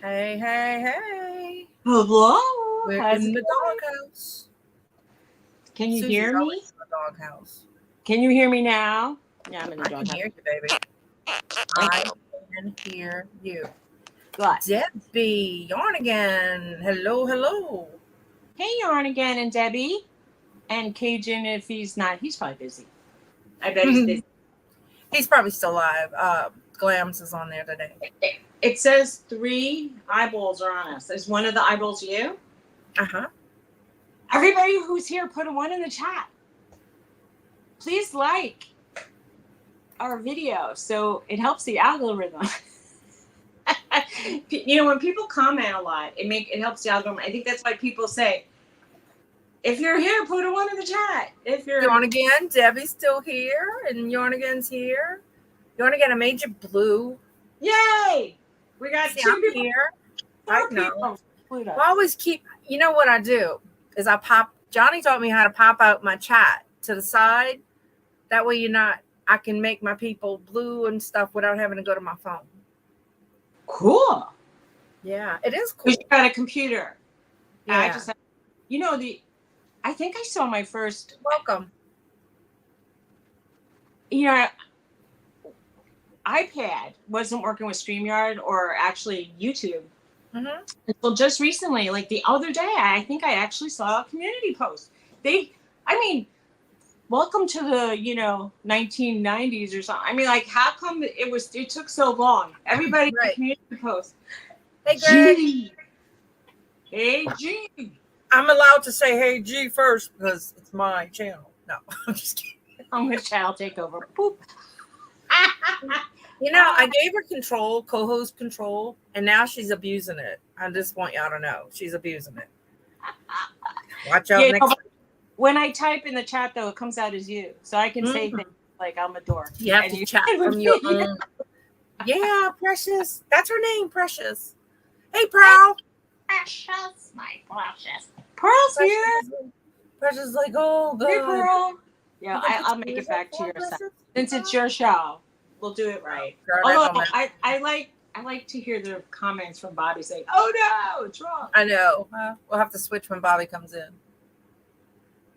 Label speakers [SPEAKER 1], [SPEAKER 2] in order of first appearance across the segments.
[SPEAKER 1] Hey, hey, hey.
[SPEAKER 2] Hello.
[SPEAKER 1] We're
[SPEAKER 2] How's
[SPEAKER 1] in
[SPEAKER 2] it
[SPEAKER 1] the
[SPEAKER 2] going?
[SPEAKER 1] doghouse.
[SPEAKER 2] Can you
[SPEAKER 1] Susie's
[SPEAKER 2] hear
[SPEAKER 1] always
[SPEAKER 2] me?
[SPEAKER 1] in the doghouse.
[SPEAKER 2] Can you hear me now? Yeah, I'm in the
[SPEAKER 1] I can
[SPEAKER 2] doghouse.
[SPEAKER 1] hear you, baby. I
[SPEAKER 2] Okay,
[SPEAKER 1] can hear you.
[SPEAKER 2] good.
[SPEAKER 1] Debbie, yarn again. Hello, hello.
[SPEAKER 2] Hey, Yarn again and Debbie. And Cajun, if he's not, he's probably busy. I bet he's busy.
[SPEAKER 1] He's probably still alive. Glams is on there today.
[SPEAKER 2] It says 3 eyeballs are on us. Is one of the eyeballs you?
[SPEAKER 1] Uh-huh.
[SPEAKER 2] Everybody who's here, put a 1 in the chat. Please like our video so it helps the algorithm. When people comment a lot, it helps the algorithm. I think that's why people say, if you're here, put a 1 in the chat. If you're
[SPEAKER 1] Yarn again. Debbie's still here, and Yarn again's here. Yarn again, I made you blue.
[SPEAKER 2] Yay! We got
[SPEAKER 1] See,
[SPEAKER 2] 2
[SPEAKER 1] I'm
[SPEAKER 2] people.
[SPEAKER 1] here.
[SPEAKER 2] 4
[SPEAKER 1] I know.
[SPEAKER 2] people.
[SPEAKER 1] Well, I always keep, you know what I do is Johnny taught me how to pop out my chat to the side. That way I can make my people blue and stuff without having to go to my phone.
[SPEAKER 2] Cool.
[SPEAKER 1] Yeah, it is cool.
[SPEAKER 2] You got a computer.
[SPEAKER 1] Yeah.
[SPEAKER 2] I just, I think I saw my first,
[SPEAKER 1] Welcome.
[SPEAKER 2] iPad wasn't working with StreamYard or actually YouTube.
[SPEAKER 1] Mm-hmm.
[SPEAKER 2] Well, just recently, like the other day, I think I actually saw a community post. Welcome to the 1990s or something. I mean, like, how come it took so long? Everybody
[SPEAKER 1] Right.
[SPEAKER 2] community post.
[SPEAKER 1] Hey, Greg.
[SPEAKER 2] G. Hey, G.
[SPEAKER 1] I'm allowed to say hey G first because it's my channel. No, I'm just kidding.
[SPEAKER 2] I'm gonna child take over. Boop.
[SPEAKER 1] I gave her control, co-host control, and now she's abusing it. I just want y'all to know she's abusing it. Watch out next time.
[SPEAKER 2] When I type in the chat, though, it comes out as you, so I can say things like I'm a dork.
[SPEAKER 1] You have to chat from your own. Yeah, Precious. That's her name, Precious. Hey, Pearl.
[SPEAKER 2] Precious, my precious. Pearl's here.
[SPEAKER 1] Precious is like, oh, God.
[SPEAKER 2] Hey, Pearl. Yeah, I'll make it back to your side. Since it's your show, we'll do it right. Although I like to hear the comments from Bobby saying, "Oh no, it's wrong."
[SPEAKER 1] I know. We'll have to switch when Bobby comes in.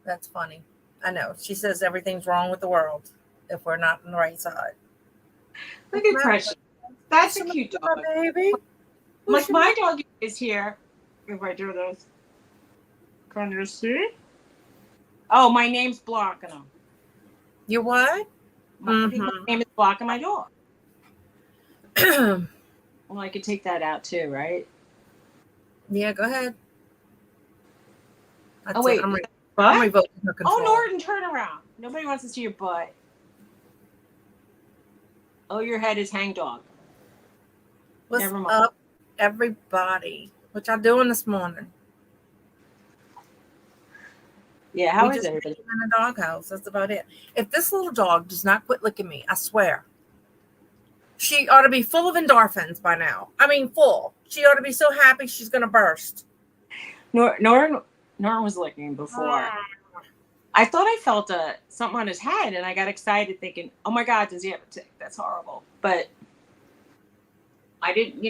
[SPEAKER 1] That's funny. I know. She says everything's wrong with the world if we're not on the right side.
[SPEAKER 2] Look at Precious. That's a cute dog.
[SPEAKER 1] Baby.
[SPEAKER 2] Like my dog is here. If I do this, can you see? Oh, my name's blocking him.
[SPEAKER 1] You what?
[SPEAKER 2] My name is blocking my dog. Well, I could take that out too, right?
[SPEAKER 1] Yeah, go ahead.
[SPEAKER 2] That's wait.
[SPEAKER 1] I'm revoking her control.
[SPEAKER 2] Oh, Norton, turn around. Nobody wants to see your butt. Oh, your head is hang dog.
[SPEAKER 1] What's up, everybody? What y'all doing this morning?
[SPEAKER 2] Yeah, how is everybody?
[SPEAKER 1] In a doghouse. That's about it. If this little dog does not quit licking me, I swear, she ought to be full of endorphins by now. I mean, full. She ought to be so happy she's going to burst.
[SPEAKER 2] Norton was licking before. I thought I felt something on his head, and I got excited thinking, oh, my God, does he have a tick? That's horrible. But I didn't,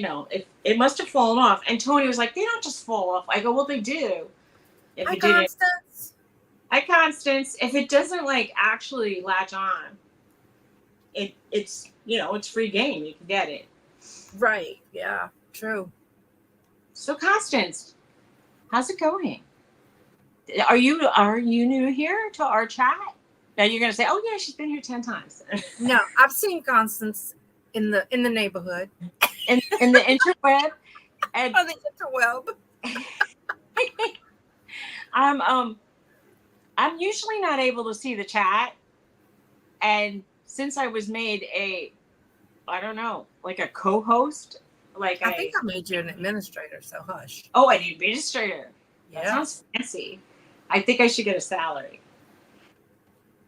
[SPEAKER 2] it must have fallen off. And Tony was like, they don't just fall off. I go, well, they do.
[SPEAKER 1] Hi, Constance.
[SPEAKER 2] Hi, Constance. If it doesn't, actually latch on, it's it's free game. You can get it.
[SPEAKER 1] Right. Yeah, true.
[SPEAKER 2] So, Constance, how's it going? Are you new here to our chat? Now you're gonna say, "Oh yeah, she's been here 10 times."
[SPEAKER 1] No, I've seen Constance in the neighborhood,
[SPEAKER 2] in the interweb,
[SPEAKER 1] and on the interweb.
[SPEAKER 2] I'm usually not able to see the chat, and since I was made a co-host,
[SPEAKER 1] I think I made you an administrator, so hush.
[SPEAKER 2] Oh, an administrator.
[SPEAKER 1] Yeah.
[SPEAKER 2] That sounds fancy. I think I should get a salary.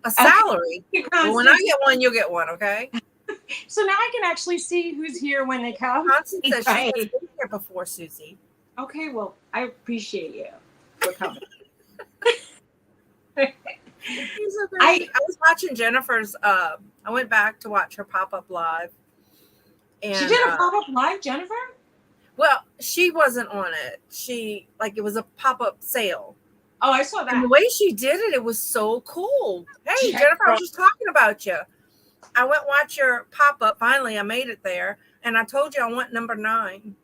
[SPEAKER 1] A salary? Well, when I get one, you'll get one, okay?
[SPEAKER 2] So now I can actually see who's here when they come.
[SPEAKER 1] Constance says she has been here before, Suzy.
[SPEAKER 2] Okay, well, I appreciate you for coming.
[SPEAKER 1] I was watching Jennifer's. I went back to watch her pop-up live.
[SPEAKER 2] And, she did a pop-up live, Jennifer?
[SPEAKER 1] Well, she wasn't on it. It was a pop-up sale.
[SPEAKER 2] Oh, I saw that.
[SPEAKER 1] And the way she did it, it was so cool. Hey, Jennifer, I was just talking about you. I went watch your pop-up. Finally, I made it there. And I told you I want number 9.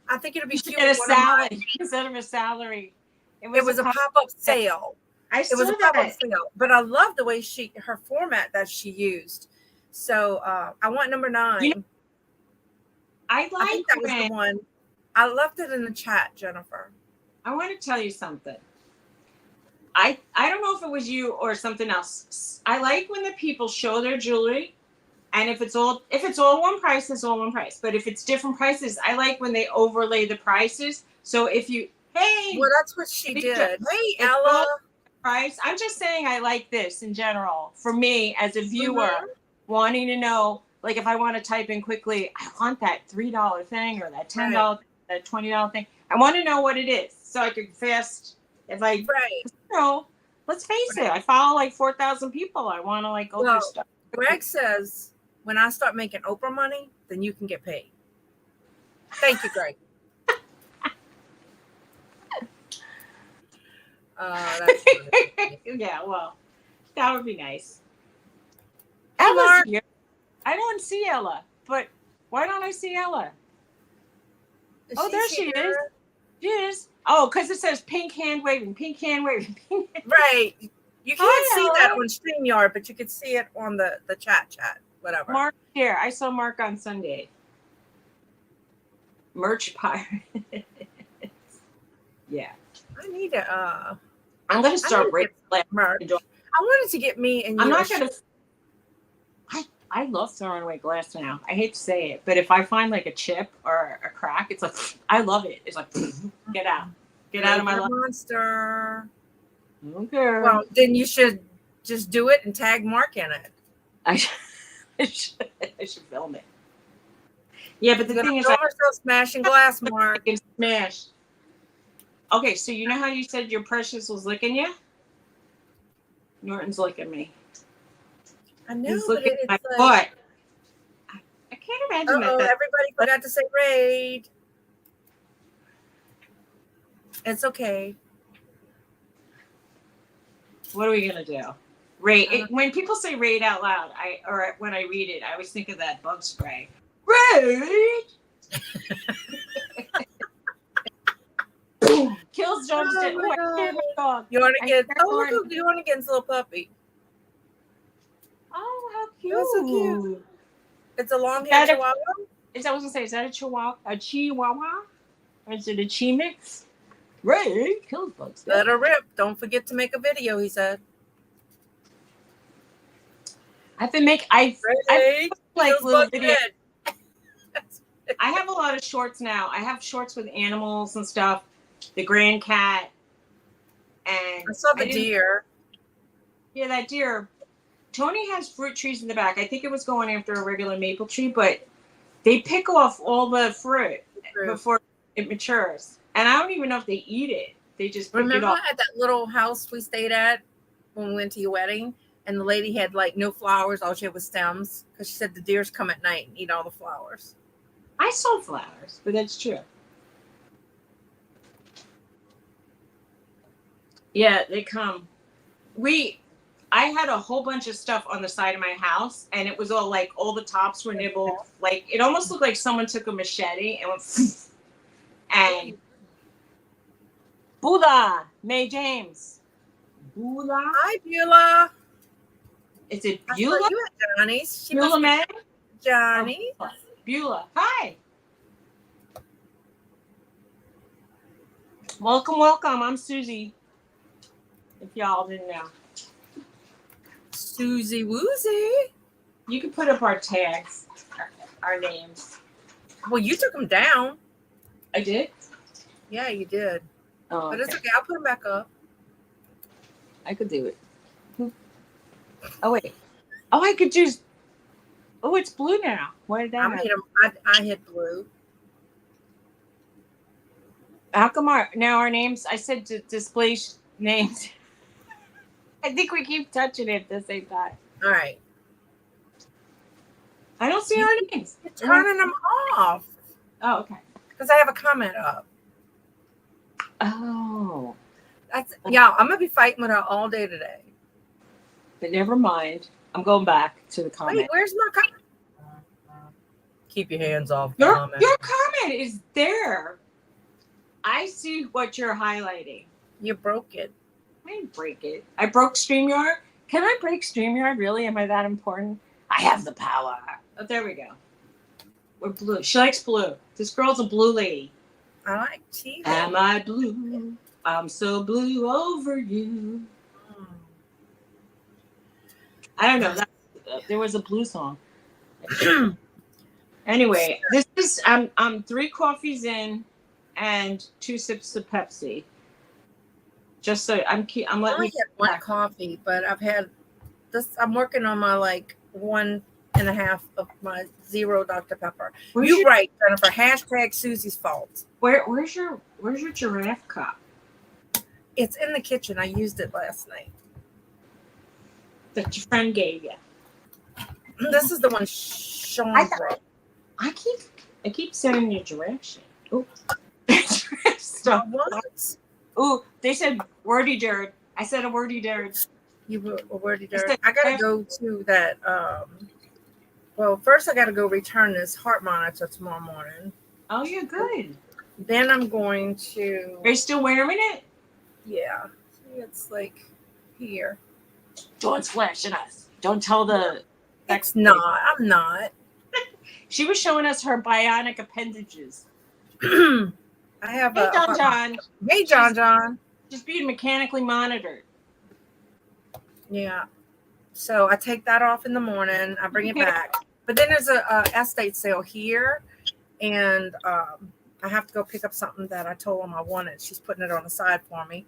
[SPEAKER 1] I think it'll be cute.
[SPEAKER 2] Get a salad instead of a salary.
[SPEAKER 1] It was a pop-up sale.
[SPEAKER 2] It
[SPEAKER 1] was a pop-up sale. But I love the way her format that she used. So I want number 9.
[SPEAKER 2] You know, I
[SPEAKER 1] think that was the one. I left it in the chat, Jennifer.
[SPEAKER 2] I want to tell you something. I don't know if it was you or something else. I like when the people show their jewelry, and if it's all one price, it's all one price. But if it's different prices, I like when they overlay the prices. So if you
[SPEAKER 1] well, that's what she did. Hey, Ella.
[SPEAKER 2] Price. I'm just saying I like this in general. For me as a viewer, wanting to know, like if I want to type in quickly, I want that $3 thing or that $10, that $20 thing. I want to know what it is so I can fast. If I, you know, let's face it, I follow like 4,000 people. I want to like go through stuff.
[SPEAKER 1] Greg says, when I start making Oprah money, then you can get paid. Thank you, Greg. That's
[SPEAKER 2] yeah, well, that would be nice.
[SPEAKER 1] Hey,
[SPEAKER 2] Ella's here. I don't see Ella, but why don't I see Ella? There she is. She is. Oh, because it says pink hand waving, pink hand waving.
[SPEAKER 1] Right. You can't see that on StreamYard, but you could see it on the chat, whatever.
[SPEAKER 2] Mark here. I saw Mark on Sunday. Merch pirate. Yeah.
[SPEAKER 1] I need to
[SPEAKER 2] I'm gonna start breaking
[SPEAKER 1] merch. I wanted to get me and you.
[SPEAKER 2] I'm not gonna. I love throwing away glass now. I hate to say it, but if I find like a chip or a crack, it's like I love it. It's like get out of my life,
[SPEAKER 1] monster.
[SPEAKER 2] Okay.
[SPEAKER 1] Well, then you should just do it and tag Mark in it.
[SPEAKER 2] I should film it. Yeah, but the thing is,
[SPEAKER 1] smashing glass, Mark.
[SPEAKER 2] Smash. Okay, so you know how you said your precious was licking you? Norton's licking me.
[SPEAKER 1] I know.
[SPEAKER 2] He's looking at my foot. I can't imagine that.
[SPEAKER 1] Everybody forgot to say raid. It's okay.
[SPEAKER 2] What are we gonna do? Raid. When people say raid out loud, or when I read it, I always think of that bug spray. Raid. Boom. Kills Jones.
[SPEAKER 1] Oh, you want to get? Oh, look, you want to get his little puppy.
[SPEAKER 2] Oh, how cute!
[SPEAKER 1] That's so cute. It's a long-haired Chihuahua.
[SPEAKER 2] Is that what I was gonna say? Is that a Chihuahua? A Chihuahua? Or is it a Chi mix? Ray kills bugs.
[SPEAKER 1] Let her rip. Don't forget to make a video. He said.
[SPEAKER 2] I like little videos. I have a lot of shorts now. I have shorts with animals and stuff. The grand cat. And
[SPEAKER 1] I saw the deer.
[SPEAKER 2] Yeah, that deer. Tony has fruit trees in the back. I think it was going after a regular maple tree, but they pick off all the fruit before it matures. And I don't even know if they eat it. They just pick it off.
[SPEAKER 1] At that little house we stayed at when we went to your wedding, and the lady had like no flowers, all she had was stems, because she said the deers come at night and eat all the flowers.
[SPEAKER 2] I saw flowers, but that's true. Yeah, they come. I had a whole bunch of stuff on the side of my house, and it was all like all the tops were nibbled. Like it almost looked like someone took a machete and went and Bula, May James. Bula.
[SPEAKER 1] Hi, Beulah.
[SPEAKER 2] Is it Beulah?
[SPEAKER 1] You at Johnny's.
[SPEAKER 2] Beulah May?
[SPEAKER 1] Johnny.
[SPEAKER 2] Oh, Beulah. Hi. Welcome. I'm Suzy. If y'all didn't know.
[SPEAKER 1] Suzy Woozy.
[SPEAKER 2] You can put up our tags, our names.
[SPEAKER 1] Well, you took them down.
[SPEAKER 2] I did?
[SPEAKER 1] Yeah, you did.
[SPEAKER 2] Oh,
[SPEAKER 1] but it's okay. I'll put them back up.
[SPEAKER 2] I could do it. Oh, wait. Oh, I could just... Oh, it's blue now. Why did that happen?
[SPEAKER 1] I hit blue.
[SPEAKER 2] How come our names... I said to display names. I think we keep touching it at the same time.
[SPEAKER 1] All right.
[SPEAKER 2] I don't see our names.
[SPEAKER 1] You're turning them off.
[SPEAKER 2] Oh, okay.
[SPEAKER 1] Because I have a comment up.
[SPEAKER 2] Oh.
[SPEAKER 1] Yeah, I'm gonna be fighting with her all day today.
[SPEAKER 2] But never mind. I'm going back to the comment.
[SPEAKER 1] Wait, where's my comment? Keep your hands off the
[SPEAKER 2] Your
[SPEAKER 1] comment.
[SPEAKER 2] comment is there. I see what you're highlighting.
[SPEAKER 1] You broke it.
[SPEAKER 2] I didn't break it. I broke StreamYard. Can I break StreamYard? Really? Am I that important? I have the power. Oh, there we go. We're blue. She likes blue. This girl's a blue lady.
[SPEAKER 1] I like tea.
[SPEAKER 2] Am I blue? I'm so blue over you. I don't know. There was a blue song. Anyway, this is I'm 3 coffees in and 2 sips of Pepsi. Just so I'm letting
[SPEAKER 1] I only had 1 coffee, but I've had this. I'm working on my like 1.5 of my 0 Dr. Pepper. You're right, Jennifer. Hashtag Suzy's fault.
[SPEAKER 2] Where's your giraffe cup?
[SPEAKER 1] It's in the kitchen. I used it last night.
[SPEAKER 2] That your friend gave you.
[SPEAKER 1] This is the one Sean brought.
[SPEAKER 2] I keep sending you direction. Oh,
[SPEAKER 1] Stop. What?
[SPEAKER 2] Oh, they said wordy dirt. I said a wordy dirt.
[SPEAKER 1] You were a wordy dirt. I gotta go to that. Well, first I gotta go return this heart monitor tomorrow morning.
[SPEAKER 2] Oh, you're good.
[SPEAKER 1] Then I'm going to.
[SPEAKER 2] Are you still wearing it?
[SPEAKER 1] Yeah, it's like here.
[SPEAKER 2] Dawn's flashing us. Don't tell the.
[SPEAKER 1] It's not. I'm not.
[SPEAKER 2] She was showing us her bionic appendages.
[SPEAKER 1] I have
[SPEAKER 2] hey, John.
[SPEAKER 1] Hey, John.
[SPEAKER 2] Just being mechanically monitored.
[SPEAKER 1] Yeah. So I take that off in the morning. I bring it back. But then there's a estate sale here. And I have to go pick up something that I told them I wanted. She's putting it on the side for me.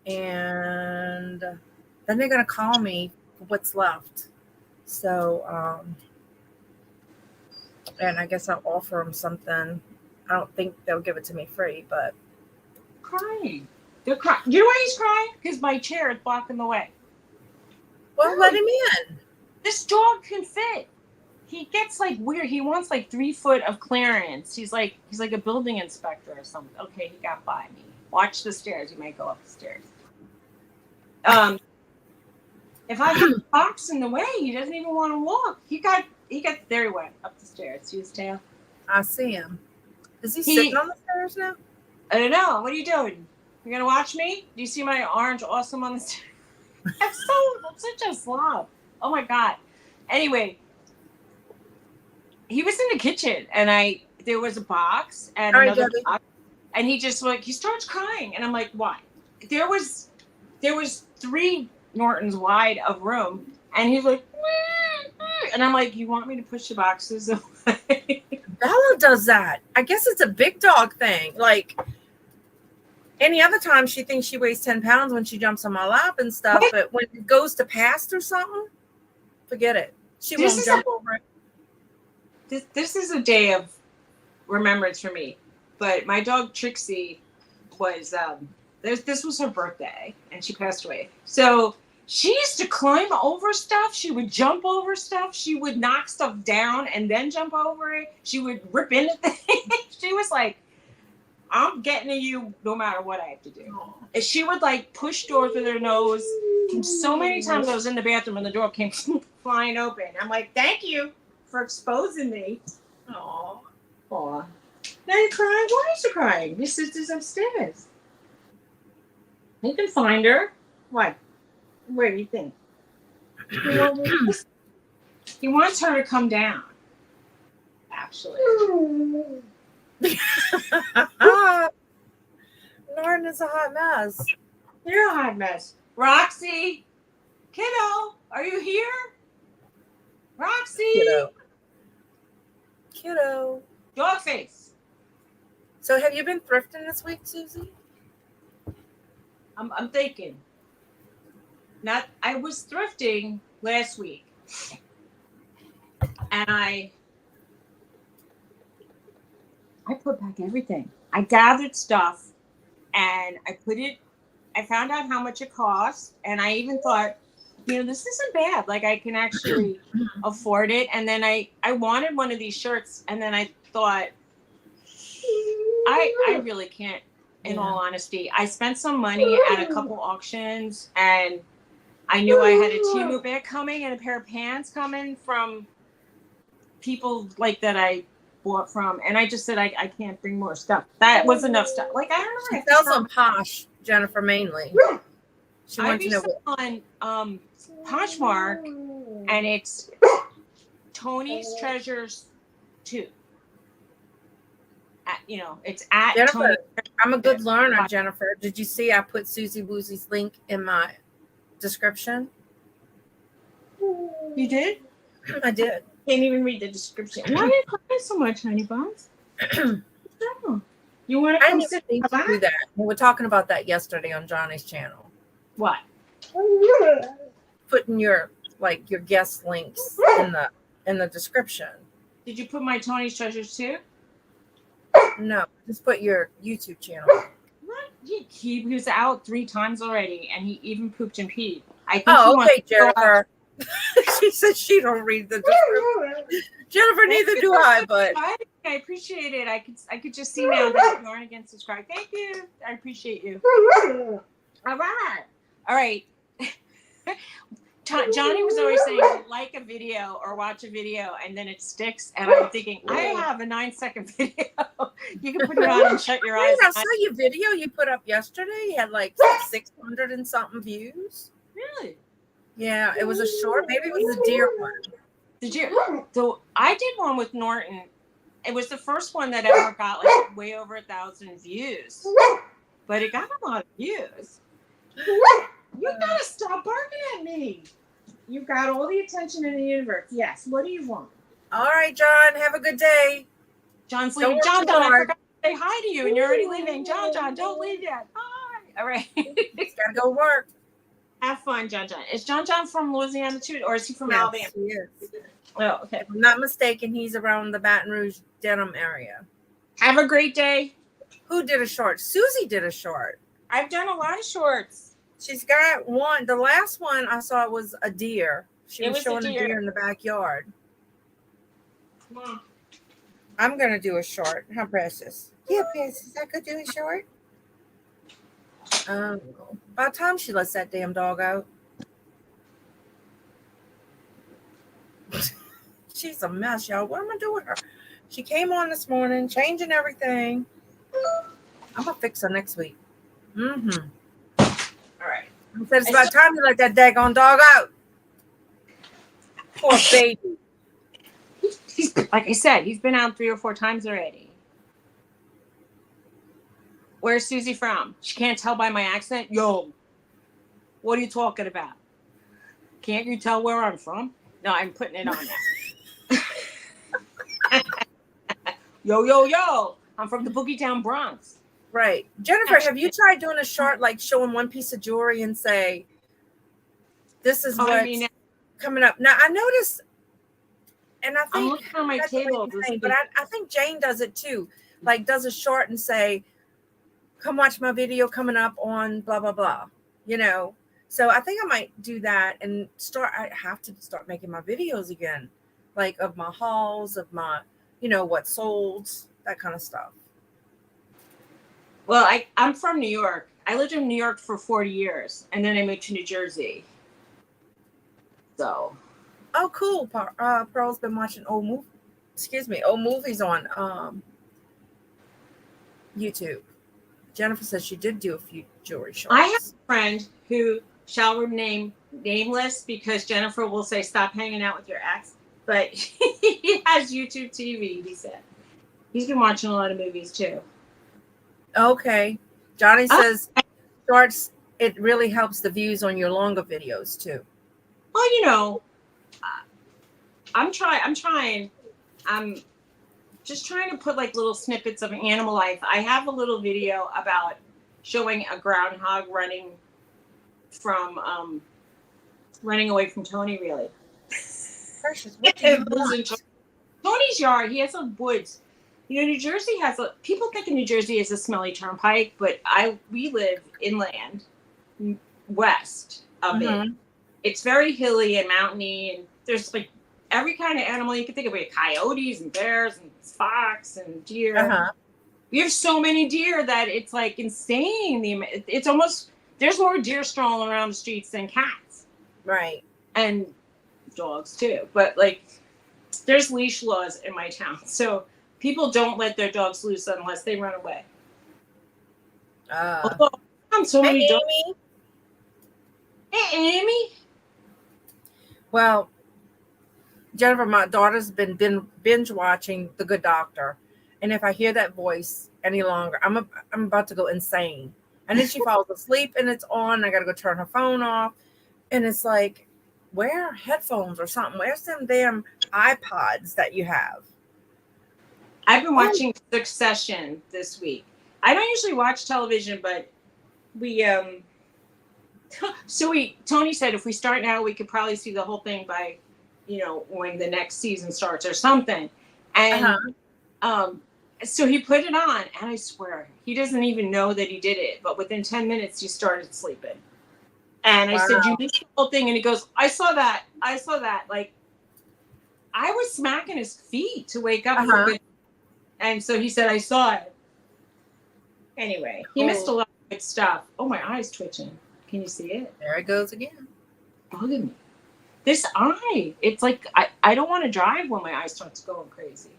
[SPEAKER 1] And then they're going to call me for what's left. So, and I guess I'll offer them something. I don't think they'll give it to me free, but.
[SPEAKER 2] Crying. They're crying. You know why he's crying? Because my chair is blocking the way.
[SPEAKER 1] Well, let him in.
[SPEAKER 2] This dog can fit. He gets like weird. He wants like 3 foot of clearance. He's like a building inspector or something. Okay, he got by me. Watch the stairs. He might go up the stairs. If I have a box in the way, he doesn't even want to walk. He got there. He went up the stairs. See his tail?
[SPEAKER 1] I see him. Is he sitting on the stairs now?
[SPEAKER 2] I don't know. What are you doing? You're gonna watch me? Do you see my orange awesome on the stairs? I'm such a slob. Oh my god. Anyway, he was in the kitchen and there was a box and another box, and he just he starts crying and I'm like, why? There was 3 Nortons wide of room and he's like, and I'm like, you want me to push the boxes away?
[SPEAKER 1] Bella does that. I guess it's a big dog thing. Like any other time she thinks she weighs 10 pounds when she jumps on my lap and stuff, but when it goes to pass or something, forget it. She won't jump over it.
[SPEAKER 2] This is a day of remembrance for me. But my dog Trixie was this was her birthday and she passed away. So she used to climb over stuff. She would jump over stuff. She would knock stuff down and then jump over it. She would rip into things. She was like, I'm getting to you no matter what I have to do. And she would like push doors with her nose. So many times I was in the bathroom and the door came flying open. I'm like, thank you for exposing me. Aw. Now you're crying? Why is she crying? Your sister's upstairs. You can find her. What? Where do you think? He wants her to come down. Actually.
[SPEAKER 1] Lauren is a hot mess.
[SPEAKER 2] You're a hot mess. Roxy, kiddo, are you here? Roxy.
[SPEAKER 1] Kiddo.
[SPEAKER 2] Dog face.
[SPEAKER 1] So have you been thrifting this week, Suzy?
[SPEAKER 2] I'm thinking. I was thrifting last week. And I put back everything. I gathered stuff and I found out how much it cost. And I even thought, this isn't bad. Like I can actually afford it. And then I wanted one of these shirts. And then I thought, I really can't, in all honesty. I spent some money at a couple auctions, and I knew I had a Temu bag coming and a pair of pants coming from people like that I bought from, and I just said I can't bring more stuff. That was enough stuff. Like, I don't know.
[SPEAKER 1] She sells on Posh, Jennifer, mainly. She wants to know
[SPEAKER 2] on Poshmark, and it's Tony's Treasures 2. It's at
[SPEAKER 1] Jennifer.
[SPEAKER 2] Tony.
[SPEAKER 1] I'm a good learner, Jennifer. Did you see I put Suzy Woozy's link in my description?
[SPEAKER 2] You did?
[SPEAKER 1] I did.
[SPEAKER 2] Can't even read the description. Why are you crying so much, honey buns? You want to come sit
[SPEAKER 1] do that? We were talking about that yesterday on Johnny's channel.
[SPEAKER 2] What?
[SPEAKER 1] Putting your guest links in the description.
[SPEAKER 2] Did you put my Tony's Treasures too?
[SPEAKER 1] No, just put your YouTube channel.
[SPEAKER 2] What? He was out 3 times already, and he even pooped and peed. I think
[SPEAKER 1] okay, Jennifer. She said she don't read the description. Jennifer, neither do I, but
[SPEAKER 2] I appreciate it. I could just see now that you aren't again subscribe. Thank you. I appreciate you. All right. Johnny was always saying, like a video or watch a video and then it sticks. And I'm thinking, I have a 9-second video. You can put it on and shut your eyes.
[SPEAKER 1] I saw your video you put up yesterday. You had like 600 and something views.
[SPEAKER 2] Really?
[SPEAKER 1] Yeah, it was a short. Maybe it was a deer one.
[SPEAKER 2] Did you? So I did one with Norton. It was the first one that ever got like way over 1,000 views. But it got a lot of views. You gotta stop barking at me. You got all the attention in the universe. Yes. What do you want?
[SPEAKER 1] All right, John. Have a good day.
[SPEAKER 2] John's leaving. John, I forgot to say hi to you, and you're already leaving. John, don't leave yet. Hi. All right.
[SPEAKER 1] Gotta go work.
[SPEAKER 2] Have fun, John. Is John from Louisiana too, or is he from Alabama?
[SPEAKER 1] He is.
[SPEAKER 2] Oh, okay.
[SPEAKER 1] If I'm not mistaken, he's around the Baton Rouge, Denham area.
[SPEAKER 2] Have a great day.
[SPEAKER 1] Who did a short? Suzy did a short.
[SPEAKER 2] I've done a lot of shorts.
[SPEAKER 1] She's got one. The last one I saw was a deer. She was showing a deer in the backyard.
[SPEAKER 2] Come on.
[SPEAKER 1] I'm going to do a short. How precious. Yeah, precious. I could do a short. By the time she lets that damn dog out. She's a mess, y'all. What am I going to do with her? She came on this morning, changing everything. I'm going to fix her next week. Mm-hmm.
[SPEAKER 2] All right.
[SPEAKER 1] I said it's about time to let that daggone dog out. Poor baby.
[SPEAKER 2] He's, like I said, he's been out 3 or 4 times already. Where's Suzy from? She can't tell by my accent. Yo, what are you talking about? Can't you tell where I'm from? No, I'm putting it on now. Yo. I'm from the Boogie Town Bronx.
[SPEAKER 1] Right. Jennifer, have you tried doing a short, like showing one piece of jewelry and say, this is what's coming up? Now, I noticed, and I think
[SPEAKER 2] I'm looking on my table,
[SPEAKER 1] but I think Jane does it too. Like does a short and say, come watch my video coming up on blah, blah, blah, So I think I might do that and I have to start making my videos again, like of my hauls, of my, what sold, that kind of stuff.
[SPEAKER 2] Well, I'm from New York. I lived in New York for 40 years, and then I moved to New Jersey. So.
[SPEAKER 1] Oh, cool. Pearl's been watching old movies on YouTube. Jennifer says she did do a few jewelry shorts.
[SPEAKER 2] I have a friend who shall remain nameless because Jennifer will say, stop hanging out with your ex. But he has YouTube TV, he said. He's been watching a lot of movies, too. Okay.
[SPEAKER 1] Johnny says shorts, it really helps the views on your longer videos too.
[SPEAKER 2] Well, I'm trying. I'm just trying to put like little snippets of animal life. I have a little video about showing a groundhog running away from Tony, really.
[SPEAKER 1] Precious. What do you want?
[SPEAKER 2] Tony's yard, he has some woods. New Jersey people think of New Jersey as a smelly turnpike, but we live inland, west of it. It's very hilly and mountainy, and there's like every kind of animal you can think of, like coyotes and bears and fox and deer. You have so many deer that it's like insane. It's almost, there's more deer strolling around the streets than cats.
[SPEAKER 1] Right.
[SPEAKER 2] And dogs too. But like, there's leash laws in my town. So people don't let their dogs loose unless they run away. Although I found so many dogs.
[SPEAKER 1] Amy.
[SPEAKER 2] Hey, Amy.
[SPEAKER 1] Well, Jennifer, my daughter's been binge watching The Good Doctor, and if I hear that voice any longer, I'm about to go insane. And then she falls asleep, and it's on. I got to go turn her phone off, and it's like, wear headphones or something. Where's them damn iPods that you have?
[SPEAKER 2] I've been watching Succession this week. I don't usually watch television, but Tony said if we start now, we could probably see the whole thing by, when the next season starts or something. And so he put it on, and I swear he doesn't even know that he did it. But within 10 minutes, he started sleeping. And I said, "You missed the whole thing." And he goes, "I saw that. Like, I was smacking his feet to wake up. And so he said, "I saw it." Anyway, he missed a lot of good stuff. Oh, my eye's twitching. Can you see it?
[SPEAKER 1] There it goes again.
[SPEAKER 2] Bugging me. This eye, it's like I don't want to drive when my eye starts going crazy.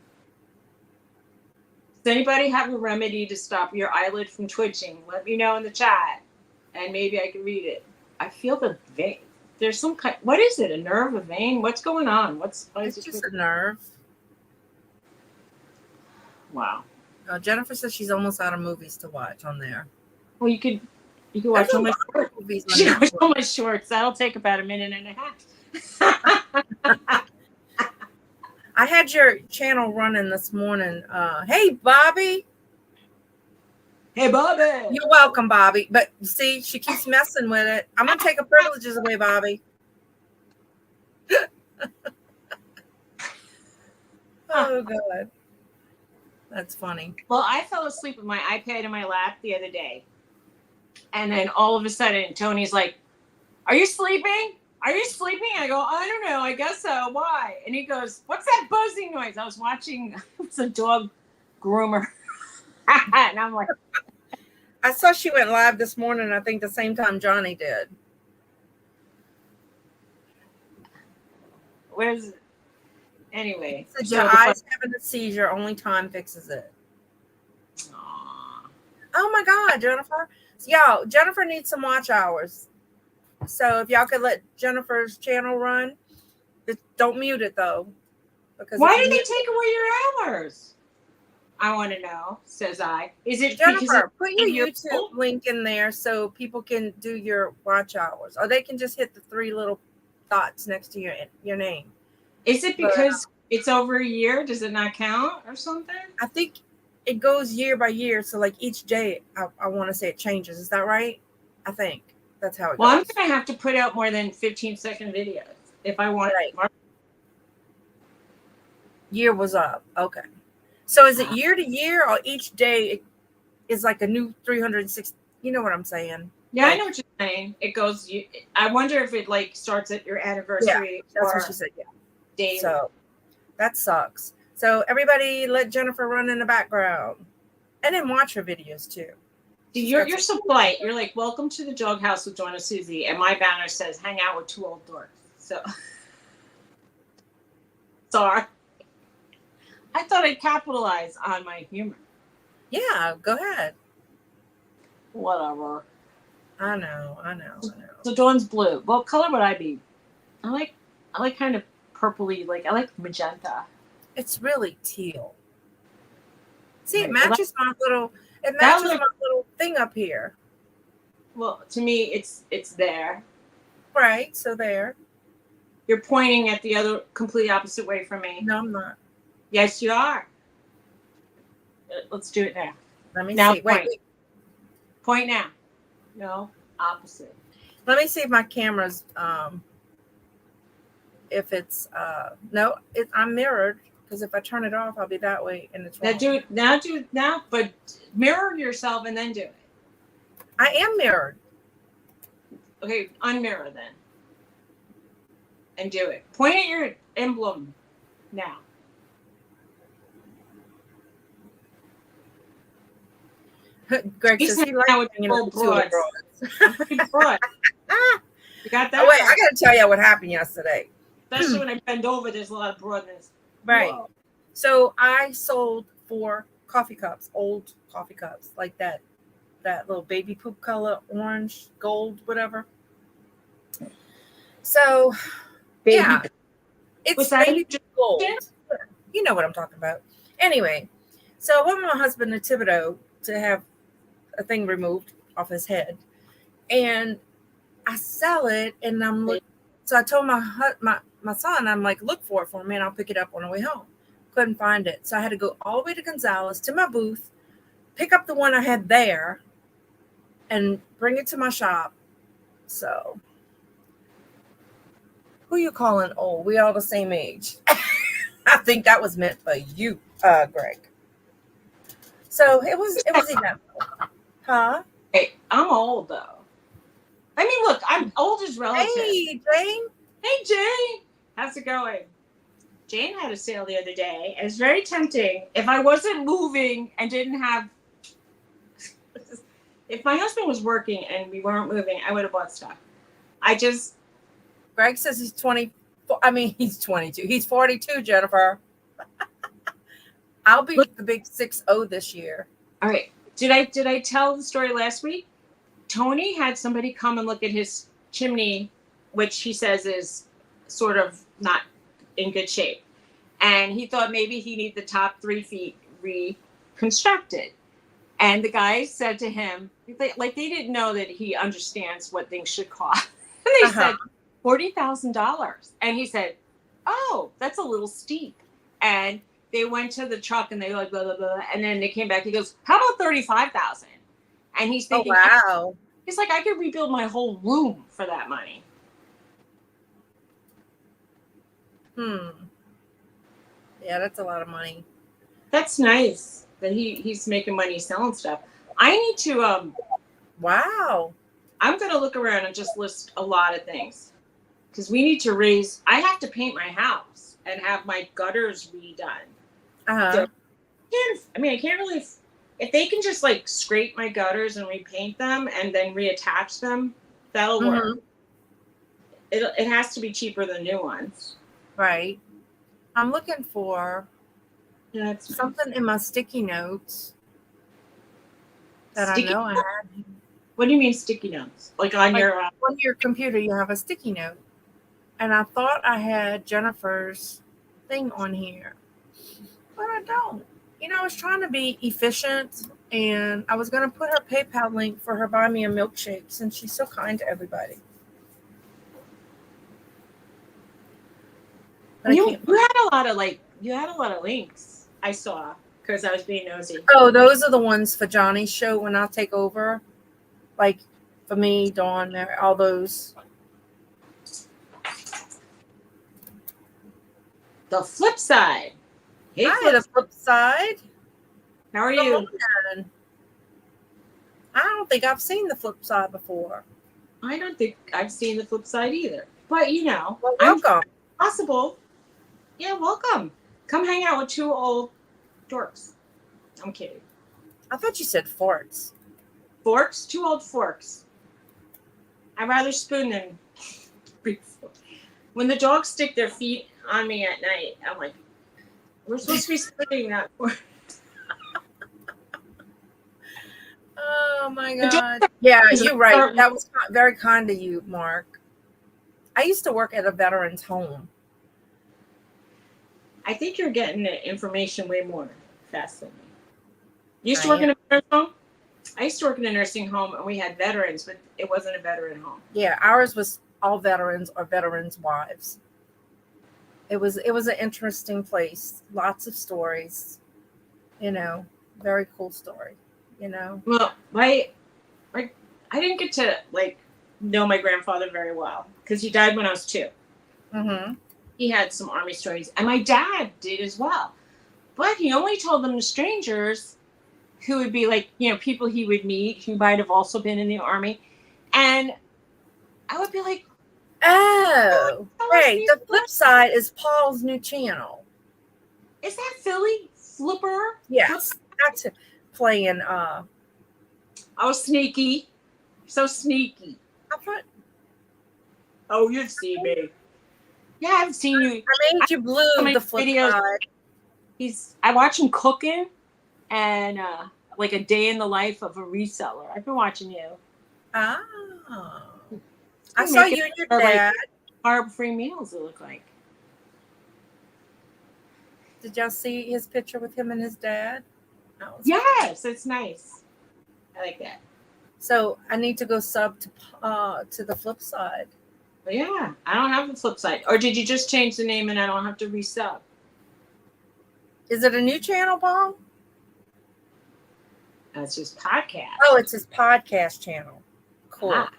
[SPEAKER 2] Does anybody have a remedy to stop your eyelid from twitching? Let me know in the chat, and maybe I can read it. I feel the vein. There's some kind. What is it? A nerve? A vein? What's going on?
[SPEAKER 1] It's just a nerve.
[SPEAKER 2] Wow.
[SPEAKER 1] Jennifer says she's almost out of movies to watch on there.
[SPEAKER 2] Well, you could watch all my shorts. You can watch all my shorts. That'll take about a minute and a half.
[SPEAKER 1] I had your channel running this morning. Hey, Bobby.
[SPEAKER 2] Hey, Bobby.
[SPEAKER 1] You're welcome, Bobby. But see, she keeps messing with it. I'm going to take her privileges away, Bobby. Oh, God. That's funny.
[SPEAKER 2] Well, I fell asleep with my iPad in my lap the other day. And then all of a sudden, Tony's like, "Are you sleeping? Are you sleeping?" I go, "I don't know. I guess so. Why?" And he goes, "What's that buzzing noise?" I was watching, it's a dog groomer. And I'm like,
[SPEAKER 1] I saw she went live this morning, I think the same time Johnny did.
[SPEAKER 2] Anyway.
[SPEAKER 1] Said your eyes having a seizure, only time fixes it.
[SPEAKER 2] Aww.
[SPEAKER 1] Oh my God, Jennifer. Yo, Jennifer needs some watch hours. So if y'all could let Jennifer's channel run, don't mute it though. Because
[SPEAKER 2] why did they take away your hours? I want to know, says I. Is it
[SPEAKER 1] Jennifer, put your YouTube link in there so people can do your watch hours, or they can just hit the 3 little dots next to your name.
[SPEAKER 2] Is it because it's over a year? Does it not count or something?
[SPEAKER 1] I think it goes year by year. So like each day, I want to say it changes. Is that right? I think that's how it goes.
[SPEAKER 2] Well, I'm going to have to put out more than 15-second videos if I want it.
[SPEAKER 1] Year was up. Okay. So is it year to year, or each day is like a new 360? You know what I'm saying?
[SPEAKER 2] Yeah, I know what you're saying. It goes. I wonder if it like starts at your anniversary.
[SPEAKER 1] Yeah, that's what she said. Yeah.
[SPEAKER 2] Daily.
[SPEAKER 1] So that sucks. So everybody let Jennifer run in the background, and then watch her videos too.
[SPEAKER 2] You're so polite. You're like, "Welcome to the doghouse with Joanna Suzy," and my banner says, "Hang out with 2 old dorks." So sorry. I thought I'd capitalize on my humor.
[SPEAKER 1] Yeah, go ahead.
[SPEAKER 2] Whatever.
[SPEAKER 1] I know.
[SPEAKER 2] So Dawn's blue. What color would I be? I like kind of purpley. Like I like magenta.
[SPEAKER 1] It's really teal. See,
[SPEAKER 2] Right.
[SPEAKER 1] it matches my little. It matches my little thing up here.
[SPEAKER 2] Well, to me, it's there.
[SPEAKER 1] Right. So there.
[SPEAKER 2] You're pointing at the other complete opposite way from me.
[SPEAKER 1] No, I'm not.
[SPEAKER 2] Yes, you are. Let's do it now.
[SPEAKER 1] Let me
[SPEAKER 2] now
[SPEAKER 1] see. Wait.
[SPEAKER 2] Point now. No, opposite.
[SPEAKER 1] Let me see if my camera's if it's no, I'm mirrored, because if I turn it off, I'll be that way, and it's wrong.
[SPEAKER 2] Do it now, but mirror yourself and then do it.
[SPEAKER 1] I am mirrored.
[SPEAKER 2] Okay, unmirror then. And do it. Point at your emblem now.
[SPEAKER 1] Greg
[SPEAKER 2] He's
[SPEAKER 1] says he
[SPEAKER 2] hanging
[SPEAKER 1] likes
[SPEAKER 2] out with
[SPEAKER 1] hanging
[SPEAKER 2] full
[SPEAKER 1] with the two of the
[SPEAKER 2] broads.
[SPEAKER 1] broads.
[SPEAKER 2] I'm pretty broad. You got that
[SPEAKER 1] Oh, wait, I
[SPEAKER 2] right.
[SPEAKER 1] got to tell you what happened yesterday.
[SPEAKER 2] Especially when I bend over, there's a lot of broadness.
[SPEAKER 1] Right.
[SPEAKER 2] Whoa.
[SPEAKER 1] So I sold 4 coffee cups, old coffee cups, like that little baby poop color, orange, gold, whatever. So,
[SPEAKER 2] Baby.
[SPEAKER 1] yeah,
[SPEAKER 2] Was
[SPEAKER 1] it's
[SPEAKER 2] that
[SPEAKER 1] baby
[SPEAKER 2] a
[SPEAKER 1] gold. You know what I'm talking about. Anyway, so I went with my husband to Thibodeau to have a thing removed off his head. And I sell it, and I'm looking. So I told my son, I'm like, look for it for me, and I'll pick it up on the way home. Couldn't find it, so I had to go all the way to Gonzales to my booth, pick up the one I had there, and bring it to my shop. So, who you calling old? We all the same age. I think that was meant for you, Greg. So it was eventful, huh?
[SPEAKER 2] Hey, I'm old though. I mean, look, I'm old as relative.
[SPEAKER 1] Hey, Jane.
[SPEAKER 2] Hey, Jane. How's it going? Jane had a sale the other day. It was very tempting. If I wasn't moving and didn't have, if my husband was working and we weren't moving, I would have bought stuff.
[SPEAKER 1] Greg says he's 20. I mean, he's 22. He's 42, Jennifer. I'll be the big 6-0 this year.
[SPEAKER 2] All right. Did I tell the story last week? Tony had somebody come and look at his chimney, which he says is sort of not in good shape. And he thought maybe he needed the top 3 feet reconstructed. And the guy said to him, like they didn't know that he understands what things should cost. And they said $40,000. And he said, oh, that's a little steep. And they went to the truck and they like blah blah blah. And then they came back. He goes, how about 35,000? And he's thinking,
[SPEAKER 1] oh, wow.
[SPEAKER 2] He's like, I could rebuild my whole room for that money.
[SPEAKER 1] Yeah, that's a lot of money.
[SPEAKER 2] That's nice that he's making money selling stuff. I need to
[SPEAKER 1] wow.
[SPEAKER 2] I'm gonna look around and just list a lot of things. Because we need to I have to paint my house and have my gutters redone. So, I can't really, if they can just like scrape my gutters and repaint them and then reattach them, that'll work. It has to be cheaper than new ones.
[SPEAKER 1] Right. I'm looking for something in my sticky notes that I know I had.
[SPEAKER 2] What do you mean sticky notes? Like on
[SPEAKER 1] your computer, you have a sticky note. And I thought I had Jennifer's thing on here, but I don't. I was trying to be efficient, and I was going to put her PayPal link for her buy me a milkshake since she's so kind to everybody. But
[SPEAKER 2] you had a lot of links I saw because I was being nosy.
[SPEAKER 1] Oh, those are the ones for Johnny's show when I'll take over. Like for me, Dawn, Mary, all those.
[SPEAKER 2] The flip side.
[SPEAKER 1] Hey, the flip side.
[SPEAKER 2] How are you?
[SPEAKER 1] I don't think I've seen the flip side before.
[SPEAKER 2] I don't think I've seen the flip side either. But
[SPEAKER 1] well, welcome.
[SPEAKER 2] Possible. Yeah, welcome. Come hang out with 2 old dorks. I'm kidding.
[SPEAKER 1] I thought you said forks.
[SPEAKER 2] Forks? 2 old forks. I'd rather spoon than when the dogs stick their feet on me at night, I'm like, we're supposed to be spooning that fork.
[SPEAKER 1] Oh my God. Yeah, you're right. That was very kind of you, Mark. I used to work at a veteran's home.
[SPEAKER 2] I think you're getting the information way more fast than me. You used to work in a veteran's home? I used to work in a nursing home and we had veterans, but it wasn't a veteran home.
[SPEAKER 1] Yeah, ours was all veterans or veterans' wives. It was an interesting place. Lots of stories. Very cool story.
[SPEAKER 2] Well, I didn't get to know my grandfather very well because he died when I was 2.
[SPEAKER 1] Mm-hmm.
[SPEAKER 2] He had some Army stories, and my dad did as well. But he only told them to strangers who would be people he would meet who might have also been in the Army. And I would be like,
[SPEAKER 1] oh, hey, the flip side is Paul's new channel.
[SPEAKER 2] Is that Philly Flipper?
[SPEAKER 1] Yes, that's playing
[SPEAKER 2] I was sneaky. So sneaky.
[SPEAKER 1] I thought
[SPEAKER 2] Oh, you've seen me. Yeah, I've seen you.
[SPEAKER 1] I made you blue the flip side.
[SPEAKER 2] I watch him cooking and like a day in the life of a reseller. I've been watching you.
[SPEAKER 1] Oh. I saw you and your dad.
[SPEAKER 2] Like carb-free meals, it look like.
[SPEAKER 1] Did y'all see his picture with him and his dad?
[SPEAKER 2] Yes, it's nice. I like that.
[SPEAKER 1] So I need to go sub to the flip side.
[SPEAKER 2] But yeah, I don't have the flip side. Or did you just change the name and I don't have to resub?
[SPEAKER 1] Is it a new channel, Paul?
[SPEAKER 2] It's just podcast.
[SPEAKER 1] Oh, it's his podcast channel. Cool. Ah.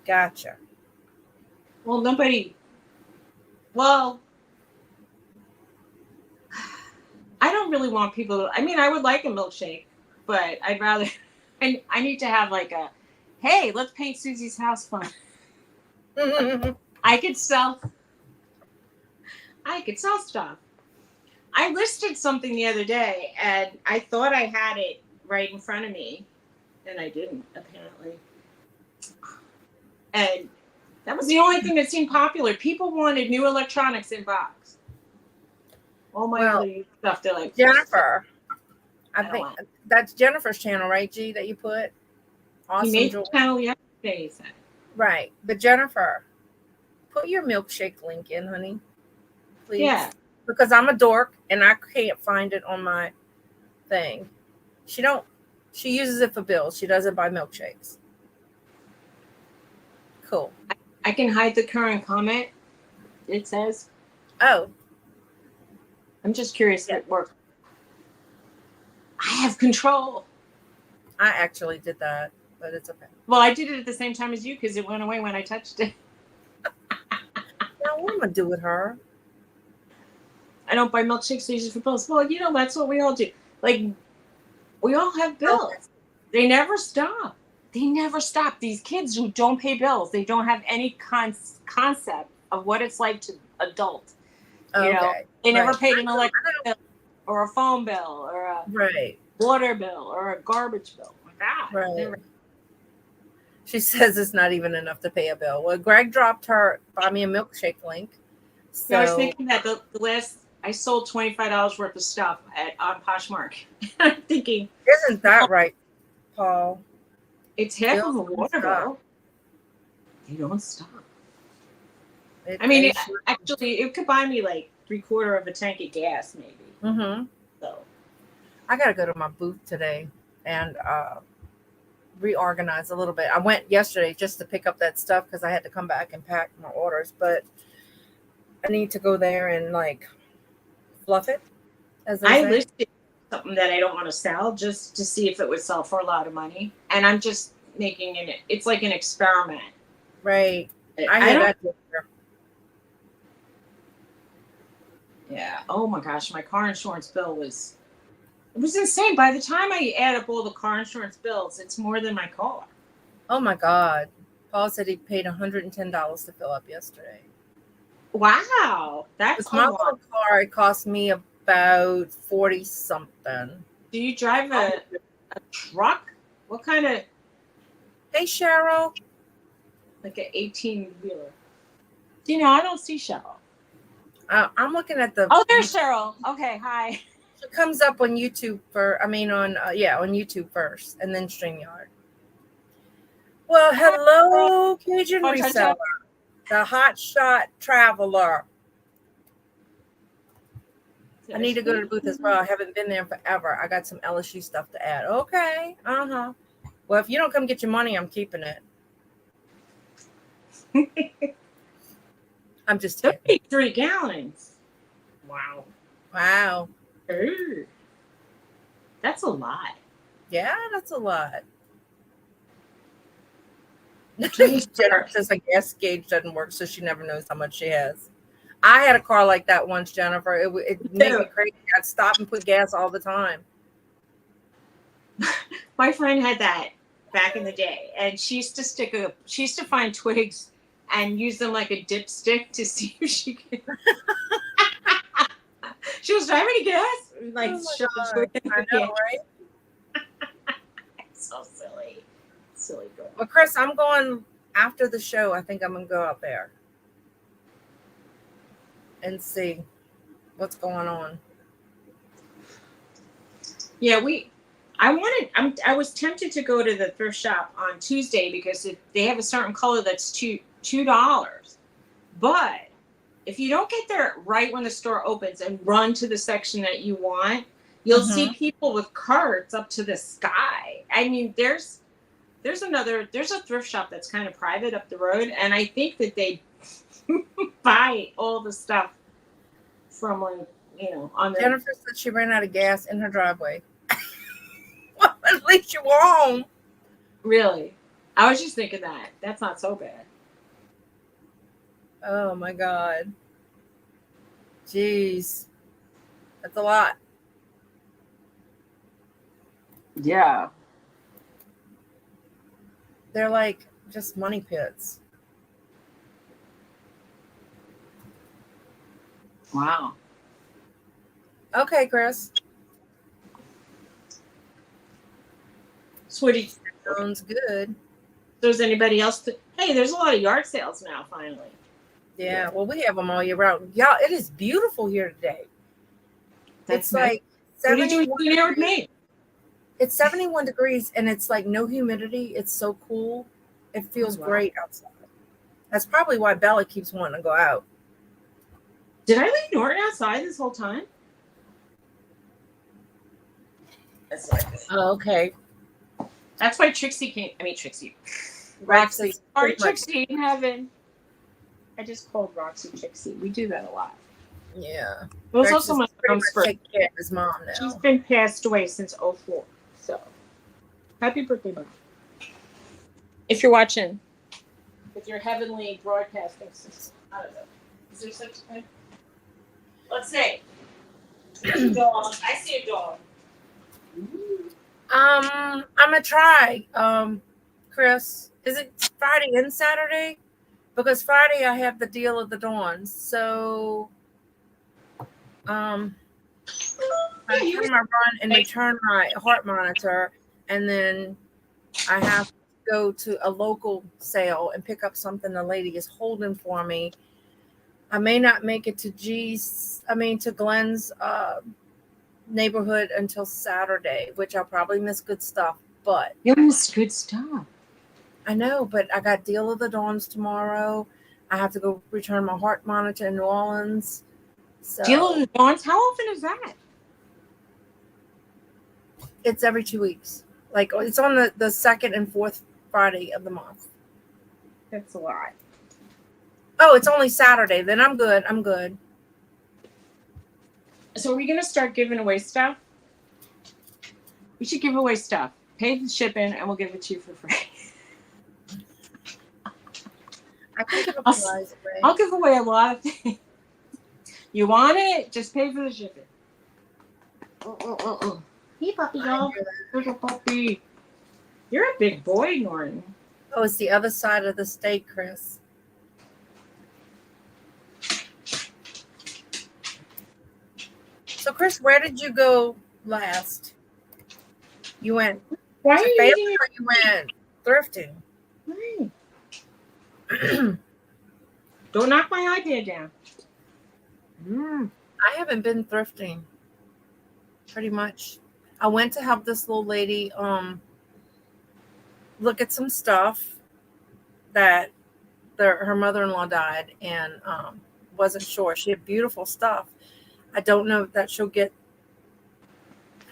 [SPEAKER 1] Gotcha.
[SPEAKER 2] Well, I don't really want people to, I mean, I would like a milkshake, but I'd rather, I need to have like a, hey, let's paint Suzy's house fun. I could sell stuff. I listed something the other day and I thought I had it right in front of me and I didn't, apparently. And that was the only thing that seemed popular. People wanted new electronics in box. All my other stuff, they're like,
[SPEAKER 1] Jennifer. I think that's Jennifer's channel, right, G, that you put?
[SPEAKER 2] Awesome. You made the channel yesterday, you said.
[SPEAKER 1] Right. But Jennifer, put your milkshake link in, honey. Please. Yeah. Because I'm a dork and I can't find it on my thing. She uses it for bills. She doesn't buy milkshakes. Cool.
[SPEAKER 2] I can hide the current comment, it says.
[SPEAKER 1] Oh.
[SPEAKER 2] I'm just curious if it works. I have control.
[SPEAKER 1] I actually did that, but it's okay.
[SPEAKER 2] Well, I did it at the same time as you because it went away when I touched it.
[SPEAKER 1] Now, what am I do with her?
[SPEAKER 2] I don't buy milkshakes, I use it for bills. Well, that's what we all do. Like, we all have bills. Okay. They never stop. They never stop. These kids who don't pay bills, they don't have any concept of what it's like to adult. You know, they never paid an electric bill or a phone bill or a water bill or a garbage bill. Like that.
[SPEAKER 1] Right. She says it's not even enough to pay a bill. Well, Greg dropped her buy me a milkshake link. So
[SPEAKER 2] I was thinking that the last I sold $25 worth of stuff on Posh Market. I'm thinking,
[SPEAKER 1] isn't that right, Paul?
[SPEAKER 2] It's half of a water bill. They don't stop. It could buy me like 3/4 of a tank of gas, maybe.
[SPEAKER 1] Mm-hmm.
[SPEAKER 2] So,
[SPEAKER 1] I gotta go to my booth today and reorganize a little bit. I went yesterday just to pick up that stuff because I had to come back and pack my orders, but I need to go there and like fluff it.
[SPEAKER 2] I listed something that I don't want to sell just to see if it would sell for a lot of money, and I'm just making it's like an experiment.
[SPEAKER 1] Right. I hear that.
[SPEAKER 2] Yeah. Oh my gosh, my car insurance bill was insane. By the time I add up all the car insurance bills, it's more than my car.
[SPEAKER 1] Oh my God. Paul said he paid $110 to fill up yesterday.
[SPEAKER 2] Wow. That's
[SPEAKER 1] my little car. It cost me about 40 something.
[SPEAKER 2] Do you drive a truck? What kind of?
[SPEAKER 1] Hey, Cheryl.
[SPEAKER 2] Like an 18-wheeler. I don't see Cheryl.
[SPEAKER 1] I'm looking at the.
[SPEAKER 2] Oh, there's Cheryl. Okay, hi.
[SPEAKER 1] It comes up on YouTube on YouTube first, and then StreamYard. Well, hello, Cajun Reseller, the hot shot traveler. I need to go to the booth as well. I haven't been there forever. I got some LSU stuff to add. Okay. Well, if you don't come get your money, I'm keeping it. I'm just
[SPEAKER 2] 33 gallons.
[SPEAKER 1] Wow.
[SPEAKER 2] Ooh. That's a lot.
[SPEAKER 1] Yeah, that's a lot. Jennifer says the gas gauge doesn't work, so she never knows how much she has. I had a car like that once, Jennifer. It made me crazy. I'd stop and put gas all the time.
[SPEAKER 2] My friend had that back in the day, and she used to find twigs and use them like a dipstick to see if she could. She was driving to gas. like
[SPEAKER 1] Oh my
[SPEAKER 2] show
[SPEAKER 1] God.
[SPEAKER 2] in
[SPEAKER 1] I
[SPEAKER 2] the
[SPEAKER 1] know,
[SPEAKER 2] pantry.
[SPEAKER 1] right?
[SPEAKER 2] So silly girl.
[SPEAKER 1] Well, Chris, I'm going after the show. I think I'm gonna go out there and see what's going on.
[SPEAKER 2] Yeah, I was tempted to go to the thrift shop on Tuesday because they have a certain color that's $2. But if you don't get there right when the store opens and run to the section that you want, you'll see people with carts up to the sky. I mean, there's a thrift shop that's kind of private up the road, and I think that they buy all the stuff from on the.
[SPEAKER 1] Jennifer said she ran out of gas in her driveway. Well, at least you were home.
[SPEAKER 2] Really, I was just thinking that that's not so bad.
[SPEAKER 1] Oh my God. Jeez. That's a lot.
[SPEAKER 2] Yeah.
[SPEAKER 1] They're like just money pits.
[SPEAKER 2] Wow.
[SPEAKER 1] Okay, Chris.
[SPEAKER 2] Sweetie.
[SPEAKER 1] Sounds good.
[SPEAKER 2] There's anybody else? Hey, there's a lot of yard sales now. Finally.
[SPEAKER 1] Yeah. Well, we have them all year round. Y'all, it is beautiful here today.
[SPEAKER 2] That's
[SPEAKER 1] It's
[SPEAKER 2] nice.
[SPEAKER 1] like
[SPEAKER 2] What are you
[SPEAKER 1] 71
[SPEAKER 2] doing here with me?
[SPEAKER 1] It's 71 degrees and it's like no humidity. It's so cool. It feels great outside. That's probably why Bella keeps wanting to go out.
[SPEAKER 2] Did I leave Norton outside this whole time?
[SPEAKER 1] Oh, okay.
[SPEAKER 2] That's why Trixie came. I mean, Trixie.
[SPEAKER 1] Roxy.
[SPEAKER 2] Roxy. Sorry, Trixie in heaven. I just called Roxy Trixie. We do that a lot.
[SPEAKER 1] Yeah.
[SPEAKER 2] It was also my mom's birthday.
[SPEAKER 1] Take care of his mom now.
[SPEAKER 2] She's been passed away since 2004. So, happy birthday, Mom. If you're watching, with your heavenly broadcasting system. I don't know. Is there such a thing? Let's see. There's a dog. I see a dog.
[SPEAKER 1] I'm gonna try. Chris, is it Friday and Saturday? Because Friday I have the deal of the dawns. So I do my run and return my heart monitor, and then I have to go to a local sale and pick up something the lady is holding for me. I may not make it to Glenn's neighborhood until Saturday, which I'll probably miss good stuff. But
[SPEAKER 2] you miss good stuff.
[SPEAKER 1] I know, but I got Deal of the Dawns tomorrow. I have to go return my heart monitor in New Orleans. So
[SPEAKER 2] Deal of the Dawns? How often is that?
[SPEAKER 1] It's every 2 weeks. Like it's on the second and fourth Friday of the month.
[SPEAKER 2] That's a lot.
[SPEAKER 1] Oh, it's only Saturday. Then I'm good. I'm good.
[SPEAKER 2] So are we gonna start giving away stuff? We should give away stuff. Pay the shipping, and we'll give it to you for free.
[SPEAKER 1] I can give a prize away.
[SPEAKER 2] I'll give away a lot of things. You want it? Just pay for the shipping. Hey, puppy, y'all. Little puppy. You're a big boy, Norton.
[SPEAKER 1] Oh, it's the other side of the state, Chris. So, Chris, where did you go last? You went.
[SPEAKER 2] Why are you eating?
[SPEAKER 1] You went thrifting.
[SPEAKER 2] Why? Don't knock my iPad down.
[SPEAKER 1] I haven't been thrifting. Pretty much. I went to help this little lady look at some stuff that her mother-in-law died and wasn't sure. She had beautiful stuff. I don't know that she'll get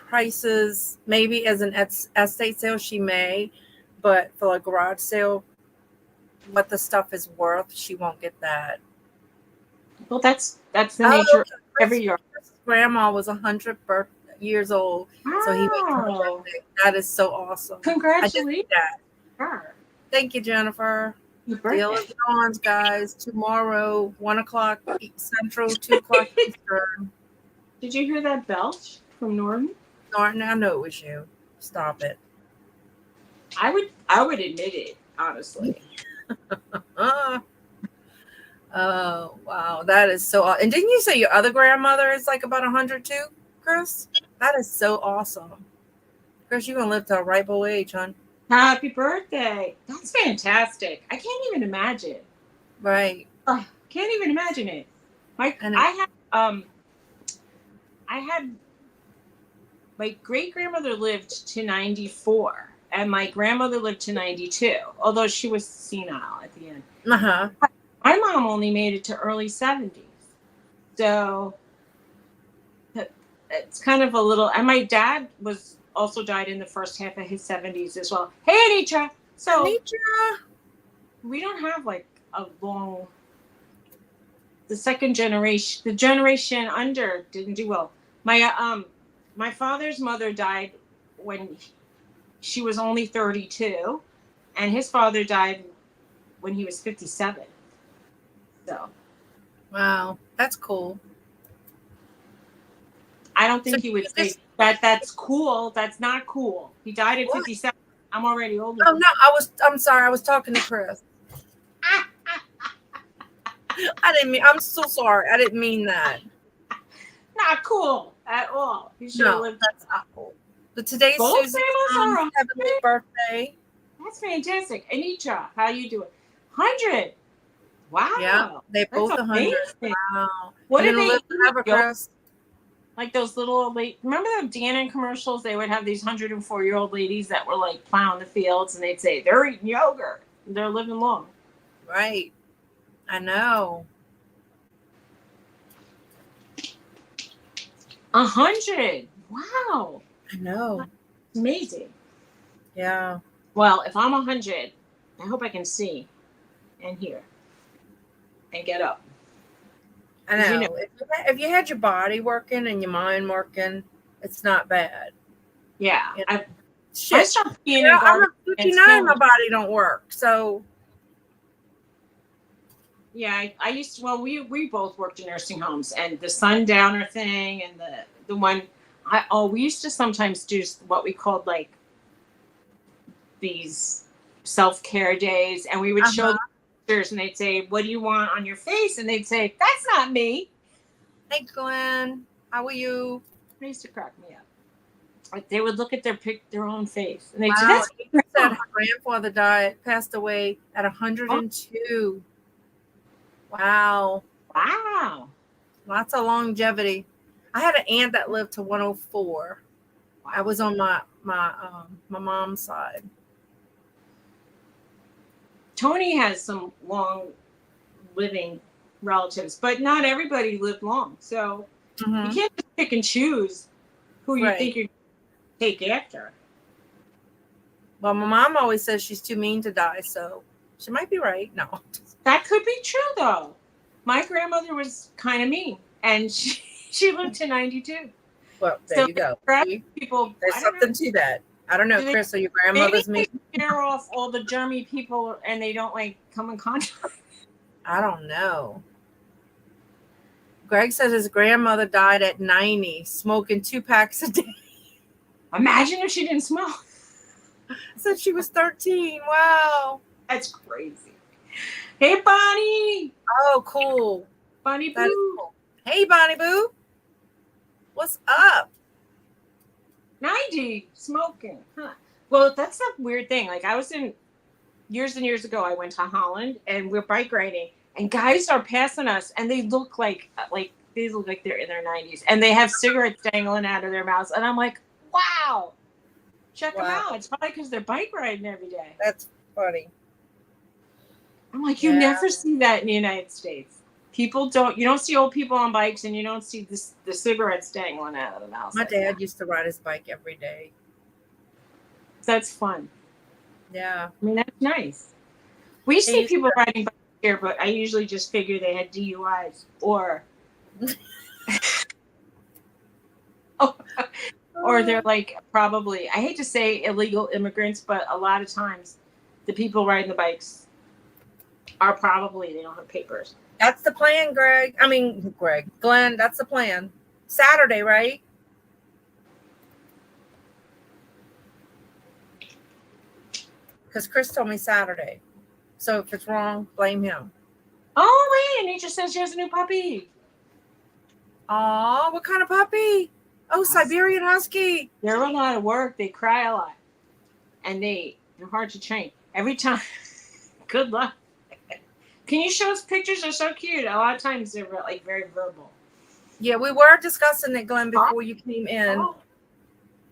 [SPEAKER 1] prices. Maybe as an estate sale she may, but for a garage sale, what the stuff is worth, she won't get that.
[SPEAKER 2] Well, that's the nature of every year.
[SPEAKER 1] Grandma was 100 years old, so he went to her birthday. That is so awesome.
[SPEAKER 2] Congratulations.
[SPEAKER 1] Thank you, Jennifer. Deal of the Dawns, guys. Tomorrow, 1:00 Central, 2:00 Eastern.
[SPEAKER 2] Did you hear that belch from Norton?
[SPEAKER 1] Norton, I know it was you. Stop it.
[SPEAKER 2] I would admit it, honestly.
[SPEAKER 1] Oh, wow. That is so awesome. And didn't you say your other grandmother is like about 100 too? Chris? That is so awesome. Chris, you're gonna live to a ripe old age, hon.
[SPEAKER 2] Happy birthday. That's fantastic. I can't even imagine.
[SPEAKER 1] Right.
[SPEAKER 2] Can't even imagine it. I had my great grandmother lived to 94, and my grandmother lived to 92, although she was senile at the end.
[SPEAKER 1] Uh-huh.
[SPEAKER 2] My mom only made it to early 70s. So it's kind of a little, and my dad was also died in the first half of his 70s as well. Hey, Anitra. So
[SPEAKER 1] Anitra.
[SPEAKER 2] We don't have like a long, the second generation, the generation under didn't do well. My father's mother died when she was only 32, and his father died when he was 57. So
[SPEAKER 1] Wow, that's cool.
[SPEAKER 2] I don't think he would say that that's cool. That's not cool. He died at 57. I'm already older.
[SPEAKER 1] Oh no, I'm sorry, I was talking to Chris. I'm so sorry. I didn't mean that.
[SPEAKER 2] Not cool at all. You should
[SPEAKER 1] No,
[SPEAKER 2] lived.
[SPEAKER 1] that's not cool. But today's
[SPEAKER 2] Both
[SPEAKER 1] Suzy's
[SPEAKER 2] grandmas are
[SPEAKER 1] 70th birthday.
[SPEAKER 2] That's fantastic. Anitra, how you doing? 100. Wow.
[SPEAKER 1] Yeah, they both 100. Wow.
[SPEAKER 2] What did they
[SPEAKER 1] live forever, Chris?
[SPEAKER 2] Like those little late, remember the Dannon commercials? They would have these 104-year-old ladies that were like plowing the fields, and they'd say they're eating yogurt. They're living long.
[SPEAKER 1] Right. I know.
[SPEAKER 2] 100. Wow.
[SPEAKER 1] I know.
[SPEAKER 2] That's amazing.
[SPEAKER 1] Yeah.
[SPEAKER 2] Well, if I'm 100, I hope I can see and hear and get up.
[SPEAKER 1] I know. If you had your body working and your mind working, it's not bad.
[SPEAKER 2] Yeah.
[SPEAKER 1] You know?
[SPEAKER 2] I stopped being in
[SPEAKER 1] I'm 59, my body don't work. So
[SPEAKER 2] yeah, I used to, well, we both worked in nursing homes, and the sundowner thing and the one we used to sometimes do what we called like these self-care days, and we would show the pictures, and they'd say, what do you want on your face? And they'd say, that's not me.
[SPEAKER 1] Hey Glenn, how are you?
[SPEAKER 2] They used to crack me up. Like they would look at their own face, and they'd
[SPEAKER 1] say,
[SPEAKER 2] that's
[SPEAKER 1] said her grandfather passed away at 102. Wow. Lots of longevity. I had an aunt that lived to 104. Wow. I was on my mom's side.
[SPEAKER 2] Tony has some long living relatives, but not everybody lived long. So you can't just pick and choose who you think you're going to take after.
[SPEAKER 1] Well, my mom always says she's too mean to die, so she might be right. No.
[SPEAKER 2] That could be true, though. My grandmother was kind of mean, and she lived to 92.
[SPEAKER 1] Well, there you go.
[SPEAKER 2] People,
[SPEAKER 1] there's something to that. I don't know, Chris. So your grandmother's mean?
[SPEAKER 2] They scare off all the germy people, and they don't like come in contact.
[SPEAKER 1] I don't know. Greg says his grandmother died at 90, smoking 2 packs a day.
[SPEAKER 2] Imagine if she didn't smoke.
[SPEAKER 1] Said she was 13. Wow.
[SPEAKER 2] That's crazy. Hey, Bonnie.
[SPEAKER 1] Oh, cool.
[SPEAKER 2] Bonnie Boo.
[SPEAKER 1] Cool. Hey, Bonnie Boo. What's up?
[SPEAKER 2] 90, smoking. Huh. Well, that's a weird thing. Like I was in years and years ago, I went to Holland and we're bike riding, and guys are passing us, and they look like they're in their 90s, and they have cigarettes dangling out of their mouths, and I'm like, wow. Check them out. It's probably because they're bike riding every day.
[SPEAKER 1] That's funny.
[SPEAKER 2] I'm like, you never see that in the United States. You don't see old people on bikes, and you don't see the cigarettes dangling out of the mouth.
[SPEAKER 1] My dad used to ride his bike every day.
[SPEAKER 2] That's fun.
[SPEAKER 1] Yeah.
[SPEAKER 2] I mean, that's nice. We see people riding bikes here, but I usually just figure they had DUIs or or they're like probably, I hate to say illegal immigrants, but a lot of times the people riding the bikes are probably, they don't have papers.
[SPEAKER 1] That's the plan, Glenn, that's the plan. Saturday, right? Because Chris told me Saturday. So if it's wrong, blame him.
[SPEAKER 2] Oh, wait, and he just says she has a new puppy.
[SPEAKER 1] Aw, what kind of puppy? Oh, Siberian Husky.
[SPEAKER 2] They're a lot of work. They cry a lot. And they're hard to train. Every time. Good luck. Can you show us pictures? They're so cute. A lot of times they're like very verbal.
[SPEAKER 1] Yeah, we were discussing it, Glenn, before you came in. Oh.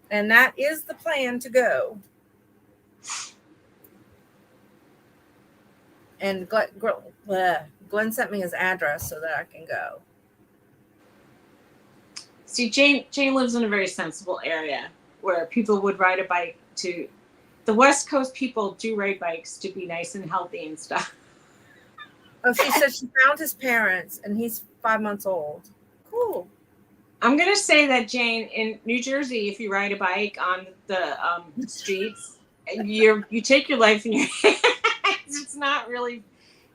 [SPEAKER 1] And that is the plan to go. And Glenn sent me his address so that I can go.
[SPEAKER 2] See, Jane lives in a very sensible area where people would ride a bike to. The West Coast people do ride bikes to be nice and healthy and stuff.
[SPEAKER 1] Oh, she said she found his parents and he's 5 months old. Cool.
[SPEAKER 2] I'm going to say that, Jane, in New Jersey, if you ride a bike on the streets, you take your life in your hands. It's not really,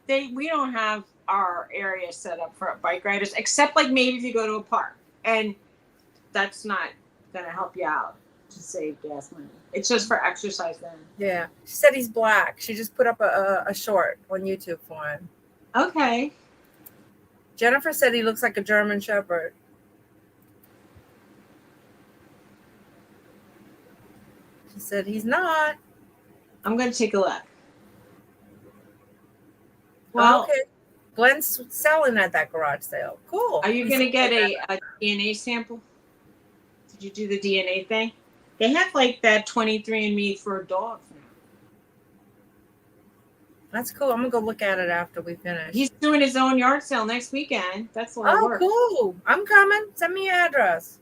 [SPEAKER 2] we don't have our area set up for bike riders, except like maybe if you go to a park. And that's not going to help you out to save gas money. It's just for exercise then.
[SPEAKER 1] Yeah. She said he's black. She just put up a short on YouTube for him.
[SPEAKER 2] Okay.
[SPEAKER 1] Jennifer said he looks like a German Shepherd. She said he's not.
[SPEAKER 2] I'm going to take a look.
[SPEAKER 1] Well, okay. Glenn's selling at that garage sale. Cool.
[SPEAKER 2] Are you going to get a DNA sample? Did you do the DNA thing? They have like that 23andMe for dogs now.
[SPEAKER 1] That's cool. I'm going to go look at it after we finish.
[SPEAKER 2] He's doing his own yard sale next weekend. That's what I work.
[SPEAKER 1] Oh, cool. I'm coming. Send me your address.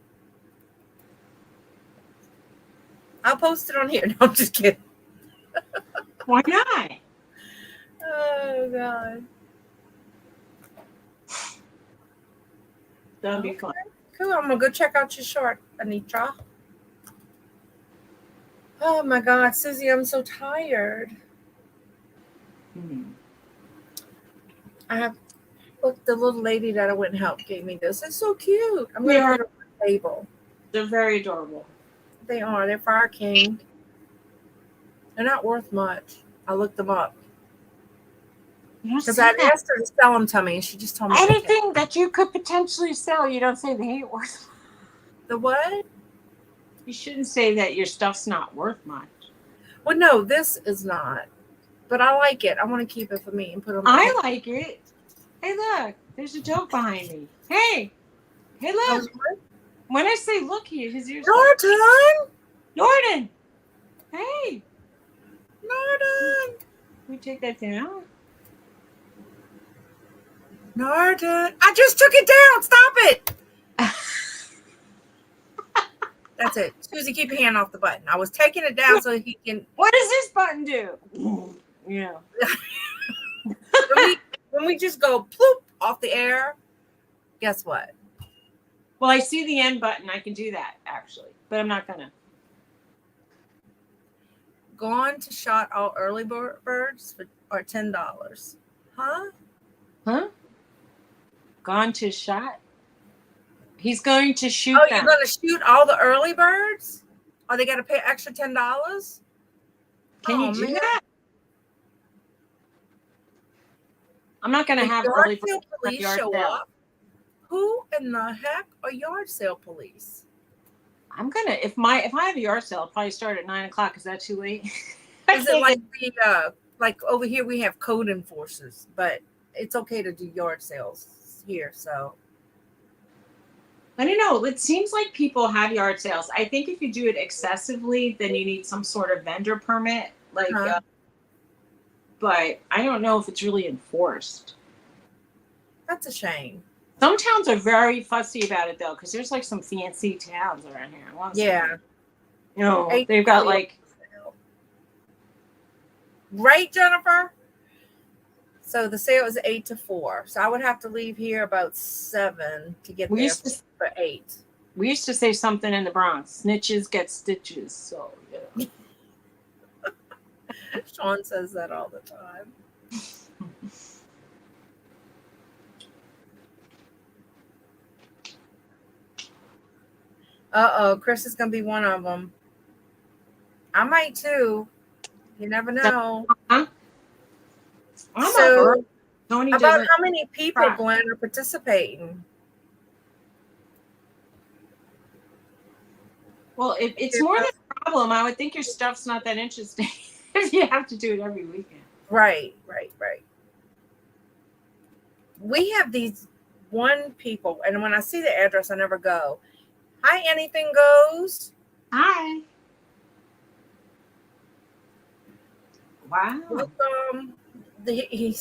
[SPEAKER 1] I'll post it on here. No, I'm just kidding.
[SPEAKER 2] Why not?
[SPEAKER 1] Oh, God.
[SPEAKER 2] That'll be fun.
[SPEAKER 1] Cool. I'm going to go check out your short, Anitra. Oh, my God. Suzy, I'm so tired. I have, look, the little lady that I went and helped gave me this. It's so cute. I'm going to put it on the table.
[SPEAKER 2] They're very adorable.
[SPEAKER 1] They are. They're Fire King. They're not worth much. I looked them up. Because I asked her to sell them to me, and she just told me
[SPEAKER 2] anything that you could potentially sell. You don't say they ain't worth.
[SPEAKER 1] The what?
[SPEAKER 2] You shouldn't say that your stuff's not worth much.
[SPEAKER 1] Well, no, this is not. But I like it. I want to keep it for me and put it on my
[SPEAKER 2] I like it. Hey, look. There's a dog behind me. Hey, look. When I say look, his ears. Norton. Hey.
[SPEAKER 1] Norton.
[SPEAKER 2] Can we take that down?
[SPEAKER 1] Norton. I just took it down. Stop it. That's it. Suzy, keep your hand off the button. I was taking it down so he can.
[SPEAKER 2] What does this button do? Yeah.
[SPEAKER 1] when we just go ploop off the air, guess what?
[SPEAKER 2] Well, I see the end button. I can do that, actually. But I'm not going to.
[SPEAKER 1] Gone to shot all early birds for $10. Huh?
[SPEAKER 2] Gone to shot? He's going to shoot them.
[SPEAKER 1] You're going to shoot all the early birds? Are they going to pay extra $10?
[SPEAKER 2] Can you do that? I'm not going to have early
[SPEAKER 1] bird police show up. Who in the heck are yard sale police?
[SPEAKER 2] I'm gonna if I have a yard sale, I'll probably start at 9:00. Is that too late?
[SPEAKER 1] Is it like like over here we have code enforcers, but it's okay to do yard sales here. So
[SPEAKER 2] I don't know. It seems like people have yard sales. I think if you do it excessively, then you need some sort of vendor permit. But I don't know if it's really enforced.
[SPEAKER 1] That's a shame.
[SPEAKER 2] Some towns are very fussy about it, though, because there's like some fancy towns around here.
[SPEAKER 1] Yeah.
[SPEAKER 2] You know, they've got like.
[SPEAKER 1] Right, Jennifer? So the sale is 8 to 4. So I would have to leave here about 7 to get there for 8.
[SPEAKER 2] We used to say something in the Bronx: snitches get stitches. So, yeah.
[SPEAKER 1] Sean says that all the time. Chris is going to be one of them. I might too. You never know. So, about how many people, Glenn, are participating?
[SPEAKER 2] Well, if it's more than a problem, I would think your stuff's not that interesting if you have to do it every weekend.
[SPEAKER 1] Right. We have these one people, and when I see the address, I never go. Hi, anything goes.
[SPEAKER 2] Hi. Wow.
[SPEAKER 1] Welcome. He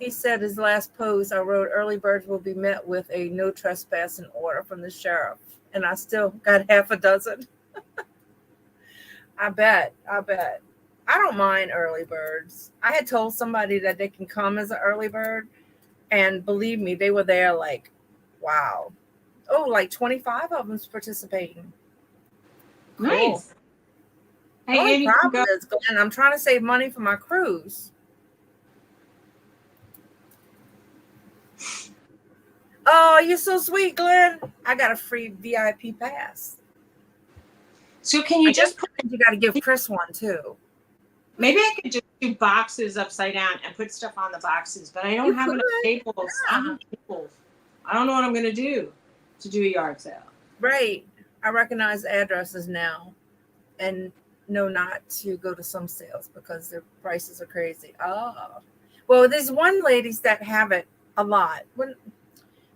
[SPEAKER 1] said his last post, I wrote, early birds will be met with a no trespassing order from the sheriff. And I still got half a dozen. I bet. I don't mind early birds. I had told somebody that they can come as an early bird. And believe me, they were there like, wow. Oh, like 25 of them's participating.
[SPEAKER 2] Cool. Nice.
[SPEAKER 1] The only problem is, Glenn, I'm trying to save money for my cruise. Oh, you're so sweet, Glenn. I got a free VIP pass.
[SPEAKER 2] So can you just
[SPEAKER 1] put? You got to give Chris one too.
[SPEAKER 2] Maybe I could just do boxes upside down and put stuff on the boxes, but I don't have enough tables. Yeah. I don't know what I'm going to do a yard sale.
[SPEAKER 1] Right. I recognize addresses now and know not to go to some sales because their prices are crazy. Oh, well, there's one ladies that have it a lot,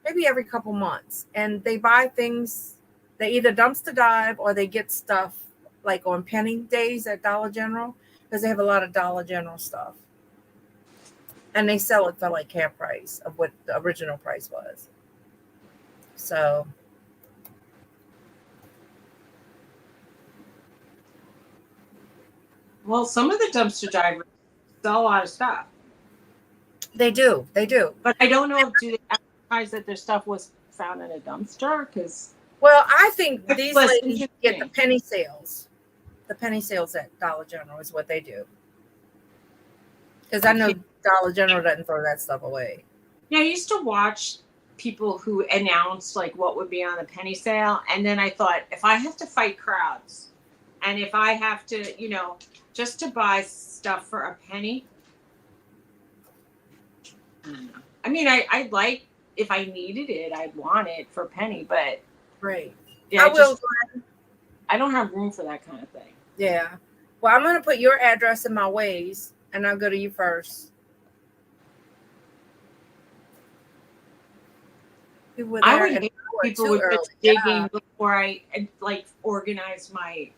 [SPEAKER 1] maybe every couple months, and they buy things. They either dumpster dive or they get stuff like on penny days at Dollar General because they have a lot of Dollar General stuff, and they sell it for like half price of what the original price was. So.
[SPEAKER 2] Well, some of the dumpster divers sell a lot of stuff.
[SPEAKER 1] They do.
[SPEAKER 2] But I don't know, do they advertise that their stuff was found in a dumpster?
[SPEAKER 1] Well, I think these ladies get the penny sales. The penny sales at Dollar General is what they do. Because I know Dollar General doesn't throw that stuff away.
[SPEAKER 2] Yeah, I used to watch people who announced like what would be on the penny sale. And then I thought, if I have to fight crowds and if I have to, just to buy stuff for a penny. I don't know. I mean, I like, if I needed it, I'd want it for a penny, but.
[SPEAKER 1] Right.
[SPEAKER 2] Yeah, I don't have room for that kind of thing.
[SPEAKER 1] Yeah. Well, I'm going to put your address in my ways and I'll go to you first.
[SPEAKER 2] I would hate people would be digging before I organize my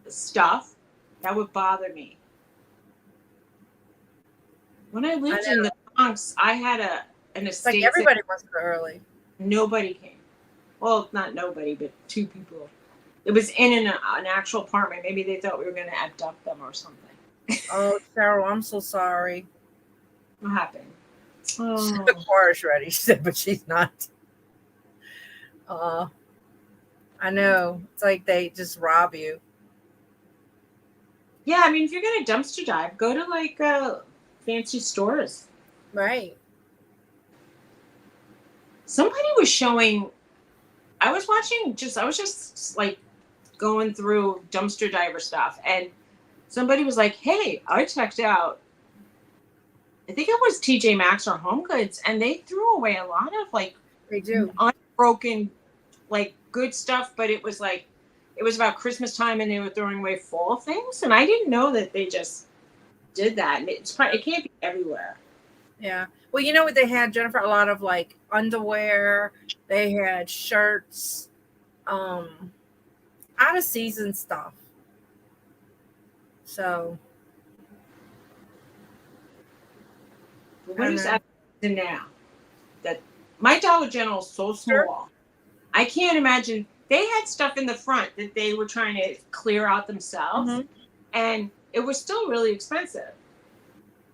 [SPEAKER 2] stuff. That would bother me. When I lived in the Bronx, I had an estate.
[SPEAKER 1] Like everybody was early.
[SPEAKER 2] Nobody came. Well, not nobody, but two people. It was in an actual apartment. Maybe they thought we were going to abduct them or something.
[SPEAKER 1] Oh, Cheryl, I'm so sorry.
[SPEAKER 2] What happened?
[SPEAKER 1] Oh. The chorus ready, she said, but she's not. I know. It's like they just rob you.
[SPEAKER 2] Yeah, I mean, if you're going to dumpster dive, go to fancy stores.
[SPEAKER 1] Right.
[SPEAKER 2] Somebody was showing, I was just like going through dumpster diver stuff, and somebody was like, hey, I checked out, I think it was TJ Maxx or Home Goods, and they threw away a lot of
[SPEAKER 1] they do
[SPEAKER 2] unbroken good stuff, but it was about Christmas time and they were throwing away fall things, and I didn't know that they just did that. It can't be everywhere.
[SPEAKER 1] Yeah. Well, you know what they had, Jennifer? A lot of underwear. They had shirts, out of season stuff. So.
[SPEAKER 2] What is that now? That my Dollar General is so small. Sure. I can't imagine. They had stuff in the front that they were trying to clear out themselves, and it was still really expensive.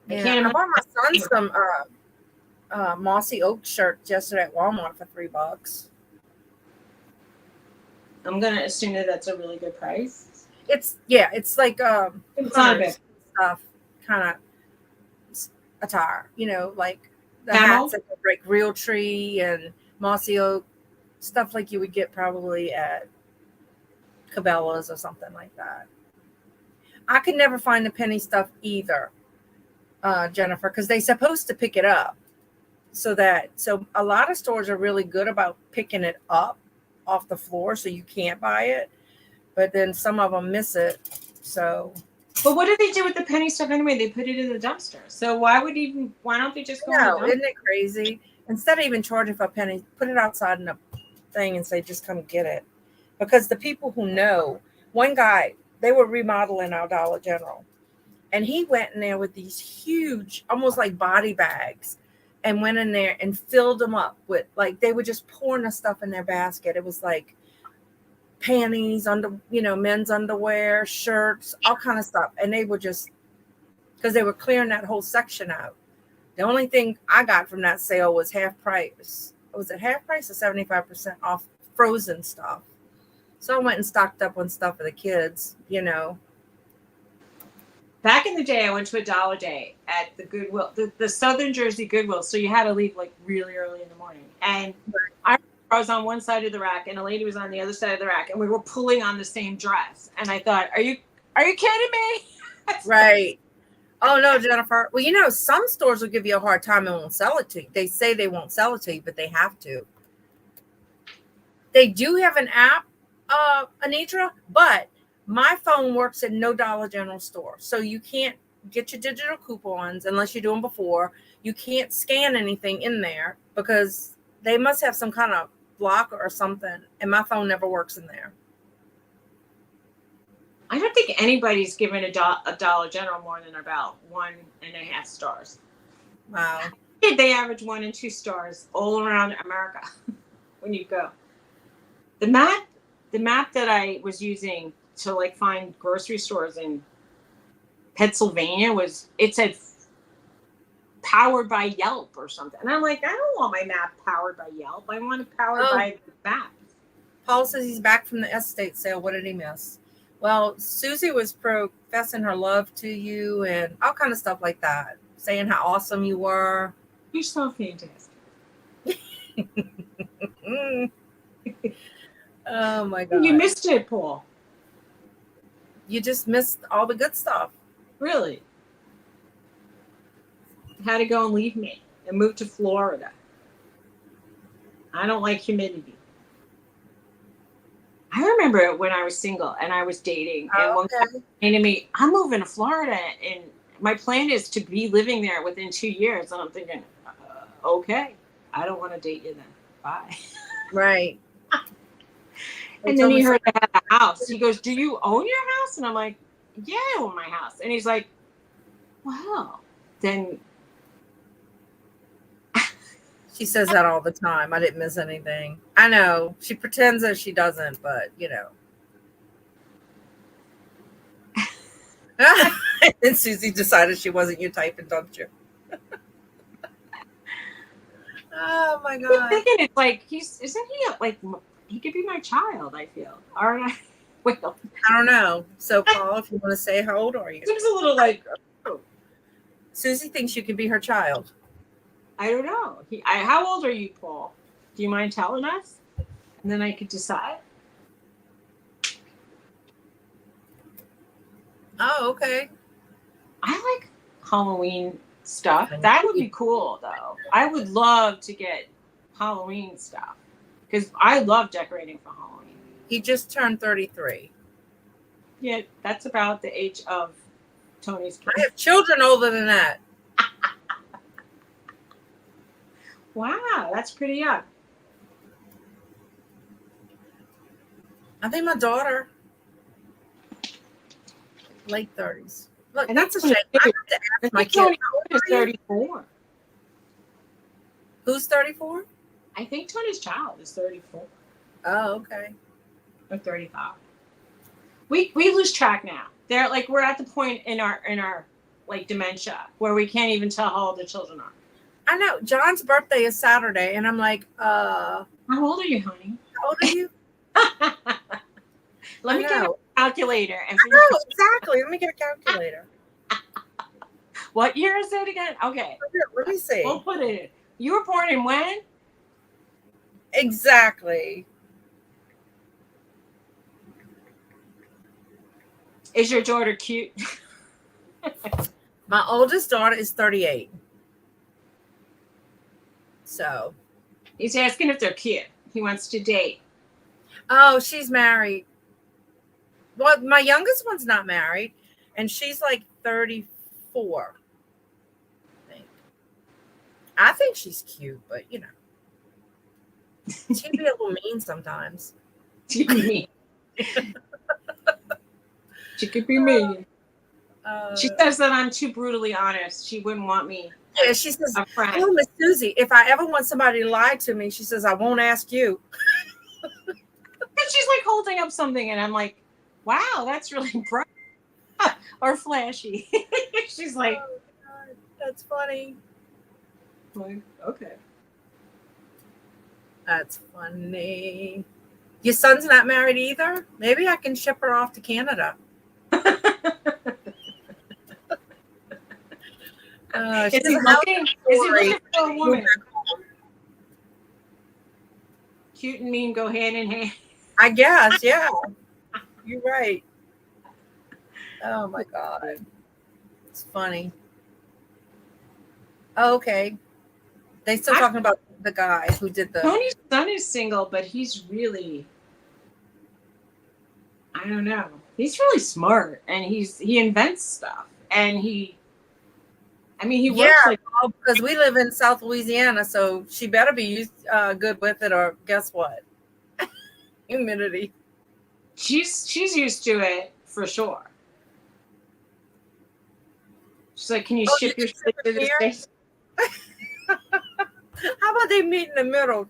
[SPEAKER 1] I bought my son some Mossy Oak shirts yesterday at Walmart for $3.
[SPEAKER 2] I'm gonna assume that that's a really good price.
[SPEAKER 1] It's like
[SPEAKER 2] it's not a big
[SPEAKER 1] stuff, kind of attire, like the hats that like Realtree and Mossy Oak, stuff like you would get probably at Cabela's or something like that. I could never find the penny stuff either, Jennifer, because they're supposed to pick it up. So a lot of stores are really good about picking it up off the floor so you can't buy it. but then some of them miss it. So,
[SPEAKER 2] But what do they do with the penny stuff anyway? They put it in the dumpster. So why don't they just go in the
[SPEAKER 1] no,
[SPEAKER 2] dumpster?
[SPEAKER 1] isn't it crazy? Instead of even charging for a penny, put it outside in a thing and say, just come get it. Because the people who know, one guy, they were remodeling our Dollar General, and he went in there with these huge, almost like body bags, and went in there and filled them up with, like, they were just pouring the stuff in their basket. It was like panties, men's underwear, shirts, all kind of stuff. And they were just, because they were clearing that whole section out. The only thing I got from that sale was half price. Was it half price or 75% off frozen stuff? So I went and stocked up on stuff for the kids,
[SPEAKER 2] Back in the day, I went to a Dollar Day at the Goodwill, the Southern Jersey Goodwill. So you had to leave like really early in the morning. And I was on one side of the rack and a lady was on the other side of the rack, and we were pulling on the same dress. And I thought, are you kidding me?
[SPEAKER 1] Right. Oh, no, Jennifer. Well, some stores will give you a hard time and won't sell it to you. They say they won't sell it to you, but they have to. They do have an app, Anitra, but my phone works at no Dollar General store. So you can't get your digital coupons unless you do them before. You can't scan anything in there because they must have some kind of blocker or something. And my phone never works in there.
[SPEAKER 2] I don't think anybody's given a Dollar General more than about 1.5 stars.
[SPEAKER 1] Wow.
[SPEAKER 2] They average 1 and 2 stars all around America when you go. The map that I was using to like find grocery stores in Pennsylvania it said powered by Yelp or something. And I'm like, I don't want my map powered by Yelp. I want it powered by the map.
[SPEAKER 1] Paul says he's back from the estate sale. What did he miss? Well, Suzy was professing her love to you and all kind of stuff like that, saying how awesome you were.
[SPEAKER 2] You're so fantastic.
[SPEAKER 1] Oh my God.
[SPEAKER 2] You missed it, Paul.
[SPEAKER 1] You just missed all the good stuff.
[SPEAKER 2] Really? Had to go and leave me and move to Florida. I don't like humidity. I remember when I was single and I was dating, and one guy came to me, I'm moving to Florida, and my plan is to be living there within 2 years. And I'm thinking, okay, I don't want to date you then. Bye.
[SPEAKER 1] Right.
[SPEAKER 2] And then he heard I had a house. He goes, do you own your house? And I'm like, yeah, I own my house. And he's like, wow. Then
[SPEAKER 1] she says that all the time. I didn't miss anything. I know. She pretends that she doesn't, but And Suzy decided she wasn't your type and dumped you. Oh my God.
[SPEAKER 2] I'm thinking it's like he could be my child, I feel. All right. Well,
[SPEAKER 1] I don't know. So Paul, if you want to say, how old are you?
[SPEAKER 2] Seems a little like
[SPEAKER 1] Suzy thinks you can be her child.
[SPEAKER 2] I don't know. How old are you, Paul? Do you mind telling us? And then I could decide.
[SPEAKER 1] Oh, okay.
[SPEAKER 2] I like Halloween stuff. That would be cool, though. I would love to get Halloween stuff because I love decorating for Halloween.
[SPEAKER 1] He just turned 33.
[SPEAKER 2] Yeah, that's about the age of Tony's kid.
[SPEAKER 1] I have children older than that.
[SPEAKER 2] Wow, that's pretty young.
[SPEAKER 1] I think my daughter, late 30s. Look,
[SPEAKER 2] And
[SPEAKER 1] that's a shame. I have to ask my kid.
[SPEAKER 2] Tony is 34.
[SPEAKER 1] Who's 34?
[SPEAKER 2] I think Tony's child is 34.
[SPEAKER 1] Oh, okay.
[SPEAKER 2] Or 35. We lose track now. We're at the point in our like dementia where we can't even tell how old the children are.
[SPEAKER 1] I know. John's birthday is Saturday, and I'm like,
[SPEAKER 2] how old are you, honey?
[SPEAKER 1] How old are you?
[SPEAKER 2] Let me get a calculator. And
[SPEAKER 1] I know, exactly. Let me get a calculator.
[SPEAKER 2] What year is it again? Okay.
[SPEAKER 1] Let me see.
[SPEAKER 2] We'll put it in. You were born in when?
[SPEAKER 1] Exactly.
[SPEAKER 2] Is your daughter cute?
[SPEAKER 1] My oldest daughter is 38. So.
[SPEAKER 2] He's asking if they're cute. He wants to date.
[SPEAKER 1] Oh, she's married. Well, my youngest one's not married, and she's like 34. I think she's cute, but she'd be a little mean sometimes.
[SPEAKER 2] She could be mean. She could be mean. She says that I'm too brutally honest. She wouldn't want me.
[SPEAKER 1] Yeah, she says, "Oh, Miss Suzy, if I ever want somebody to lie to me," she says, "I won't ask you."
[SPEAKER 2] And she's like holding up something, and I'm like, "Wow, that's really bright or flashy." She's like,
[SPEAKER 1] "Oh God, that's funny."
[SPEAKER 2] Like, okay,
[SPEAKER 1] that's funny. Your son's not married either? Maybe I can ship her off to Canada.
[SPEAKER 2] Is he looking for a woman? Cute and mean go hand in hand.
[SPEAKER 1] I guess, yeah. You're right. Oh my God. It's funny. Oh, okay. They still talking about the guy who did the...
[SPEAKER 2] Tony's son is single, but he's really... I don't know. He's really smart, and he invents stuff, and he works like...
[SPEAKER 1] because we live in South Louisiana, so she better be good with it, or guess what? Humidity.
[SPEAKER 2] She's used to it for sure. She's like, "Can you ship your shit to the States?"
[SPEAKER 1] How about they meet in the middle?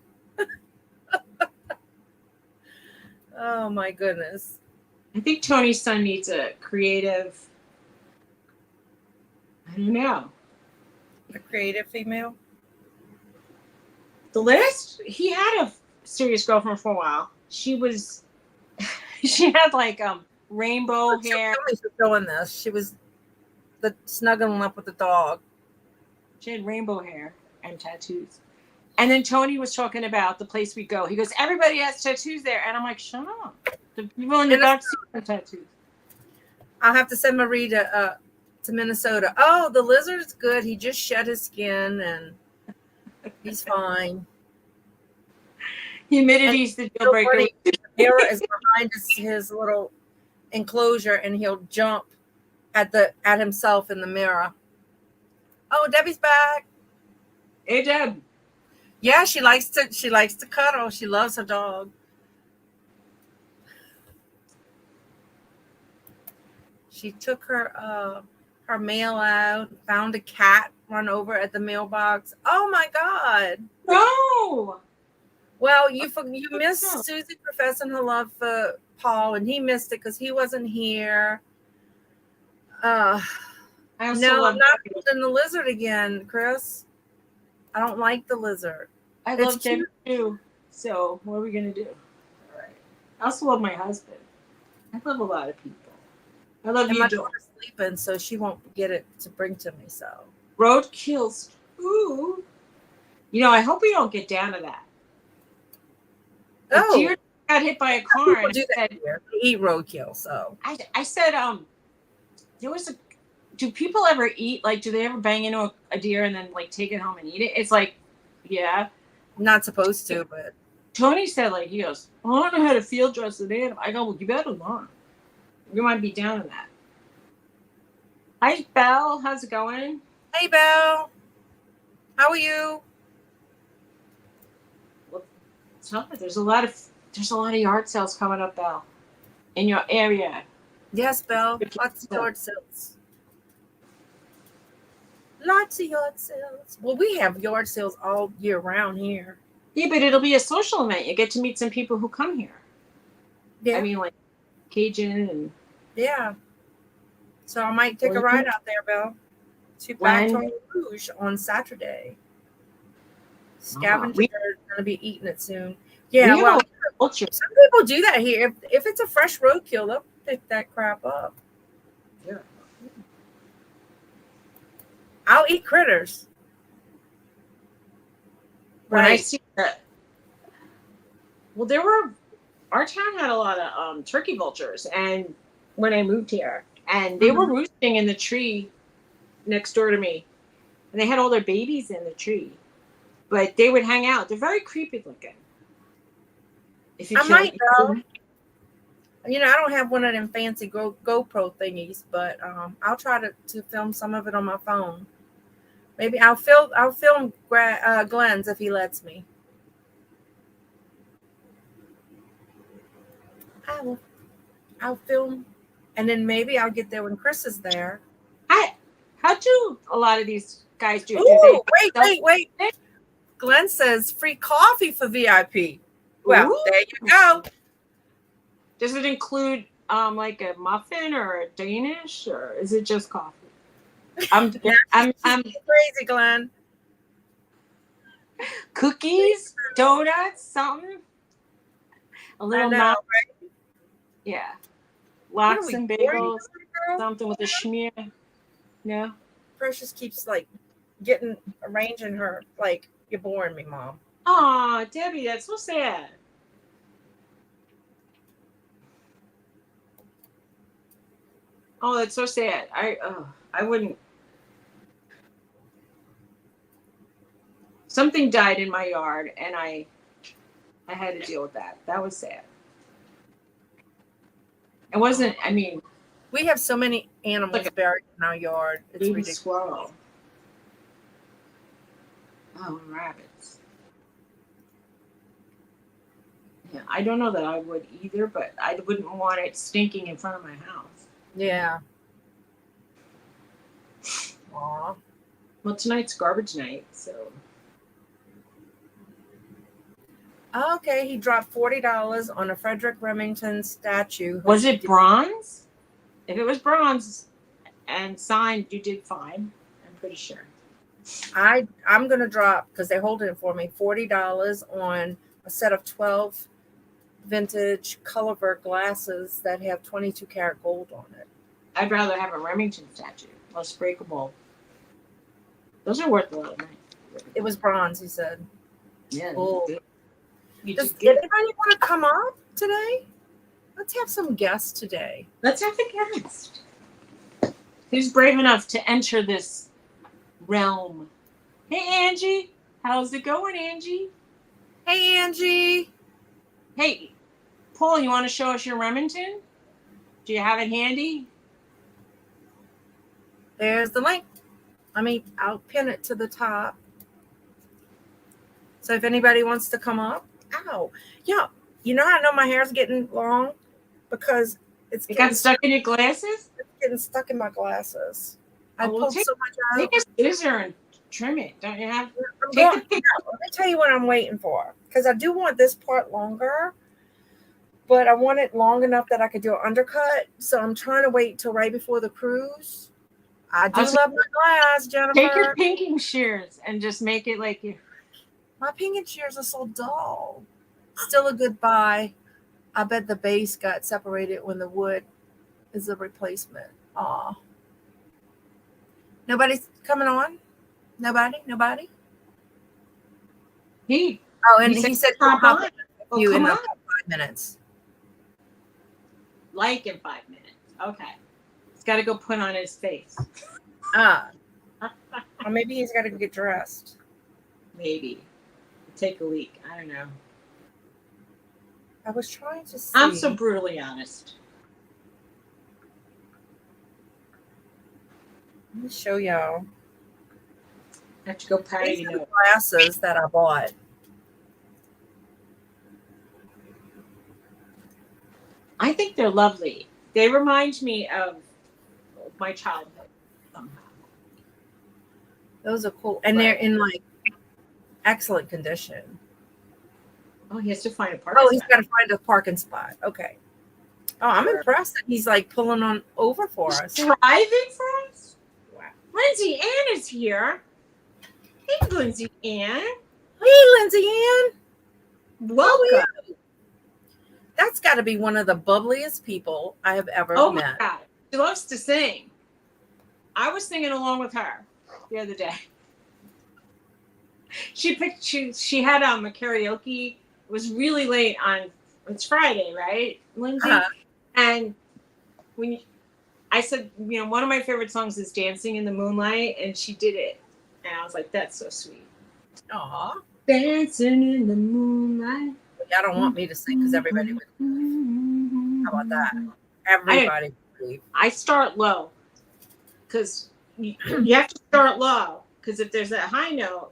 [SPEAKER 1] Oh my goodness.
[SPEAKER 2] I think Tony's son needs a creative... I don't know.
[SPEAKER 1] A creative female?
[SPEAKER 2] The last... He had a serious girlfriend for a while. She was... she had like rainbow hair.
[SPEAKER 1] She was doing this. She was snuggling up with the dog.
[SPEAKER 2] She had rainbow hair and tattoos. And then Tony was talking about the place we go. He goes, "Everybody has tattoos there." And I'm like, "Shut up. The people in the back seat have tattoos."
[SPEAKER 1] I'll have to send Marie to Minnesota. Oh, the lizard's good. He just shed his skin and he's fine.
[SPEAKER 2] Humidity's the deal breaker.
[SPEAKER 1] The mirror is behind his little enclosure, and he'll jump at himself in the mirror. Oh, Debbie's back.
[SPEAKER 2] Hey, Deb.
[SPEAKER 1] Yeah, she likes to cuddle. She loves her dog. She took her mail out, found a cat run over at the mailbox. Oh my God.
[SPEAKER 2] No.
[SPEAKER 1] Well, you missed Suzy professing her love for Paul, and he missed it because he wasn't here. No, I'm not holding the lizard again, Chris. I don't like the lizard.
[SPEAKER 2] I love Debbie too. So what are we gonna do? All right. I also love my husband. I love a lot of people. I love you.
[SPEAKER 1] My daughter's sleeping, so she won't get it to bring to me. So
[SPEAKER 2] roadkills. Ooh. I hope we don't get down to that.
[SPEAKER 1] Oh,
[SPEAKER 2] deer got hit by a car.
[SPEAKER 1] And they eat roadkill. So
[SPEAKER 2] I said, there was do people ever eat, like, do they ever bang into a deer and then like take it home and eat it? It's like, yeah.
[SPEAKER 1] Not supposed to, but
[SPEAKER 2] Tony said, like, he goes, "I don't know how to field dress an animal." I go, "Well, you better learn. You might be down in that." Hi, Belle. How's it going?
[SPEAKER 1] Hey, Belle. How are you?
[SPEAKER 2] Well, there's a lot of yard sales coming up, Belle, in your area.
[SPEAKER 1] Yes, Belle. Lots of yard sales. Lots of yard sales. Well, we have yard sales all year round here.
[SPEAKER 2] Yeah, but it'll be a social event. You get to meet some people who come here. Yeah. I mean, like Cajun and...
[SPEAKER 1] Yeah. So I might take a ride out there, Belle, to Baton Rouge on Saturday. Scavengers are going to be eating it soon. Yeah, well, some people do that here. If it's a fresh roadkill, they'll pick that crap up.
[SPEAKER 2] Yeah.
[SPEAKER 1] I'll eat critters.
[SPEAKER 2] When I see that, well, our town had a lot of turkey vultures, and when I moved here, and they were roosting in the tree next door to me, and they had all their babies in the tree, but they would hang out. They're very creepy looking. If you
[SPEAKER 1] I might go. You know, I don't have one of them fancy GoPro thingies, but I'll try to film some of it on my phone. Maybe I'll film Glenn's if he lets me. I'll film, and then maybe I'll get there when Chris is there.
[SPEAKER 2] How do a lot of these guys do?
[SPEAKER 1] Ooh, wait. Glenn says free coffee for VIP. Well,
[SPEAKER 2] Ooh.
[SPEAKER 1] there you go.
[SPEAKER 2] Does it include like a muffin or a Danish, or is it just coffee? I'm
[SPEAKER 1] crazy, Glenn.
[SPEAKER 2] Cookies, donuts, something. A little
[SPEAKER 1] right?
[SPEAKER 2] Yeah. Lox and bagels, something with a schmear. No.
[SPEAKER 1] Precious keeps like arranging her like, you're boring me, Mom.
[SPEAKER 2] Aw, Debbie, that's so sad. Oh, that's so sad. I wouldn't. Something died in my yard, and I had to deal with that. That was sad. It wasn't. I mean,
[SPEAKER 1] we have so many animals buried in our yard. It's ridiculous.
[SPEAKER 2] Squirrel. Oh, rabbits. Yeah, I don't know that I would either, but I wouldn't want it stinking in front of my house.
[SPEAKER 1] Yeah. Aw.
[SPEAKER 2] Well, tonight's garbage night, so.
[SPEAKER 1] Okay, he dropped $40 on a Frederick Remington statue.
[SPEAKER 2] Was it bronze? If it was bronze and signed, you did fine. I'm pretty sure.
[SPEAKER 1] I'm gonna drop, because they're holding it for me, $40 on a set of 12 vintage Colorwork glasses that have 22 karat gold on it.
[SPEAKER 2] I'd rather have a Remington statue, less breakable. Those are worth a lot of money.
[SPEAKER 1] It was bronze, he said.
[SPEAKER 2] Yeah.
[SPEAKER 1] Does anybody want to come up today? Let's have some guests today.
[SPEAKER 2] Let's have a guest. Who's brave enough to enter this realm? Hey, Angie. How's it going, Angie?
[SPEAKER 1] Hey, Angie.
[SPEAKER 2] Hey, Paul, you want to show us your Remington? Do you have it handy?
[SPEAKER 1] There's the link. I'll pin it to the top. So if anybody wants to come up. Ow. Yeah. You know how I know my hair's getting long? Because it
[SPEAKER 2] got stuck in your glasses?
[SPEAKER 1] It's getting stuck in my glasses. I pulled so much out.
[SPEAKER 2] Take a scissor and trim it. Don't you have?
[SPEAKER 1] Let me tell you what I'm waiting for. Because I do want this part longer. But I want it long enough that I could do an undercut. So I'm trying to wait till right before the cruise. I do love my glass, Jennifer.
[SPEAKER 2] Take your pinking shears and just make it like you.
[SPEAKER 1] My pinking shears are so dull. Still a good buy. I bet the base got separated when the wood is a replacement. Aw. Nobody's coming on? Nobody? And he said
[SPEAKER 2] come on.
[SPEAKER 1] You in about 5 minutes.
[SPEAKER 2] Like in 5 minutes. Okay. He's got to go put on his face.
[SPEAKER 1] Or maybe he's got to get dressed.
[SPEAKER 2] Maybe. Take a leak. I don't know.
[SPEAKER 1] I was trying to see.
[SPEAKER 2] I'm so brutally honest.
[SPEAKER 1] Let me show y'all.
[SPEAKER 2] I have to go party.
[SPEAKER 1] These are the glasses that I bought.
[SPEAKER 2] I think they're lovely. They remind me of my childhood somehow.
[SPEAKER 1] Those are cool. And they're in like excellent condition.
[SPEAKER 2] Oh, he has to find a parking
[SPEAKER 1] spot. He's got to find a parking spot. Okay. Oh, I'm impressed that he's like pulling on over for us.
[SPEAKER 2] Driving for us? Wow. Lindsay Ann is here. Hey, Lindsay Ann.
[SPEAKER 1] Hey, Lindsay Ann.
[SPEAKER 2] Welcome.
[SPEAKER 1] That's got to be one of the bubbliest people I have ever met.
[SPEAKER 2] Oh, my God. She loves to sing. I was singing along with her the other day. She had a karaoke. It was really late it's Friday, right, Lindsay?
[SPEAKER 1] Uh-huh.
[SPEAKER 2] And I said, one of my favorite songs is Dancing in the Moonlight, and she did it. And I was like, that's so sweet.
[SPEAKER 1] Aw.
[SPEAKER 2] Dancing in the moonlight.
[SPEAKER 1] Y'all don't want me to sing because everybody would. How about that? Everybody.
[SPEAKER 2] I start low because you have to start low, because if there's a high note,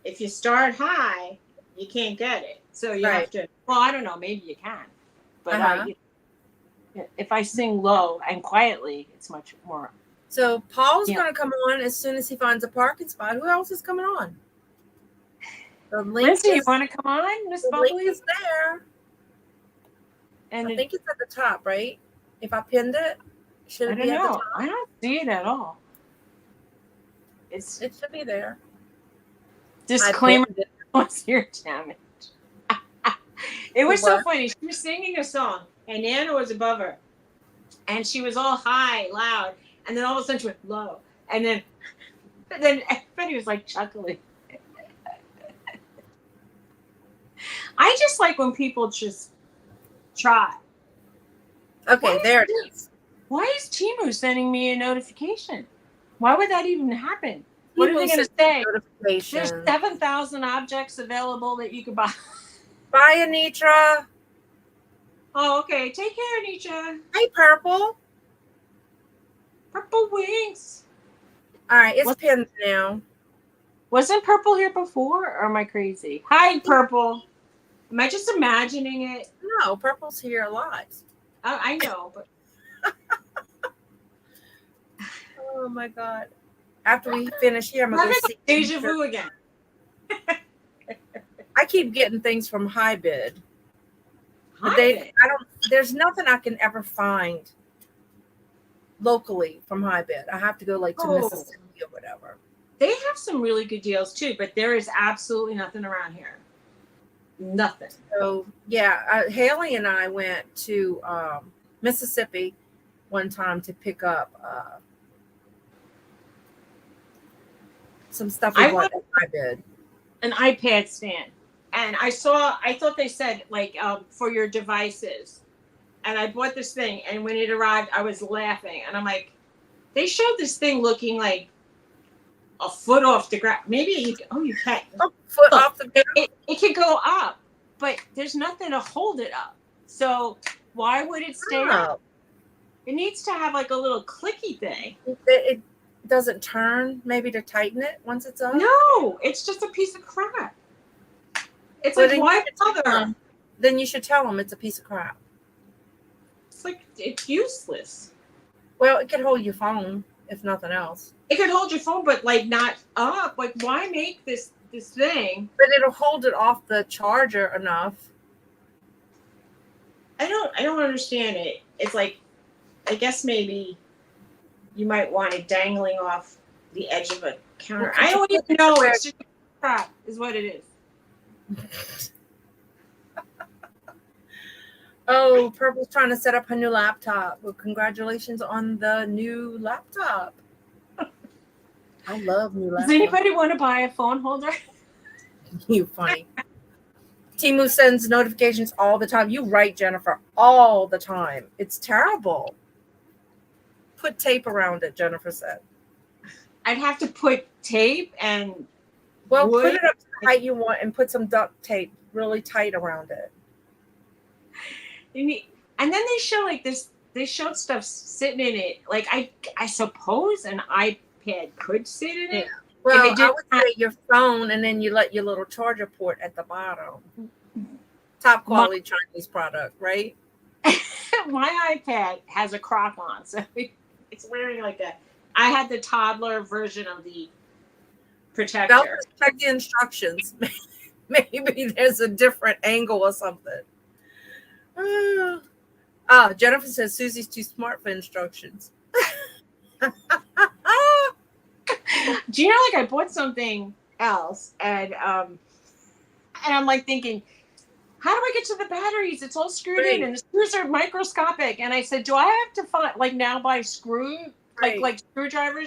[SPEAKER 2] if you start high, you can't get it. So you have to. Well, I don't know. Maybe you can, but if I sing low and quietly, it's much more.
[SPEAKER 1] So Paul's going to come on as soon as he finds a parking spot. Who else is coming on? The link
[SPEAKER 2] Lindsay, you want to come on, Miss Bubbly?
[SPEAKER 1] The link is there. And I think it's at the top, right? If I pinned it, should it be at the top?
[SPEAKER 2] I don't see it at all.
[SPEAKER 1] It should be there.
[SPEAKER 2] Disclaimer: what's your damage? It was so funny. She was singing a song, and Nana was above her, and she was all high, loud, and then all of a sudden she went low, and then everybody was like chuckling. I just like when people just try.
[SPEAKER 1] Okay, there it is.
[SPEAKER 2] Why is Temu sending me a notification? Why would that even happen? What are they going to say? There's 7,000 objects available that you could buy.
[SPEAKER 1] Bye, Anitra.
[SPEAKER 2] Oh, okay. Take care, Anitra.
[SPEAKER 1] Hey, Purple.
[SPEAKER 2] Purple wings.
[SPEAKER 1] All right, it's pinned now.
[SPEAKER 2] Wasn't Purple here before, or am I crazy? Hi, Purple. Am I just imagining it?
[SPEAKER 1] No, Purple's here a lot.
[SPEAKER 2] I know, but...
[SPEAKER 1] Oh, my God. After we finish here, I'm going to go see...
[SPEAKER 2] Deja vu again.
[SPEAKER 1] I keep getting things from High Bid. But there's nothing I can ever find locally from High Bid. I have to go to Mississippi or whatever.
[SPEAKER 2] They have some really good deals too, but there is absolutely nothing around here. Nothing.
[SPEAKER 1] So yeah, Haley and I went to Mississippi one time to pick up some stuff we bought at High Bid.
[SPEAKER 2] An iPad stand. And I thought they said for your devices. And I bought this thing, and when it arrived, I was laughing. And I'm like, they showed this thing looking like a foot off the ground. Maybe you can't.
[SPEAKER 1] A foot off the ground?
[SPEAKER 2] It could go up, but there's nothing to hold it up. So why would it stay up? It needs to have a little clicky thing.
[SPEAKER 1] It doesn't turn, maybe to tighten it once it's up?
[SPEAKER 2] No, it's just a piece of crap. It's why bother?
[SPEAKER 1] Then you should tell them it's a piece of crap.
[SPEAKER 2] It's useless.
[SPEAKER 1] Well, it could hold your phone, if nothing else.
[SPEAKER 2] It could hold your phone, but not up. Why make this thing?
[SPEAKER 1] But it'll hold it off the charger enough.
[SPEAKER 2] I don't understand it. It's I guess maybe you might want it dangling off the edge of a counter. I don't even know. It's just crap, is what it is.
[SPEAKER 1] Oh, Purple's trying to set up her new laptop. Well, congratulations on the new laptop. I love new laptops.
[SPEAKER 2] Does anybody want to buy a phone holder?
[SPEAKER 1] You funny. Temu sends notifications all the time. You right, Jennifer, all the time. It's terrible. Put tape around it, Jennifer said.
[SPEAKER 2] I'd have to put tape and
[SPEAKER 1] wood. Put it up to the height you want and put some duct tape really tight around it.
[SPEAKER 2] And then they show this. They showed stuff sitting in it. I suppose an iPad could sit in it.
[SPEAKER 1] Well, I would say your phone, and then you let your little charger port at the bottom. Top quality Chinese product, right?
[SPEAKER 2] My iPad has a crock on, so it's wearing I had the toddler version of the protector.
[SPEAKER 1] Check the instructions. Maybe there's a different angle or something. Jennifer says Susie's too smart for instructions.
[SPEAKER 2] Do you know, I bought something else, and I'm thinking, how do I get to the batteries? It's all screwed in, and the screws are microscopic. And I said, do I have to find now buy screwdrivers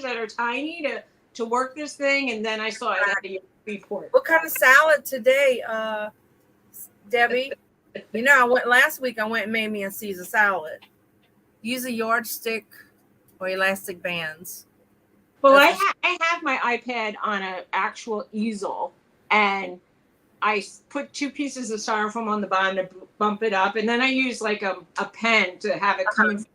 [SPEAKER 2] that are tiny to work this thing? And then I saw it had a USB port.
[SPEAKER 1] What kind of salad today, Debbie? Last week I went and made me a Caesar salad. Use a yardstick or elastic bands.
[SPEAKER 2] Well, I have my iPad on an actual easel, and I put 2 pieces of styrofoam on the bottom to bump it up, and then I use like a pen to have it coming.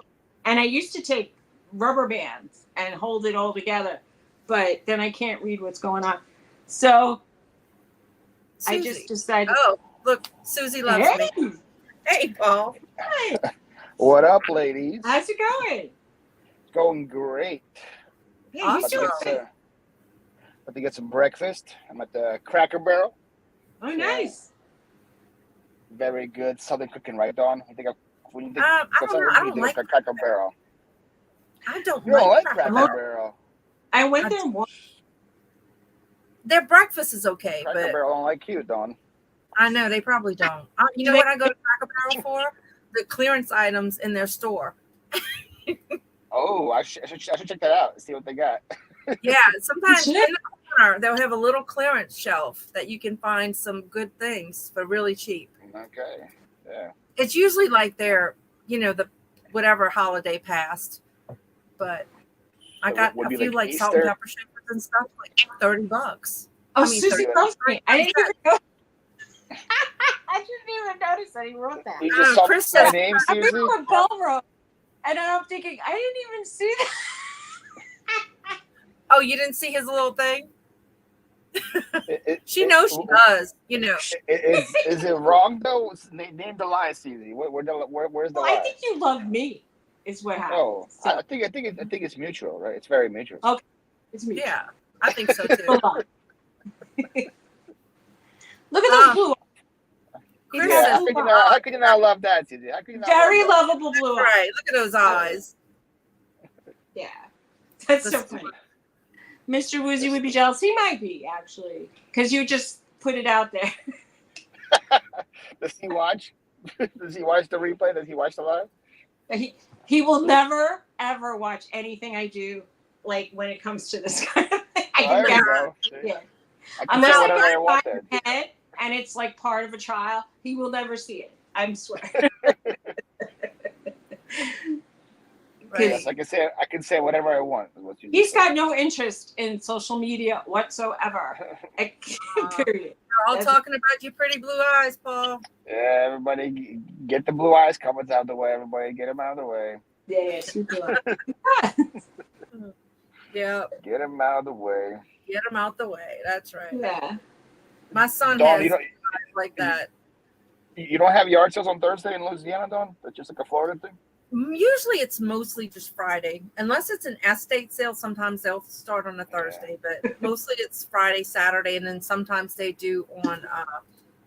[SPEAKER 2] And I used to take rubber bands and hold it all together, but then I can't read what's going on. So
[SPEAKER 1] Suzy.
[SPEAKER 2] I just decided.
[SPEAKER 1] Oh, look, Suzy loves me. Hey, Paul.
[SPEAKER 2] Hi.
[SPEAKER 3] What up, ladies?
[SPEAKER 2] How's it going?
[SPEAKER 3] It's going great.
[SPEAKER 2] Hey,
[SPEAKER 1] Awesome.
[SPEAKER 3] About to get some breakfast. I'm at the Cracker Barrel.
[SPEAKER 2] Oh, nice.
[SPEAKER 3] Very good Southern cooking, right, Dawn? When you think
[SPEAKER 1] I don't know. I don't like
[SPEAKER 3] Cracker Barrel.
[SPEAKER 1] I don't
[SPEAKER 3] You don't like
[SPEAKER 1] Cracker
[SPEAKER 3] Cracker
[SPEAKER 1] Barrel.
[SPEAKER 3] Barrel.
[SPEAKER 2] I went there once.
[SPEAKER 1] Their breakfast is okay,
[SPEAKER 3] Cracker
[SPEAKER 1] but
[SPEAKER 3] Barrel don't like you, Dawn.
[SPEAKER 1] I know they probably don't. You know what I go to Cracker Barrel for? The clearance items in their store.
[SPEAKER 3] Oh, I should check that out and see what they got.
[SPEAKER 1] Yeah, sometimes in the corner they'll have a little clearance shelf that you can find some good things for really cheap.
[SPEAKER 3] Okay, yeah.
[SPEAKER 1] It's usually like their, the whatever holiday passed, but I got a few like salt and pepper shakers and stuff, like $30.
[SPEAKER 2] Oh, Suzy loves me. I didn't even know. I didn't even notice that he wrote that.
[SPEAKER 3] You just saw
[SPEAKER 1] Chris
[SPEAKER 3] my
[SPEAKER 1] says,
[SPEAKER 3] name,
[SPEAKER 2] I
[SPEAKER 3] Suzy?
[SPEAKER 2] remember what Belle wrote, and I'm thinking, I didn't even see that.
[SPEAKER 1] oh, you didn't see his little thing? She
[SPEAKER 3] It-
[SPEAKER 1] knows she does,
[SPEAKER 3] Is it wrong though? Name the lie, Suzy. Where's the
[SPEAKER 2] Well,
[SPEAKER 3] lie?
[SPEAKER 2] I think you love me, is what happened.
[SPEAKER 3] No,
[SPEAKER 2] So,
[SPEAKER 3] I think it's mutual, right? It's very mutual.
[SPEAKER 2] okay, it's me.
[SPEAKER 1] Yeah, I think so too.
[SPEAKER 2] Hold on. Look at those blue eyes. He's
[SPEAKER 1] Chris
[SPEAKER 2] got
[SPEAKER 1] says,
[SPEAKER 2] blue eyes.
[SPEAKER 3] How could you not love that, Suzy? How could you not
[SPEAKER 2] Very
[SPEAKER 3] love that?
[SPEAKER 2] lovable blue eyes.
[SPEAKER 1] Right, look at those eyes.
[SPEAKER 2] Yeah, that's so funny. Mr. Woozy would be jealous. He might be, actually, because you just put it out there.
[SPEAKER 3] Does he watch? Does he watch the replay? Does he watch the live?
[SPEAKER 2] He will never, ever watch anything I do, like, when it comes to this kind of thing. I can guarantee it. Unless I got it in my head, and it's, like, part of a trial, he will never see it. I swear.
[SPEAKER 1] Right.
[SPEAKER 3] Yes, I can say whatever I want.
[SPEAKER 2] He's got no interest in social media whatsoever. Period.
[SPEAKER 1] We're all talking about your pretty blue eyes, Paul.
[SPEAKER 3] Yeah, everybody get the blue eyes comments out of the way. Everybody get them out of the way.
[SPEAKER 2] Yeah, super.
[SPEAKER 1] Yeah.
[SPEAKER 3] Get them out of the way.
[SPEAKER 1] Get them out the way. That's right.
[SPEAKER 2] Yeah.
[SPEAKER 1] My son
[SPEAKER 3] Dawn,
[SPEAKER 1] has eyes like that.
[SPEAKER 3] You don't have yard sales on Thursday in Louisiana, Dawn? That's just like a Florida thing?
[SPEAKER 1] Usually it's mostly just Friday. Unless it's an estate sale, sometimes they'll start on a Thursday, but mostly it's Friday, Saturday, and then sometimes they do on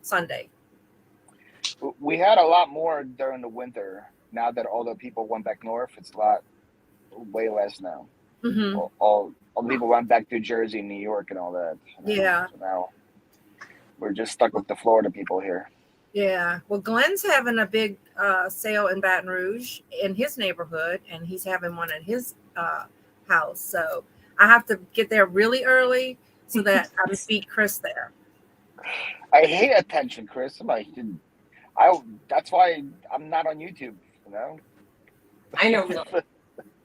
[SPEAKER 1] Sunday.
[SPEAKER 3] We had a lot more during the winter. Now that all the people went back north, it's way less now.
[SPEAKER 1] Mm-hmm.
[SPEAKER 3] All the people went back to Jersey, New York, and all that.
[SPEAKER 1] Yeah.
[SPEAKER 3] So now we're just stuck with the Florida people here.
[SPEAKER 1] Yeah. Well, Glenn's having a big sale in Baton Rouge in his neighborhood, and he's having one at his house. So I have to get there really early so that I can beat Chris there.
[SPEAKER 3] I hate attention, Chris. That's why I'm not on YouTube, you know?
[SPEAKER 2] I know. Really.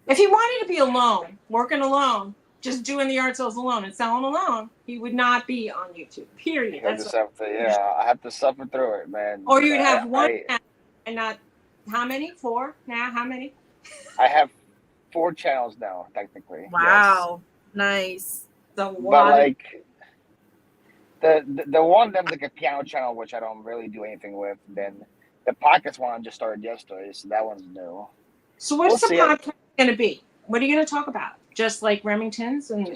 [SPEAKER 2] If he wanted to be alone, working alone, just doing the yard sales alone and selling alone, he would not be on YouTube. Period.
[SPEAKER 3] I have to suffer through it, man.
[SPEAKER 2] Or you'd have one and not how many? 4 now? How many?
[SPEAKER 3] I have 4 channels now, technically.
[SPEAKER 1] Wow. Yes. Nice.
[SPEAKER 2] But
[SPEAKER 3] like the one that's like a piano channel, which I don't really do anything with. Then the podcast one I just started yesterday, so that one's new.
[SPEAKER 2] So what's the podcast going to be? What are you going to talk about? Just like Remingtons and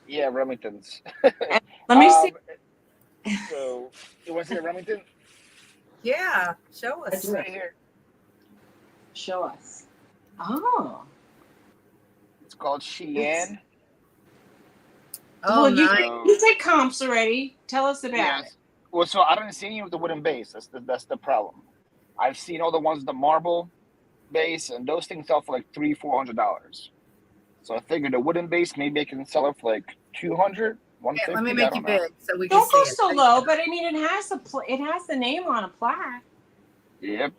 [SPEAKER 3] Remingtons.
[SPEAKER 2] Let me see.
[SPEAKER 3] So you want to see the Remington?
[SPEAKER 1] Yeah, show us.
[SPEAKER 3] It's right here.
[SPEAKER 2] Show us. Oh.
[SPEAKER 3] It's called Shein.
[SPEAKER 1] Oh,
[SPEAKER 2] well,
[SPEAKER 1] nice.
[SPEAKER 2] You said comps already. Tell us about it.
[SPEAKER 3] Well, so I didn't see any with the wooden base. That's the problem. I've seen all the ones with the marble base, and those things sell for like $300-$400. So I figured the wooden base, maybe I can sell it for like $200, $150.
[SPEAKER 1] Yeah, let me make you big so we can
[SPEAKER 2] Don't go
[SPEAKER 1] see
[SPEAKER 2] so low, but I mean, it has the name on a plaque.
[SPEAKER 3] Yep.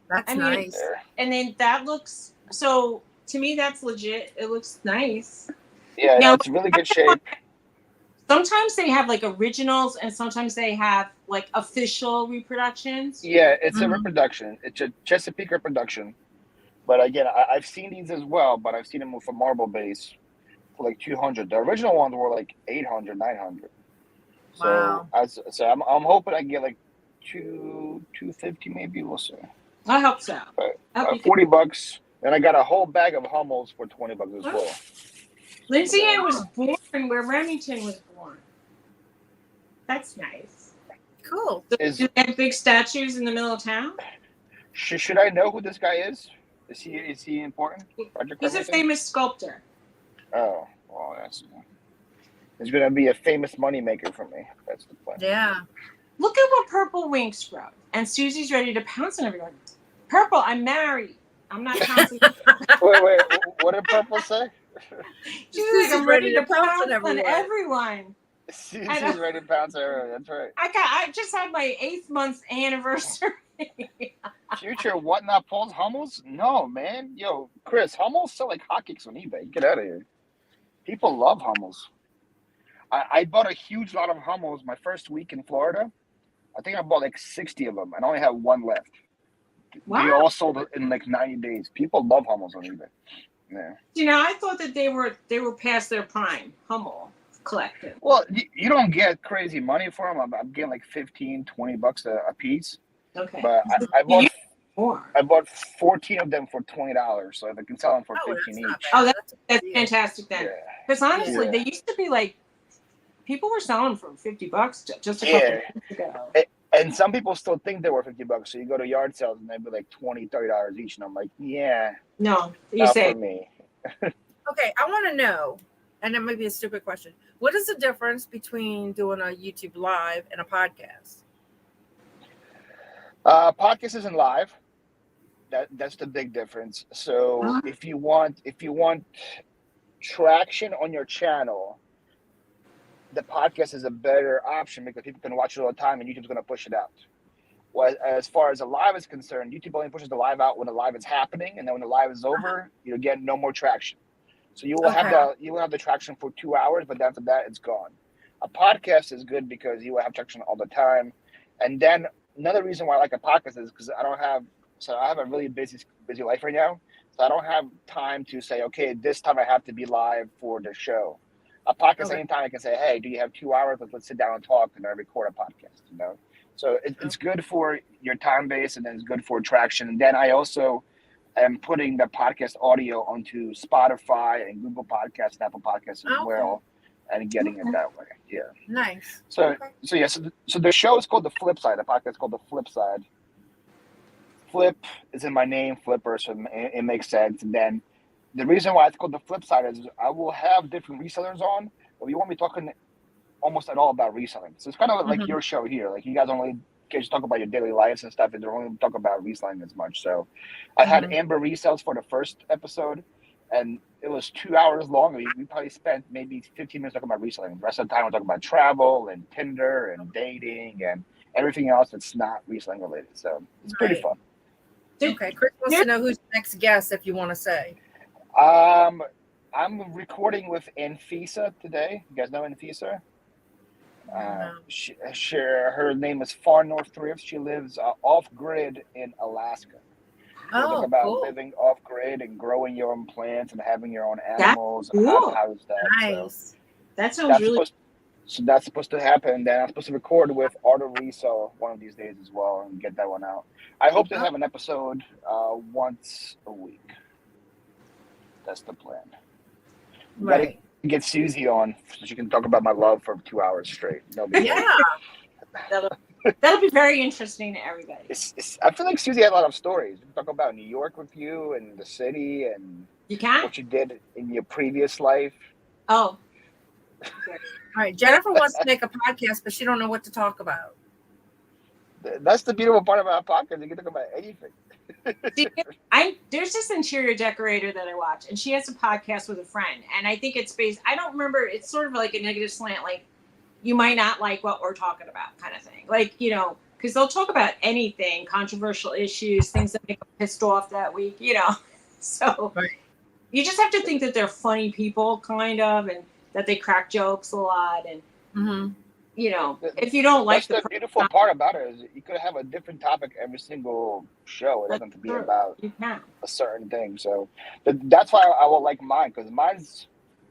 [SPEAKER 1] That's nice.
[SPEAKER 2] And then that looks, so to me, that's legit. It looks nice.
[SPEAKER 3] Yeah, it's really good shape.
[SPEAKER 2] Sometimes they have like originals, and sometimes they have like official reproductions?
[SPEAKER 3] Yeah, it's a reproduction. It's a Chesapeake reproduction. But again, I've seen these as well, but I've seen them with a marble base for like 200. The original ones were like 800, 900.
[SPEAKER 1] Wow.
[SPEAKER 3] So I'm hoping I can get like 250 maybe. We'll see.
[SPEAKER 2] I hope so.
[SPEAKER 3] But, $40. And I got a whole bag of Hummels for $20 as well.
[SPEAKER 2] Lindsay Ann was born where Remington was born. That's nice.
[SPEAKER 1] Cool.
[SPEAKER 2] So do they have big statues in the middle of town?
[SPEAKER 3] Should I know who this guy is? Is he important?
[SPEAKER 2] He's a famous sculptor.
[SPEAKER 3] Oh, well, it's going to be a famous moneymaker for me. That's the plan.
[SPEAKER 1] Yeah.
[SPEAKER 2] Look at what Purple Winks wrote. And Suzy's ready to pounce on everyone. Purple, I'm married. I'm not pouncing.
[SPEAKER 3] Wait. What did Purple say?
[SPEAKER 2] She's like, I'm ready to pounce on everyone.
[SPEAKER 3] Suzy's ready to pounce on everyone. That's right.
[SPEAKER 2] I just had my 8th month anniversary.
[SPEAKER 3] Future what not Paul's Hummels? No, man. Yo, Chris, Hummels sell like hotcakes on eBay. Get out of here. People love Hummels. I bought a huge lot of Hummels my first week in Florida. I think I bought like 60 of them and I only have one left. Wow. They all sold in like 90 days. People love Hummels on eBay. Yeah.
[SPEAKER 2] You know, I thought that they were past their prime, Hummel collective.
[SPEAKER 3] Well, you don't get crazy money for them. I'm getting like $15-$20 a piece.
[SPEAKER 2] Okay.
[SPEAKER 3] But I bought 14 of them for $20. So if I can sell them for 15 each.
[SPEAKER 2] Oh, that's fantastic then. Because honestly, they used to be like, people were selling for $50 just a couple of years ago.
[SPEAKER 3] And some people still think they're worth $50. So you go to yard sales and they'd be like $20-$30 each. And I'm like,
[SPEAKER 2] no, you say
[SPEAKER 3] for me.
[SPEAKER 1] Okay, I want to know, and it may be a stupid question. What is the difference between doing a YouTube live and a podcast?
[SPEAKER 3] Podcast isn't live. That's the big difference. So if you want traction on your channel, the podcast is a better option because people can watch it all the time and YouTube's going to push it out. Well, as far as the live is concerned, YouTube only pushes the live out when the live is happening, and then when the live is over, you'll get no more traction. So you will have the traction for 2 hours, but after that, it's gone. A podcast is good because you will have traction all the time. And then another reason why I like a podcast is because I have a really busy life right now. So I don't have time to say, okay, this time I have to be live for the show. A podcast, anytime I can say, hey, do you have 2 hours? Let's sit down and talk, and I record a podcast, you know? So it's good for your time base, and then it's good for traction. And then I also am putting the podcast audio onto Spotify and Google Podcasts and Apple Podcasts as well, and getting it that way. Yeah.
[SPEAKER 1] Nice.
[SPEAKER 3] So the show is called The Flip Side. The podcast is called The Flip Side. Flip is in my name, Flipper, so it makes sense. And then the reason why it's called The Flip Side is I will have different resellers on, but we won't be talking almost at all about reselling. So it's kind of like your show here. Like you guys only just talk about your daily lives and stuff, and don't only talk about reselling as much. So I had Amber resells for the first episode, and it was 2 hours long. We probably spent maybe 15 minutes talking about reselling. The rest of the time we're talking about travel and Tinder and dating and everything else that's not reselling related. So it's pretty fun.
[SPEAKER 1] Okay, Chris wants to know who's the next guest, if you want to say.
[SPEAKER 3] I'm recording with Anfisa today. You guys know Anfisa? Her name is Far North Thrift. She lives off-grid in Alaska. Talk about living off-grid and growing your own plants and having your own animals.
[SPEAKER 2] That's cool.
[SPEAKER 3] How is that?
[SPEAKER 1] Nice.
[SPEAKER 3] So
[SPEAKER 2] that sounds really.
[SPEAKER 3] So that's supposed to happen. Then I'm supposed to record with Art of Resale one of these days as well and get that one out. I hope to have an episode once a week. That's the plan.
[SPEAKER 1] Right.
[SPEAKER 3] Gotta get Suzy on so she can talk about my love for 2 hours straight.
[SPEAKER 2] That'll be very interesting to everybody.
[SPEAKER 3] I feel like Suzy had a lot of stories. We can talk about New York with you and the city and what you did in your previous life.
[SPEAKER 2] Oh.
[SPEAKER 1] All right. Jennifer wants to make a podcast, but she don't know what to talk about.
[SPEAKER 3] That's the beautiful part about a podcast. You can talk about anything.
[SPEAKER 2] There's this interior decorator that I watch, and she has a podcast with a friend, and I think it's based, I don't remember, it's sort of like a negative slant, like you might not like what we're talking about kind of thing, like, you know, because they'll talk about anything, controversial issues, things that make them pissed off that week, you know. So you just have to think that they're funny people kind of, and that they crack jokes a lot, and if you don't like
[SPEAKER 3] that's the beautiful part about it is you could have a different topic every single show. It doesn't have to be about a certain thing. So that's why I will like mine, because mine's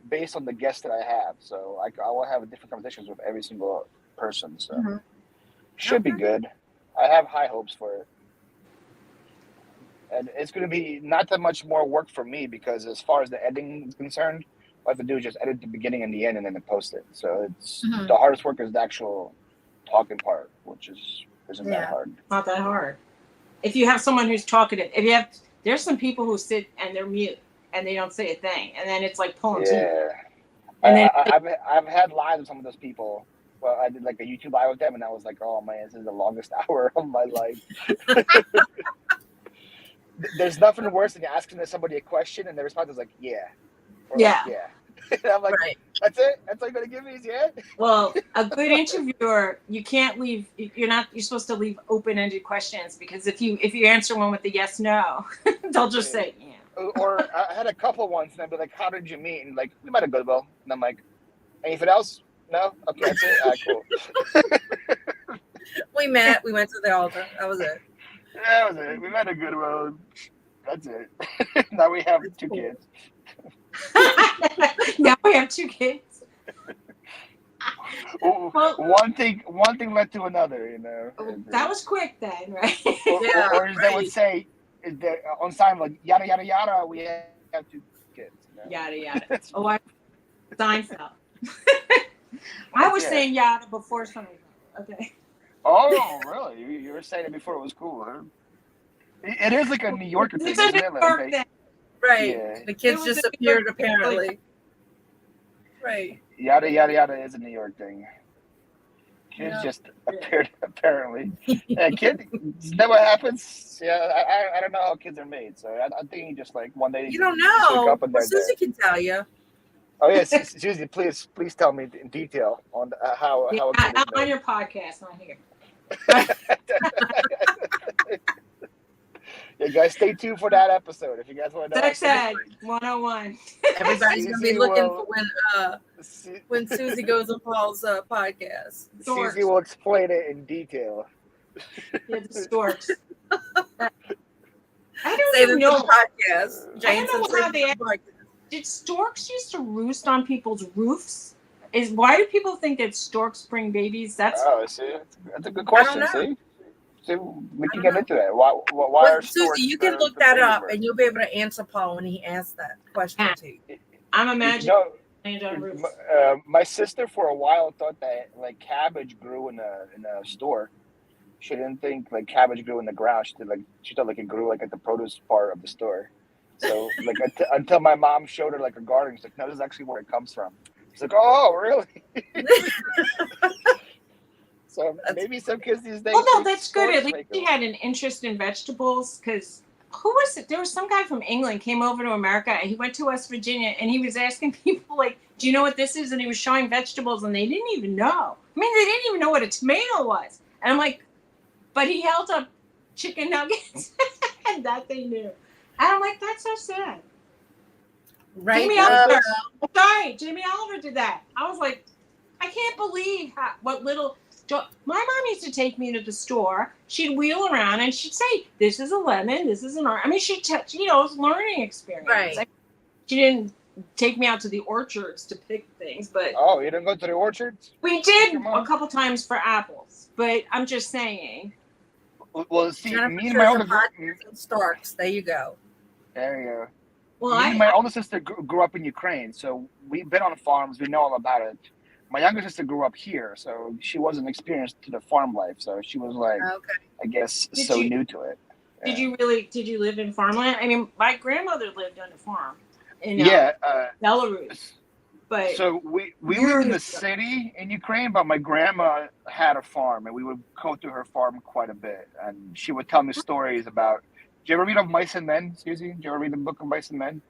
[SPEAKER 3] based on the guests that I have. So I will have different conversations with every single person. So should be good. I have high hopes for it. And it's going to be not that much more work for me, because as far as the editing is concerned, all I have to do is just edit the beginning and the end and then post it. So it's the hardest work is the actual talking part, which isn't that hard.
[SPEAKER 2] Not that hard. If you have someone who's talkative, there's some people who sit and they're mute and they don't say a thing, and then it's like pulling teeth.
[SPEAKER 3] And then I've had lives with some of those people. Well, I did like a YouTube live with them, and I was like, oh man, this is the longest hour of my life. There's nothing worse than asking somebody a question and the response is like, yeah. Or
[SPEAKER 2] yeah.
[SPEAKER 3] Like, yeah. And I'm like, that's it? That's all you're going to give me is yeah?
[SPEAKER 2] Well, a good interviewer, you can't leave, you're supposed to leave open-ended questions, because if you answer one with a yes, no, they'll just say, yeah.
[SPEAKER 3] Or I had a couple ones and I'd be like, how did you meet? And like, we met at Goodwill. And I'm like, anything else? No? Okay, that's it? All right, cool.
[SPEAKER 1] We met. We went to the altar. That was it.
[SPEAKER 3] That was it. We met at Goodwill. That's it. Now we have 2 kids.
[SPEAKER 2] Now we have 2 kids.
[SPEAKER 3] One thing led to another,
[SPEAKER 2] That was quick then, right?
[SPEAKER 3] Or as they would say, on sign like yada yada yada, we have 2 kids.
[SPEAKER 2] Yada yada. Seinfeld. I was saying yada before something. Okay.
[SPEAKER 3] Oh, really? You were saying it before it was cool, huh? It is like a New Yorker thing, isn't it? Like,
[SPEAKER 1] right. Yeah. The kids just appeared, apparently. Right.
[SPEAKER 3] Yada, yada, yada is a New York thing. Kids just appeared, apparently. Kid, is that what happens? Yeah, I don't know how kids are made, so I think just like one day.
[SPEAKER 1] You don't know.
[SPEAKER 3] Wake up and
[SPEAKER 1] Suzy can tell you.
[SPEAKER 3] Oh yes, Suzy, please tell me in detail on how a kid is made.
[SPEAKER 2] On your podcast, not here.
[SPEAKER 3] Yeah, guys, stay tuned for that episode if you guys want to know.
[SPEAKER 2] Sex Ed 101.
[SPEAKER 1] Everybody's gonna be looking for when Suzy goes on Paul's podcast.
[SPEAKER 3] Suzy will explain it in detail.
[SPEAKER 2] Yeah, the storks. I
[SPEAKER 1] don't even know podcast.
[SPEAKER 2] I don't know how did storks used to roost on people's roofs? Why do people think that storks bring babies? That's
[SPEAKER 3] a good question. See, we can get into that. Why are storks?
[SPEAKER 1] Suzy, you can look that up, and you'll be able to answer Paul when he asks that question to you.
[SPEAKER 2] I'm imagining.
[SPEAKER 3] My sister for a while thought that like cabbage grew in a store. She didn't think like cabbage grew in the ground. She thought like it grew like at the produce part of the store. So like until my mom showed her like a garden, she's like, no, this is actually where it comes from. She's like, oh, really? So maybe some kids these days.
[SPEAKER 2] Well, no, that's good. At least she had an interest in vegetables, because who was it? There was some guy from England came over to America, and he went to West Virginia, and he was asking people like, do you know what this is? And he was showing vegetables, and they didn't even know. I mean, they didn't even know what a tomato was. And I'm like, but he held up chicken nuggets, and that they knew. And I'm like, that's so sad.
[SPEAKER 1] Right.
[SPEAKER 2] Jamie Oliver did that. I was like, I can't believe what little. My mom used to take me to the store. She'd wheel around and she'd say, "This is a lemon. This is an orange." I mean, it was learning experience.
[SPEAKER 1] Right.
[SPEAKER 2] Like, she didn't take me out to the orchards to pick things, but
[SPEAKER 3] you didn't go to the orchards?
[SPEAKER 2] We did a couple times for apples, but I'm just saying.
[SPEAKER 3] Well, see, me and my older
[SPEAKER 1] Starks. There you go.
[SPEAKER 3] There you go.
[SPEAKER 2] Well,
[SPEAKER 3] me and my older sister grew up in Ukraine, so we've been on farms. We know all about it. My younger sister grew up here, so she wasn't experienced to the farm life. So she was like, I guess, new to it. Yeah.
[SPEAKER 2] Did you live in farmland? I mean, my grandmother lived on a farm in Belarus. But
[SPEAKER 3] so we lived in the city in Ukraine, but my grandma had a farm, and we would go to her farm quite a bit. And she would tell me stories about. Did you ever read of Mice and Men, Suzy? Did you ever read the book of Mice and Men?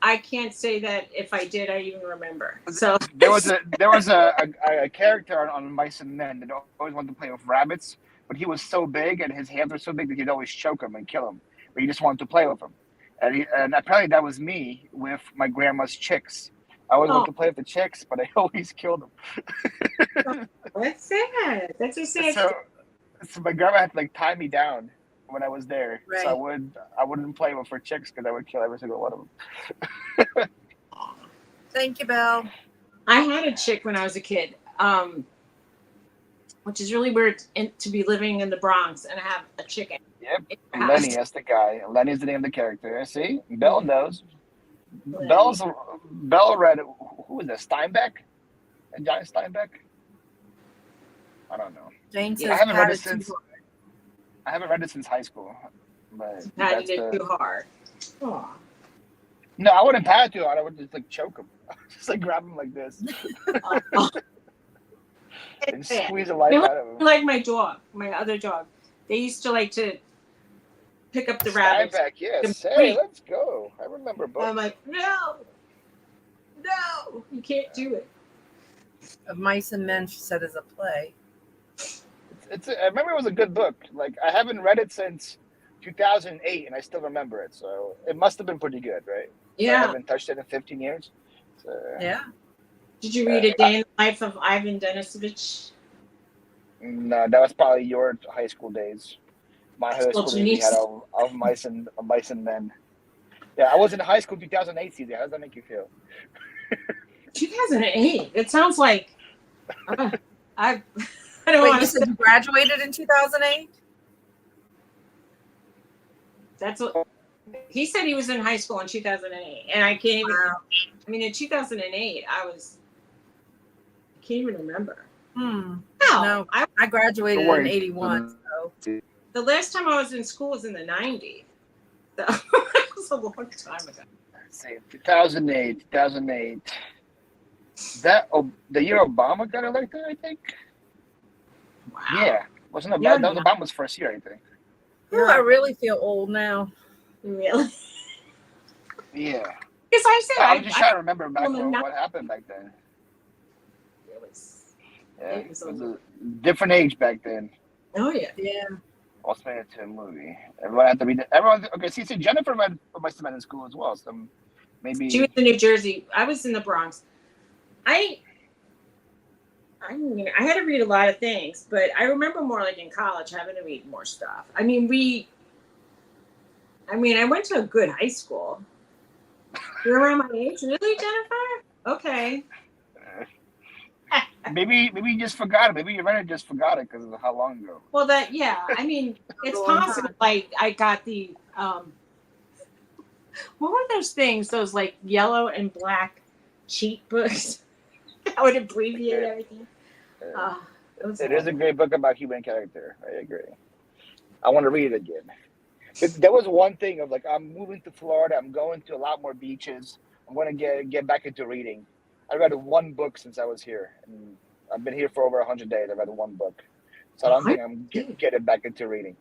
[SPEAKER 2] I can't say that if I did, I even remember. So
[SPEAKER 3] there was a character on Mice and Men that always wanted to play with rabbits, but he was so big and his hands were so big that he'd always choke him and kill him. But he just wanted to play with him, and apparently that was me with my grandma's chicks. I always wanted to play with the chicks, but I always killed them.
[SPEAKER 2] That's sad. That's a sad.
[SPEAKER 3] So my grandma had to like tie me down when I was there, so
[SPEAKER 1] Right.
[SPEAKER 3] I wouldn't play with her chicks because I would kill every single one of them.
[SPEAKER 1] Thank you, Belle.
[SPEAKER 2] I had a chick when I was a kid, which is really weird to be living in the Bronx and have a chicken.
[SPEAKER 3] Yep, Lenny, that's the guy. Lenny's the name of the character. See, Belle knows.
[SPEAKER 2] Lenny.
[SPEAKER 3] Belle read. Who is that? Steinbeck? Johnny Steinbeck? I don't know.
[SPEAKER 1] Jane says
[SPEAKER 3] I haven't read
[SPEAKER 1] Pat
[SPEAKER 3] it
[SPEAKER 1] is too
[SPEAKER 3] since.
[SPEAKER 1] hard.
[SPEAKER 3] I haven't read it since high school. But
[SPEAKER 2] Patted it too hard. Aw.
[SPEAKER 3] No, I wouldn't pat it too hard. I would just like choke him, just like grab him like this and squeeze the life out of him.
[SPEAKER 2] Like my dog, my other dog. They used to like to pick up the rabbits.
[SPEAKER 3] Steinbeck, yes. Hey, let's go. I remember both.
[SPEAKER 2] I'm like, no, you can't do it.
[SPEAKER 1] Of Mice and Men, she said, is a play.
[SPEAKER 3] I remember it was a good book. Like I haven't read it since 2008, and I still remember it. So it must have been pretty good, right?
[SPEAKER 2] Yeah.
[SPEAKER 3] I haven't touched it in 15 years. So,
[SPEAKER 1] Yeah.
[SPEAKER 2] Did you read A Day in the Life of Ivan Denisovich?
[SPEAKER 3] No, that was probably your high school days. My high school days, we had of Mice and Men. Yeah, I was in high school 2008, Suzy. How does that make you feel?
[SPEAKER 2] 2008. It sounds like I don't
[SPEAKER 1] Wait,
[SPEAKER 2] want
[SPEAKER 1] you
[SPEAKER 2] to.
[SPEAKER 1] said you graduated in 2008?
[SPEAKER 2] That's what he said. He was in high school in 2008, and I can't even.
[SPEAKER 1] Wow.
[SPEAKER 2] I mean, in 2008, I can't even remember.
[SPEAKER 1] No,
[SPEAKER 2] No,
[SPEAKER 1] I graduated
[SPEAKER 3] Don't worry.
[SPEAKER 1] in 81. So.
[SPEAKER 2] the last time I was in school was in the 90s. So it was a long time ago.
[SPEAKER 3] Let's see, 2008. That the year Obama got elected, I think.
[SPEAKER 2] Wow.
[SPEAKER 3] Yeah, wasn't
[SPEAKER 2] Yeah,
[SPEAKER 3] that was Obama's first year, I think.
[SPEAKER 1] Ooh, I really feel old now.
[SPEAKER 2] Really?
[SPEAKER 3] Yeah.
[SPEAKER 2] Because I said
[SPEAKER 3] I'm just trying to remember back
[SPEAKER 2] well,
[SPEAKER 3] what happened back then. Yeah,
[SPEAKER 2] It was
[SPEAKER 3] a different age back then.
[SPEAKER 2] Oh yeah.
[SPEAKER 1] Yeah.
[SPEAKER 3] Also made it to a movie. Everyone had to read it. Everyone, okay, see, Jennifer read must have been in school as well. So maybe
[SPEAKER 2] She was in New Jersey. I was in the Bronx. I had to read a lot of things, but I remember more like in college having to read more stuff. I mean, I went to a good high school. You're around my age, really, Jennifer? Okay.
[SPEAKER 3] maybe you just forgot it. Maybe you read it just forgot it because of how long ago.
[SPEAKER 2] Well, I mean, it's possible. Like I got the what were those things? Those like yellow and black cheat books. I would abbreviate everything.
[SPEAKER 3] It is a great book about human character. I agree. I want to read it again. There was one thing of like, I'm moving to Florida. I'm going to a lot more beaches. I'm going to get back into reading. I read one book since I was here, and I've been here for over 100 days. I read one book, so I don't think I'm getting back into reading.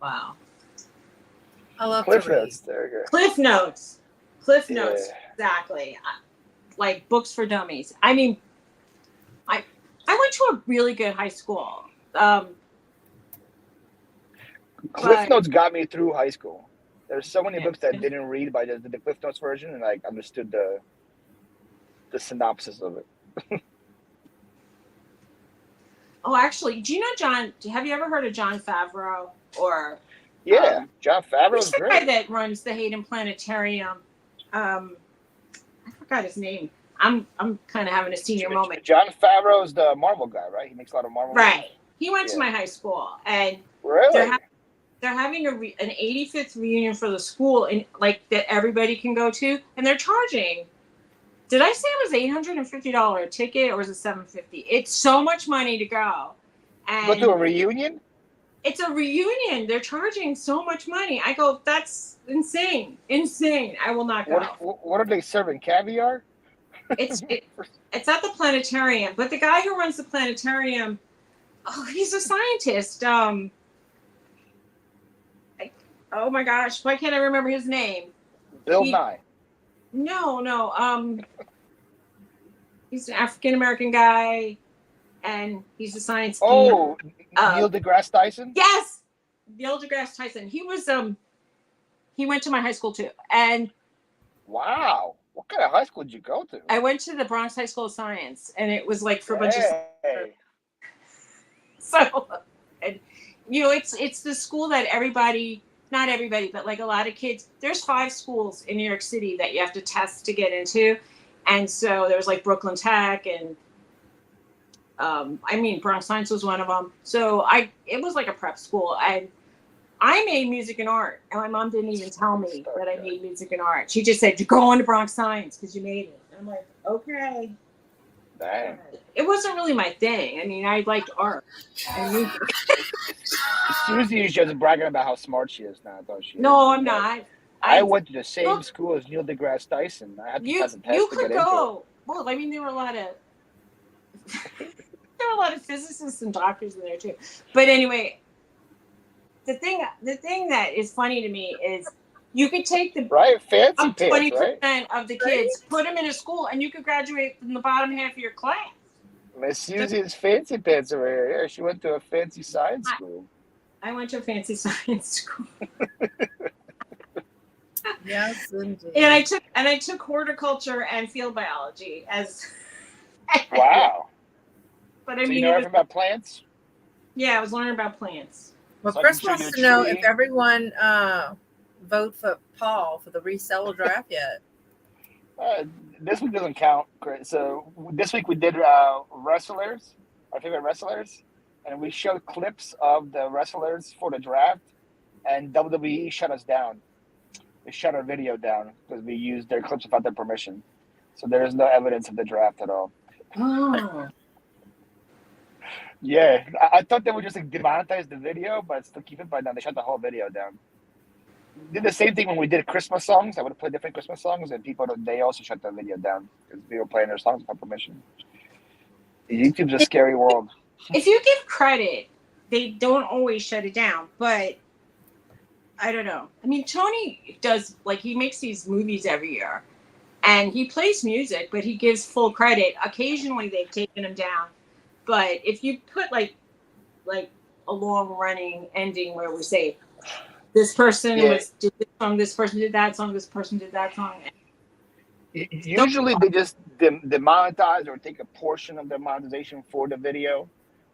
[SPEAKER 2] Wow.
[SPEAKER 1] I love
[SPEAKER 3] Cliff
[SPEAKER 1] to read.
[SPEAKER 3] Notes. There you go.
[SPEAKER 2] Cliff Notes. Cliff
[SPEAKER 3] Yeah.
[SPEAKER 2] Notes. Exactly. Like books for dummies. I mean, I went to a really good high school.
[SPEAKER 3] Cliff Notes got me through high school. There's so many books that I didn't read, but I just did the Cliff Notes version and like understood the synopsis of it.
[SPEAKER 2] Oh, actually, do you know John? Have you ever heard of John Favreau? Or
[SPEAKER 3] Yeah, John Favreau's
[SPEAKER 2] the
[SPEAKER 3] great.
[SPEAKER 2] guy that runs the Hayden Planetarium. I forgot his name. I'm kind of having a senior moment.
[SPEAKER 3] John Favreau's the Marvel guy, right? He makes a lot of Marvel
[SPEAKER 2] Right.
[SPEAKER 3] movies.
[SPEAKER 2] He went to my high school, and
[SPEAKER 3] Really?
[SPEAKER 2] they're having an 85th reunion for the school, and like that everybody can go to, and they're charging. Did I say it was $850 a ticket, or was it $750? It's so much money to go. And
[SPEAKER 3] Go to a reunion?
[SPEAKER 2] It's a reunion. They're charging so much money. I go, that's insane. Insane. I will not go.
[SPEAKER 3] What are they serving? Caviar?
[SPEAKER 2] It's at the planetarium. But the guy who runs the planetarium, he's a scientist. Oh my gosh, why can't I remember his name?
[SPEAKER 3] Bill Nye.
[SPEAKER 2] No. He's an African American guy, and he's a science geek.
[SPEAKER 3] Oh, Neil deGrasse Tyson?
[SPEAKER 2] Yes, Neil deGrasse Tyson. He was he went to my high school too, and
[SPEAKER 3] wow, What kind of high school did you go to?
[SPEAKER 2] I went to the Bronx High School of Science, and it was like for a bunch of.
[SPEAKER 3] Hey.
[SPEAKER 2] So, and, you know, it's the school that everybody, not everybody, but like a lot of kids. There's 5 schools in New York City that you have to test to get into, and so there was like Brooklyn Tech and. Bronx Science was one of them. So it was like a prep school. I made music and art, and my mom didn't even tell me that I made music and art. She just said, "You go on to Bronx Science because you made it." And I'm like, okay.
[SPEAKER 3] Dang.
[SPEAKER 2] It wasn't really my thing. I mean, I liked art and music.
[SPEAKER 3] Suzy is just bragging about how smart she is now. Though she
[SPEAKER 2] No,
[SPEAKER 3] is.
[SPEAKER 2] I'm not.
[SPEAKER 3] I went to the same school as Neil deGrasse Tyson. I had to pass a test
[SPEAKER 2] you
[SPEAKER 3] to
[SPEAKER 2] could
[SPEAKER 3] get into
[SPEAKER 2] go. Well, I mean, there were a lot of physicists and doctors in there too. But anyway, the thing that is funny to me is you could take the
[SPEAKER 3] right fancy
[SPEAKER 2] up
[SPEAKER 3] pants,
[SPEAKER 2] 20%
[SPEAKER 3] right?
[SPEAKER 2] of the kids, put them in a school, and you could graduate from the bottom half of your class.
[SPEAKER 3] Miss Suzy's fancy pants over here. Yeah, she went to a fancy science school.
[SPEAKER 2] I went to a fancy science school.
[SPEAKER 1] Yes, indeed.
[SPEAKER 2] And I took horticulture and field biology as.
[SPEAKER 3] Wow.
[SPEAKER 2] But
[SPEAKER 3] So you know everything about plants?
[SPEAKER 2] Yeah, I was learning about plants.
[SPEAKER 1] Well,
[SPEAKER 3] So
[SPEAKER 1] Chris wants to know if everyone vote for Paul for the reseller draft yet.
[SPEAKER 3] This week doesn't count, Chris. So this week we did wrestlers, our favorite wrestlers, and we showed clips of the wrestlers for the draft, and WWE shut us down. They shut our video down because we used their clips without their permission. So there is no evidence of the draft at all.
[SPEAKER 2] Oh.
[SPEAKER 3] Yeah, I thought they would just like demonetize the video, but still keep it. But no, they shut the whole video down. Did the same thing when we did Christmas songs. I would play different Christmas songs, and they also shut the video down because we were playing their songs without permission. YouTube's a scary world.
[SPEAKER 2] If you give credit, they don't always shut it down, but I don't know. I mean, Tony does, like, he makes these movies every year, and he plays music, but he gives full credit. Occasionally, they've taken him down. But if you put like a long running ending where we say this person did this song, this person did that song, this person did that song.
[SPEAKER 3] Usually they just demonetize or take a portion of their monetization for the video,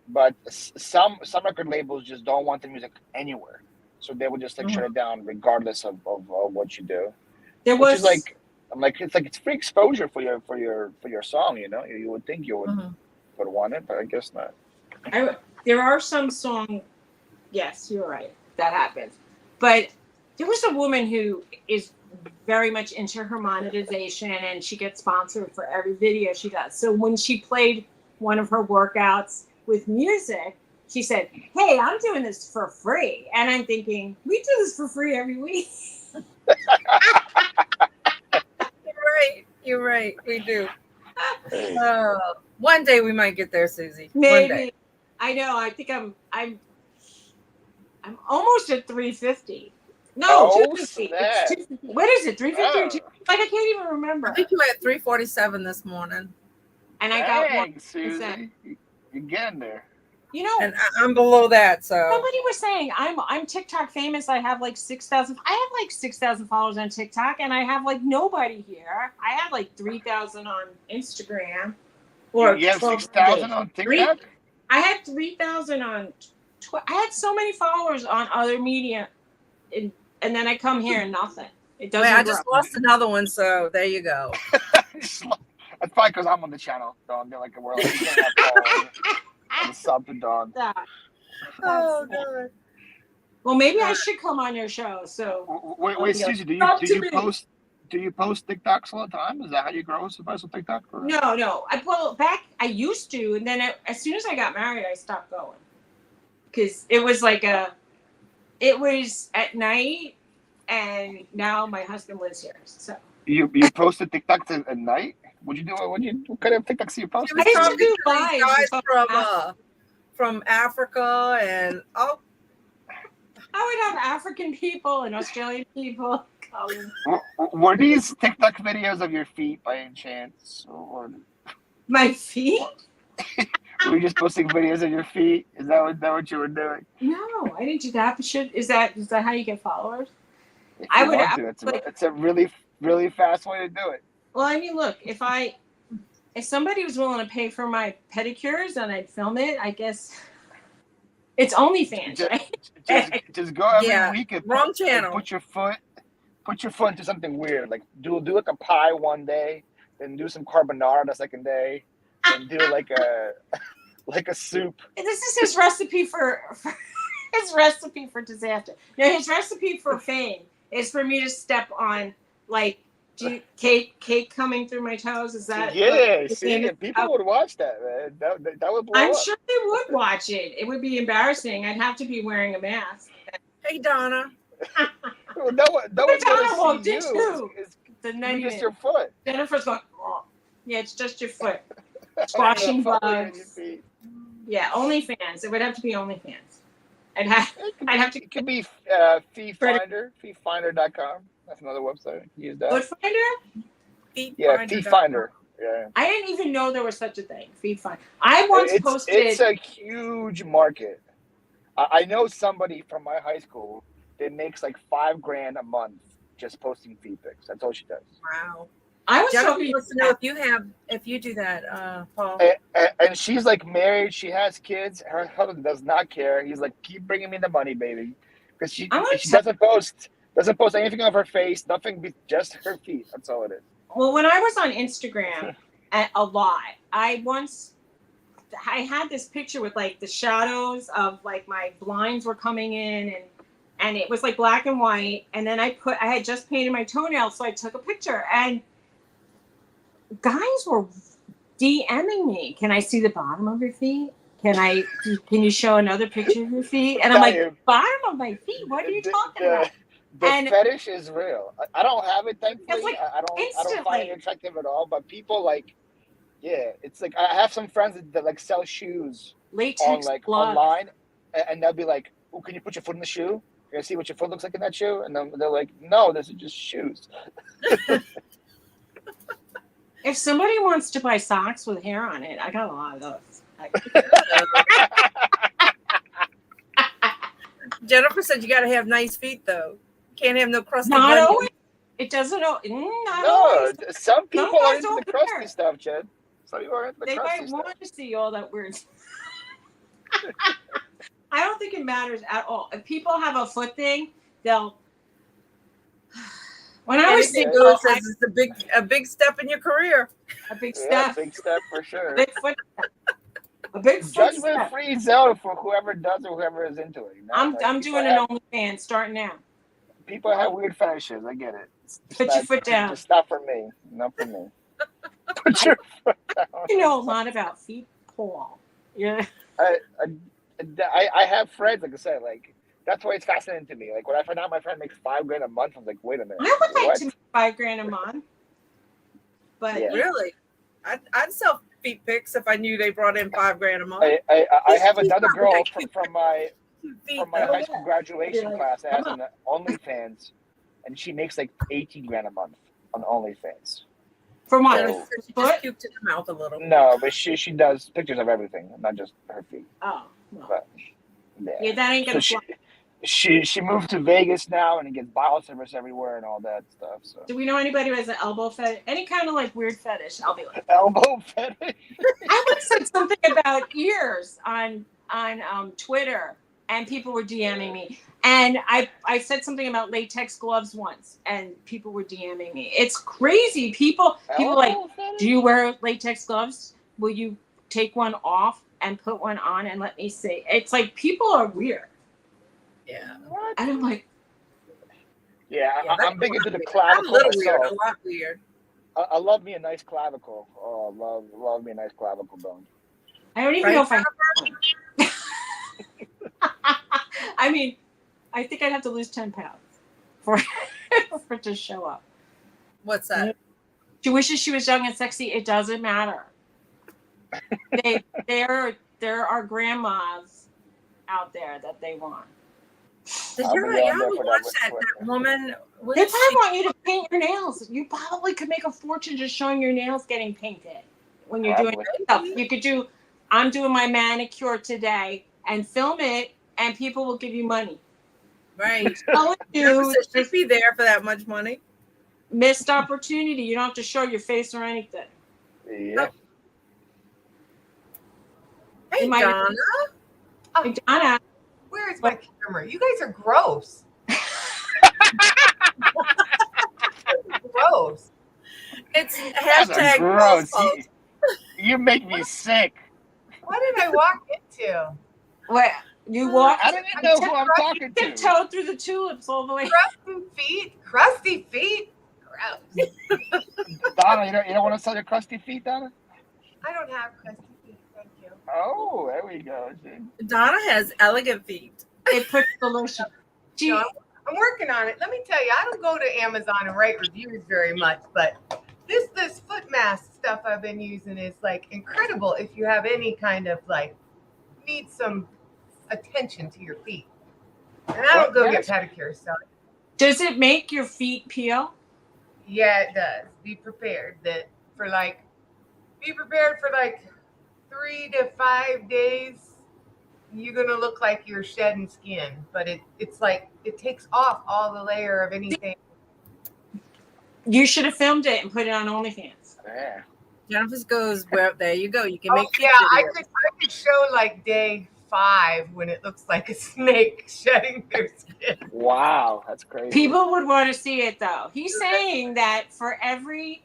[SPEAKER 3] but some record labels just don't want the music anywhere, so they would just shut it down regardless of what you do. Which is it's free exposure for your song. You know, you would think you would. Would want it, but I guess not.
[SPEAKER 2] There are some songs. Yes, you're right. That happens. But there was a woman who is very much into her monetization, and she gets sponsored for every video she does. So when she played one of her workouts with music, she said, "Hey, I'm doing this for free." And I'm thinking, we do this for free every week.
[SPEAKER 1] You're right. We do. One day we might get there, Suzy.
[SPEAKER 2] Maybe.
[SPEAKER 1] One day.
[SPEAKER 2] I know. I think I'm almost at 350. No, 250. What is it? 350 or 2? Like, I can't even remember.
[SPEAKER 1] I think you were at 347 this morning.
[SPEAKER 2] And I got 1%.
[SPEAKER 3] Suzy. You're getting there.
[SPEAKER 2] You know,
[SPEAKER 1] and I'm below that. So
[SPEAKER 2] somebody was saying I'm TikTok famous. I have like 6,000. I have like 6,000 followers on TikTok, and I have like nobody here. I have like 3,000 on Instagram.
[SPEAKER 3] Or you have 6,000 on TikTok?
[SPEAKER 2] I had 3,000 on. I had so many followers on other media, and then I come here and nothing. It doesn't.
[SPEAKER 1] I just lost another one, so there you go.
[SPEAKER 3] That's probably because I'm on the channel. Don't get like a world. Something done.
[SPEAKER 1] Oh god.
[SPEAKER 2] Well, maybe I should come on your show. So
[SPEAKER 3] wait, Suzy, do you post TikToks all the time? Is that how you grow a successful TikTok? Or?
[SPEAKER 2] No. I used to, and then as soon as I got married, I stopped going because it was it was at night, and now my husband lives here. So
[SPEAKER 3] you posted TikToks at night? What kind of TikToks do you post?
[SPEAKER 2] I used to do lives
[SPEAKER 1] from Africa and I
[SPEAKER 2] would have African people and Australian people.
[SPEAKER 3] Were these TikTok videos of your feet by any chance? Or...
[SPEAKER 2] My feet?
[SPEAKER 3] Were you just posting videos of your feet? Is that what you were doing?
[SPEAKER 2] No, I didn't do that. But is that how you get followers?
[SPEAKER 3] It's a really, really fast way to do it.
[SPEAKER 2] Well, I mean, look, if somebody was willing to pay for my pedicures and I'd film it, I guess it's OnlyFans, right?
[SPEAKER 3] Just go every
[SPEAKER 1] Yeah,
[SPEAKER 3] week and
[SPEAKER 1] wrong channel.
[SPEAKER 3] put your foot into something weird. Like do like a pie one day, then do some carbonara the second day, then do like a soup.
[SPEAKER 2] This is his recipe for his recipe for disaster. Now, his recipe for fame is for me to step on like cake coming through my toes. Is that
[SPEAKER 3] Yeah? See, people would watch that, man. That would blow
[SPEAKER 2] I'm
[SPEAKER 3] up.
[SPEAKER 2] sure they would watch it. It would be embarrassing. I'd have to be wearing a mask.
[SPEAKER 1] Hey, Donna.
[SPEAKER 3] No one's gonna see you. It's just your foot.
[SPEAKER 2] Jennifer's going, oh. Yeah, it's just your foot. Squashing bugs. Yeah, OnlyFans. It would have to be OnlyFans. I'd have to.
[SPEAKER 3] It could be Fee Finder, feefinder.com. That's another website. Use that.
[SPEAKER 2] Foot Finder?
[SPEAKER 3] Fee Finder. Yeah.
[SPEAKER 2] I didn't even know there was such a thing. Feed Finder. I once posted.
[SPEAKER 3] It's a huge market. I know somebody from my high school that makes like $5,000 a month just posting feed pics. That's all she does.
[SPEAKER 1] Wow.
[SPEAKER 2] I was
[SPEAKER 1] Jennifer
[SPEAKER 2] hoping
[SPEAKER 1] wants to know if you do that, Paul.
[SPEAKER 3] And she's like married. She has kids. Her husband does not care. He's like, keep bringing me the money, baby, because she doesn't post anything of her face. Nothing, just her feet. That's all it is.
[SPEAKER 2] Well, when I was on Instagram a lot, I had this picture with like the shadows of like my blinds were coming in and it was like black and white. And then I had just painted my toenails, so I took a picture and guys were DMing me. Can I see the bottom of your feet? Can you show another picture of your feet? And I'm like, bottom of my feet? What are you talking about?
[SPEAKER 3] The fetish is real. I don't have it, thankfully. Like I don't find it attractive at all. But people like, yeah, it's like I have some friends that like sell shoes online, and they'll be like, "Oh, can you put your foot in the shoe? Can I see what your foot looks like in that shoe?" And then they're like, "No, this is just shoes."
[SPEAKER 2] If somebody wants to buy socks with hair on it, I got a lot of those.
[SPEAKER 3] Jennifer said you got to have nice feet, though. Can't have no crusty.
[SPEAKER 2] Not always. It doesn't. Not always.
[SPEAKER 3] Some people are into the crusty stuff, Jen. Some people are into the
[SPEAKER 2] crusty stuff. They might want to see all that weird. I don't think it matters at all. If people have a foot thing, they'll. When I was single,
[SPEAKER 1] says it's a big step in your career.
[SPEAKER 2] A big step.
[SPEAKER 3] Big step for sure.
[SPEAKER 2] Big foot. A big
[SPEAKER 3] judgment-free zone for whoever does or whoever is into it. You know?
[SPEAKER 2] I'm doing an OnlyFans starting now.
[SPEAKER 3] People have weird fetishes. I get it.
[SPEAKER 2] Put your foot down.
[SPEAKER 3] It's not for me. Not for me. Put your foot down.
[SPEAKER 2] You know a lot about feet, Paul. Yeah.
[SPEAKER 3] I have friends, like I said, like that's why it's fascinating to me. Like when I find out my friend makes $5,000 a month, I'm like, wait a minute.
[SPEAKER 2] I would like to make $5,000 a month. But
[SPEAKER 1] really, I'd sell feet pics if I knew they brought in $5,000 a month.
[SPEAKER 3] I have another girl from my high school graduation class that has an OnlyFans, and she makes like $18,000 a month on OnlyFans.
[SPEAKER 2] For what?
[SPEAKER 1] She just puked in her mouth a little.
[SPEAKER 3] No, but she does pictures of everything, not just her feet.
[SPEAKER 2] Oh, well.
[SPEAKER 3] But,
[SPEAKER 2] yeah, that ain't gonna
[SPEAKER 3] fly. She moved to Vegas now and it gets bottle service everywhere and all that stuff. So.
[SPEAKER 2] Do we know anybody who has an elbow fetish? Any kind of like weird fetish? I'll be like
[SPEAKER 3] elbow fetish.
[SPEAKER 2] I once said something about ears on Twitter, and people were DMing me. And I said something about latex gloves once, and people were DMing me. It's crazy. People like, do you wear latex gloves? Will you take one off and put one on and let me see? It's like people are weird.
[SPEAKER 1] Yeah.
[SPEAKER 2] And I'm like,
[SPEAKER 3] I'm big into the clavicle.
[SPEAKER 1] I'm a little weird, a lot weird.
[SPEAKER 3] I love me a nice clavicle. Oh, love me a nice clavicle bone.
[SPEAKER 2] I don't even know if I mean, I think I'd have to lose 10 pounds for it to show up.
[SPEAKER 1] What's that?
[SPEAKER 2] She wishes she was young and sexy. It doesn't matter. There are grandmas out there that they want.
[SPEAKER 1] Did you watch that woman?
[SPEAKER 2] They probably want you to paint your nails. You probably could make a fortune just showing your nails getting painted when you're doing stuff. You could do, I'm doing my manicure today, and film it, and people will give you money.
[SPEAKER 1] Right.
[SPEAKER 2] All you
[SPEAKER 1] should be there for that much money.
[SPEAKER 2] Missed opportunity. You don't have to show your face or anything.
[SPEAKER 3] Yeah.
[SPEAKER 1] Hey,
[SPEAKER 2] You might-
[SPEAKER 1] Donna.
[SPEAKER 2] Hey, Donna.
[SPEAKER 4] Where's my camera? You guys are gross. Gross.
[SPEAKER 1] It's
[SPEAKER 3] That's
[SPEAKER 1] hashtag
[SPEAKER 3] gross.
[SPEAKER 1] post.
[SPEAKER 3] You make me sick.
[SPEAKER 4] What did I walk into?
[SPEAKER 2] What? You walked.
[SPEAKER 3] I don't even know who I'm talking to.
[SPEAKER 2] Tiptoed through the tulips all the way.
[SPEAKER 4] Crusty feet? Crusty feet? Gross.
[SPEAKER 3] Donna, you don't want to sell your crusty feet, Donna?
[SPEAKER 4] I don't have crusty feet. Thank you.
[SPEAKER 3] Oh, there we go. See?
[SPEAKER 1] Donna has elegant feet.
[SPEAKER 2] They put the lotion.
[SPEAKER 4] No, I'm working on it. Let me tell you, I don't go to Amazon and write reviews very much, but this foot mask stuff I've been using is like incredible if you have any kind of like need some attention to your feet. And I don't go get pedicures, so
[SPEAKER 2] Does it make your feet peel?
[SPEAKER 4] yeah, it does. Be prepared for like 3 to 5 days. You're gonna look like you're shedding skin, but it's like it takes off all the layer of anything.
[SPEAKER 2] You should have filmed it and put it on OnlyFans.
[SPEAKER 3] Yeah.
[SPEAKER 1] Jennifer's goes, well, there you go. You can make feet
[SPEAKER 4] Yeah, I
[SPEAKER 1] videos.
[SPEAKER 4] could show like day 5 when it looks like a snake shedding their skin.
[SPEAKER 3] Wow, that's crazy.
[SPEAKER 2] People would want to see it though. He's saying that for everything,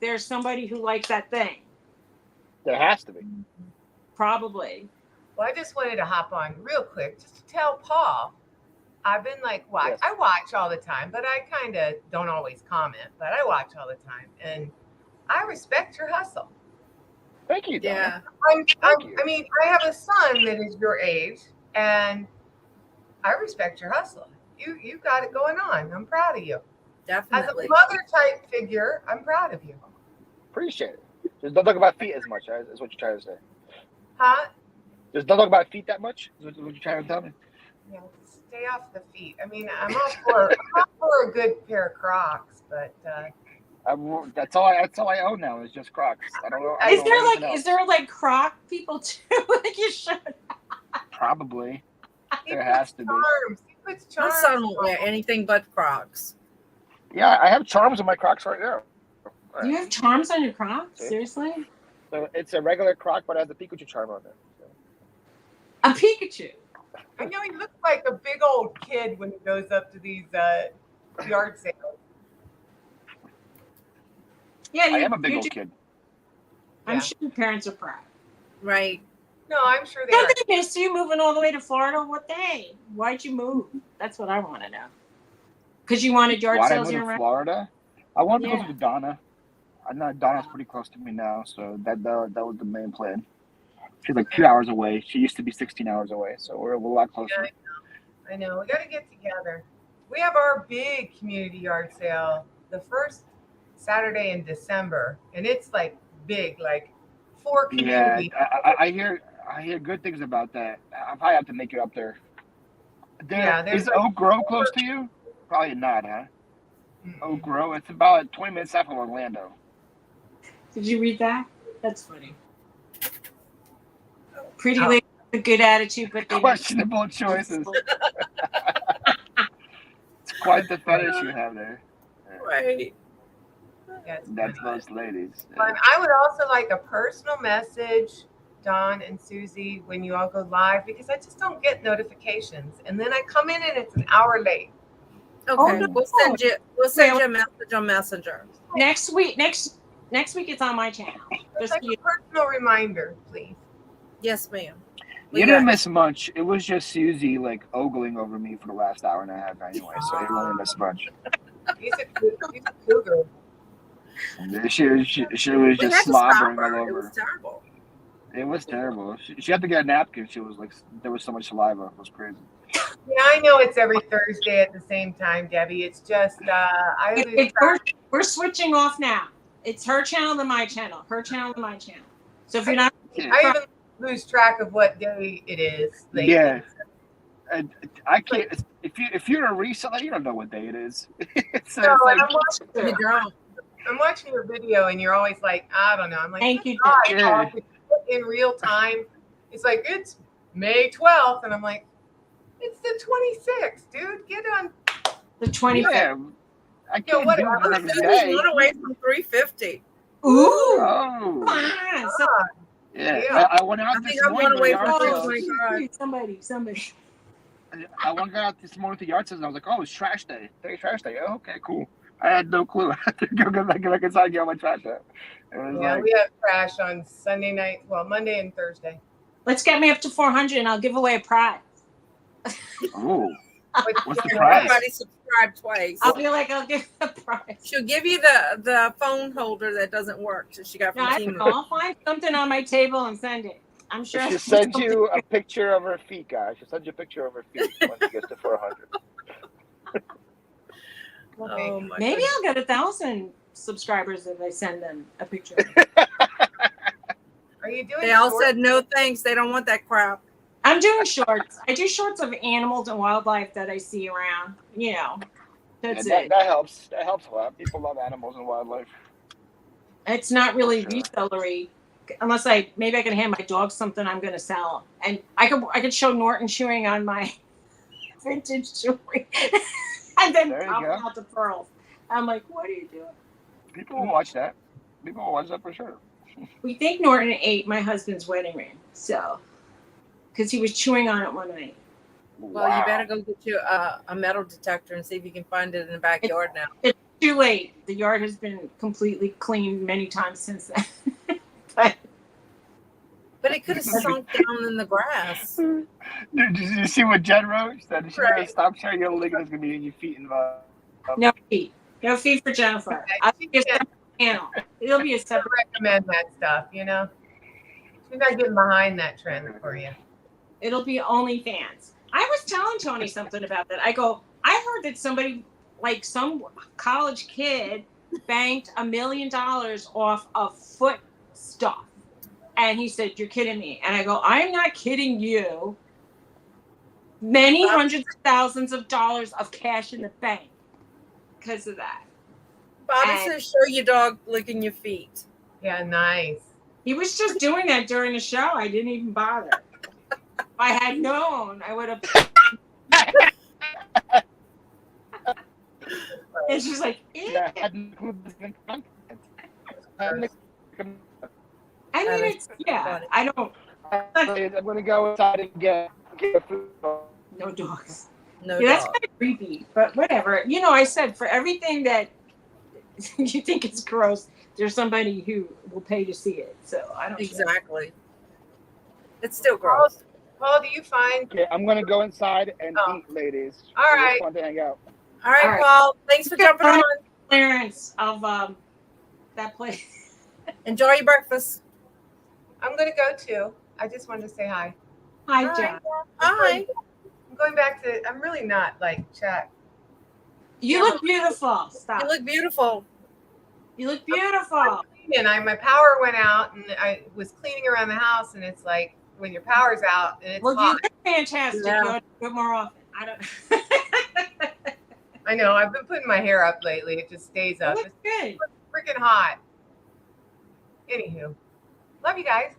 [SPEAKER 2] there's somebody who likes that thing.
[SPEAKER 3] There has to be.
[SPEAKER 2] Probably.
[SPEAKER 4] Well, I just wanted to hop on real quick just to tell Paul. I've been like,
[SPEAKER 3] Yes.
[SPEAKER 4] I watch all the time, but I kind of don't always comment, but I watch all the time. And I respect your hustle.
[SPEAKER 3] Thank you, Donna.
[SPEAKER 1] Yeah.
[SPEAKER 4] I mean, I have a son that is your age, and I respect your hustle. You got it going on. I'm proud of you. As a
[SPEAKER 1] Definitely.
[SPEAKER 4] mother type figure, I'm proud of you.
[SPEAKER 3] Appreciate it. Just don't talk about feet as much, is what you're trying to say.
[SPEAKER 4] Huh?
[SPEAKER 3] Just don't talk about feet that much, is what you're trying to tell me.
[SPEAKER 4] Yeah, stay off the feet. I mean, I'm all for a good pair of Crocs, but
[SPEAKER 3] That's all I own now is just Crocs. I don't know. I don't know anything else.
[SPEAKER 2] Is there like Croc people too? Like you should.
[SPEAKER 3] Probably.
[SPEAKER 4] he
[SPEAKER 3] There
[SPEAKER 4] puts
[SPEAKER 3] has to be.
[SPEAKER 4] charms. He puts
[SPEAKER 1] My
[SPEAKER 4] charms.
[SPEAKER 1] son won't wear anything but Crocs.
[SPEAKER 3] Yeah, I have charms on my Crocs right now.
[SPEAKER 2] You have charms on your Crocs?
[SPEAKER 3] See?
[SPEAKER 2] Seriously?
[SPEAKER 3] So it's a regular Croc, but it has a Pikachu charm on it. So.
[SPEAKER 2] A Pikachu.
[SPEAKER 4] I know he looks like a big old kid when he goes up to these yard sales.
[SPEAKER 2] Yeah,
[SPEAKER 3] I am a big old kid.
[SPEAKER 2] I'm
[SPEAKER 4] Yeah.
[SPEAKER 2] sure your parents are proud.
[SPEAKER 1] Right.
[SPEAKER 4] No, I'm sure they
[SPEAKER 2] Don't
[SPEAKER 4] are.
[SPEAKER 2] they miss you moving all the way to Florida? What day? Why'd you move? That's what I want to know. Because you wanted yard
[SPEAKER 3] Why'd I
[SPEAKER 2] sales
[SPEAKER 3] move
[SPEAKER 2] year
[SPEAKER 3] to
[SPEAKER 2] round?
[SPEAKER 3] Florida? I wanted to
[SPEAKER 2] Yeah.
[SPEAKER 3] go to Donna. I know Donna's pretty close to me now, so that was the main plan. She's like 2 hours away. She used to be 16 hours away, so we're a lot closer.
[SPEAKER 4] I know. We got to get together. We have our big community yard sale the first Saturday in December, and it's like big, like 4
[SPEAKER 3] Yeah,
[SPEAKER 4] communities.
[SPEAKER 3] I hear good things about that. I probably have to make it up there.
[SPEAKER 4] There's
[SPEAKER 3] Is
[SPEAKER 4] like
[SPEAKER 3] Oak Grove close to you? Probably not, huh? Oak Grove. It's about 20 minutes south of Orlando.
[SPEAKER 2] Did you read that? That's funny. Pretty lady with a good attitude, but they
[SPEAKER 3] Questionable choices. It's quite the fetish you have there.
[SPEAKER 1] Right.
[SPEAKER 3] That's most ladies.
[SPEAKER 4] But I would also like a personal message, Don and Suzy, when you all go live, because I just don't get notifications, and then I come in and it's an hour late.
[SPEAKER 1] Okay.
[SPEAKER 2] no.
[SPEAKER 1] We'll send you a message on Messenger.
[SPEAKER 2] next week it's on my channel.
[SPEAKER 4] It's
[SPEAKER 2] Just
[SPEAKER 4] like
[SPEAKER 2] so you-
[SPEAKER 4] a personal reminder, please.
[SPEAKER 1] Yes, ma'am.
[SPEAKER 3] You didn't miss much. It was just Suzy like ogling over me for the last hour and a half anyway, so you didn't miss much.
[SPEAKER 4] He's a cougar.
[SPEAKER 3] She was
[SPEAKER 1] We
[SPEAKER 3] just
[SPEAKER 1] had to stop
[SPEAKER 3] slobbering
[SPEAKER 1] her.
[SPEAKER 3] all
[SPEAKER 1] It
[SPEAKER 3] over.
[SPEAKER 1] was terrible.
[SPEAKER 3] It was terrible. She had to get a napkin. She was like, there was so much saliva. It was crazy.
[SPEAKER 4] Yeah, I know it's every Thursday at the same time, Debbie. It's just
[SPEAKER 2] we're switching off now. It's her channel to my channel. Her channel to my channel. So if you're not
[SPEAKER 4] I even lose track of what day it is. lately.
[SPEAKER 3] Yeah. I can't. If you're a reseller, you don't know what day it is. So
[SPEAKER 4] No,
[SPEAKER 3] it's like,
[SPEAKER 4] and
[SPEAKER 1] The girl.
[SPEAKER 4] I'm watching your video, and you're always like, I don't know. I'm like,
[SPEAKER 2] Thank you,
[SPEAKER 4] God,
[SPEAKER 3] Yeah.
[SPEAKER 4] in real time. It's like it's May 12th, and I'm like, it's the 26th, dude. Get on.
[SPEAKER 2] The 25th.
[SPEAKER 3] Yeah, I can't
[SPEAKER 4] what
[SPEAKER 3] do it the
[SPEAKER 1] Oh,
[SPEAKER 3] next
[SPEAKER 1] Suzy's
[SPEAKER 3] day.
[SPEAKER 1] one away from 350.
[SPEAKER 2] Ooh.
[SPEAKER 3] Oh,
[SPEAKER 2] Come on. So,
[SPEAKER 3] yeah.
[SPEAKER 4] Yeah.
[SPEAKER 3] I went out
[SPEAKER 1] I
[SPEAKER 3] this
[SPEAKER 1] think I'm
[SPEAKER 3] morning
[SPEAKER 1] one
[SPEAKER 3] to the
[SPEAKER 1] away
[SPEAKER 3] yard
[SPEAKER 1] from
[SPEAKER 3] sale.
[SPEAKER 1] 325.
[SPEAKER 2] Somebody.
[SPEAKER 3] I went out this morning to the yard sales and I was like, oh, it's trash day. Today's trash day. Oh, okay, cool. I had no clue. I had to go get back inside and get all my trash out. It was
[SPEAKER 4] Yeah,
[SPEAKER 3] like,
[SPEAKER 4] we have trash on Sunday night. Well, Monday and Thursday.
[SPEAKER 2] Let's get me up to 400 and I'll give away a prize.
[SPEAKER 3] oh, what's the
[SPEAKER 4] Yeah,
[SPEAKER 3] prize?
[SPEAKER 1] Everybody subscribed twice.
[SPEAKER 2] I'll be like, I'll give a prize.
[SPEAKER 1] She'll give you the phone holder that doesn't work. So she got
[SPEAKER 2] No,
[SPEAKER 1] from
[SPEAKER 2] I
[SPEAKER 1] Temu.
[SPEAKER 2] don't know. I'll find something on my table and send it. I'm sure.
[SPEAKER 3] She'll send you a picture of her feet, guys. She'll send you a picture of her feet once she gets to 400.
[SPEAKER 1] Oh my
[SPEAKER 2] Maybe
[SPEAKER 1] goodness.
[SPEAKER 2] I'll get 1,000 subscribers if I send them a picture.
[SPEAKER 4] Are you doing?
[SPEAKER 1] They all
[SPEAKER 4] shorts?
[SPEAKER 1] said no thanks. They don't want that crap.
[SPEAKER 2] I'm doing shorts. I do shorts of animals and wildlife that I see around. You know, that's
[SPEAKER 3] Yeah,
[SPEAKER 2] it.
[SPEAKER 3] that helps. That helps a lot. People love animals and wildlife.
[SPEAKER 2] It's not really
[SPEAKER 3] Sure.
[SPEAKER 2] resellery, unless maybe I can hand my dog something I'm going to sell, and I could show Norton chewing on my vintage jewelry, and then
[SPEAKER 3] There you
[SPEAKER 2] popping
[SPEAKER 3] go.
[SPEAKER 2] out the pearls. I'm like, what are you doing?
[SPEAKER 3] People will watch that. People will watch that for sure.
[SPEAKER 2] We think Norton ate my husband's wedding ring, so because he was chewing on it one night.
[SPEAKER 1] Well, you better go get you a metal detector and see if you can find it in the backyard now.
[SPEAKER 2] It's too late. The yard has been completely cleaned many times since then.
[SPEAKER 1] But it could have sunk down in the grass.
[SPEAKER 3] Dude, did you see what Jen wrote? She said, she's
[SPEAKER 1] Right.
[SPEAKER 3] going to stop sharing your link and it's going to be in your feet involved.
[SPEAKER 2] No fee. No fee for Jennifer. I'll be a separate channel. It'll be a
[SPEAKER 4] I
[SPEAKER 2] separate.
[SPEAKER 4] recommend that stuff. You know, she's not getting behind that trend for you.
[SPEAKER 2] It'll be OnlyFans. I was telling Tony something about that. I go, I heard that somebody, like some college kid, banked $1 million off of foot stuff. And he said, you're kidding me. And I go, I'm not kidding you. Many hundreds of thousands of dollars of cash in the bank because of that.
[SPEAKER 1] Bobby says, show your dog licking your feet.
[SPEAKER 4] Yeah, nice.
[SPEAKER 2] He was just doing that during the show. I didn't even bother. If I had known, I would have. It's just like,
[SPEAKER 3] Yeah,
[SPEAKER 2] I mean, it's, yeah, I don't.
[SPEAKER 3] I'm going to go inside and get food.
[SPEAKER 2] No dogs.
[SPEAKER 1] No
[SPEAKER 2] Yeah, that's
[SPEAKER 1] dog.
[SPEAKER 2] kind of creepy, but whatever. You know, I said for everything that you think is gross, there's somebody who will pay to see it. So I don't.
[SPEAKER 1] Exactly. It's still gross.
[SPEAKER 4] Paul, do you find?
[SPEAKER 3] Okay, I'm going to go inside and eat, ladies.
[SPEAKER 4] All
[SPEAKER 3] It was
[SPEAKER 4] right.
[SPEAKER 3] fun to hang out.
[SPEAKER 1] All right,
[SPEAKER 2] All right.
[SPEAKER 1] Paul. Thanks for jumping on.
[SPEAKER 2] Clearance of that place.
[SPEAKER 1] Enjoy your breakfast.
[SPEAKER 4] I'm gonna go too. I just wanted to say hi.
[SPEAKER 2] Hi,
[SPEAKER 1] Hi.
[SPEAKER 2] John.
[SPEAKER 1] Hi.
[SPEAKER 4] I'm going back to. I'm really not like chat.
[SPEAKER 2] You look beautiful. Stop.
[SPEAKER 1] You look beautiful.
[SPEAKER 2] You look beautiful.
[SPEAKER 4] And my power went out, and I was cleaning around the house, and it's like when your power's out and it's
[SPEAKER 2] Well,
[SPEAKER 4] hot.
[SPEAKER 2] you look fantastic.
[SPEAKER 1] Yeah.
[SPEAKER 2] You ought to do it more often. I don't.
[SPEAKER 4] I know. I've been putting my hair up lately. It just stays
[SPEAKER 2] You
[SPEAKER 4] up.
[SPEAKER 2] look
[SPEAKER 4] It's
[SPEAKER 2] good.
[SPEAKER 4] freaking hot. Anywho, love you guys.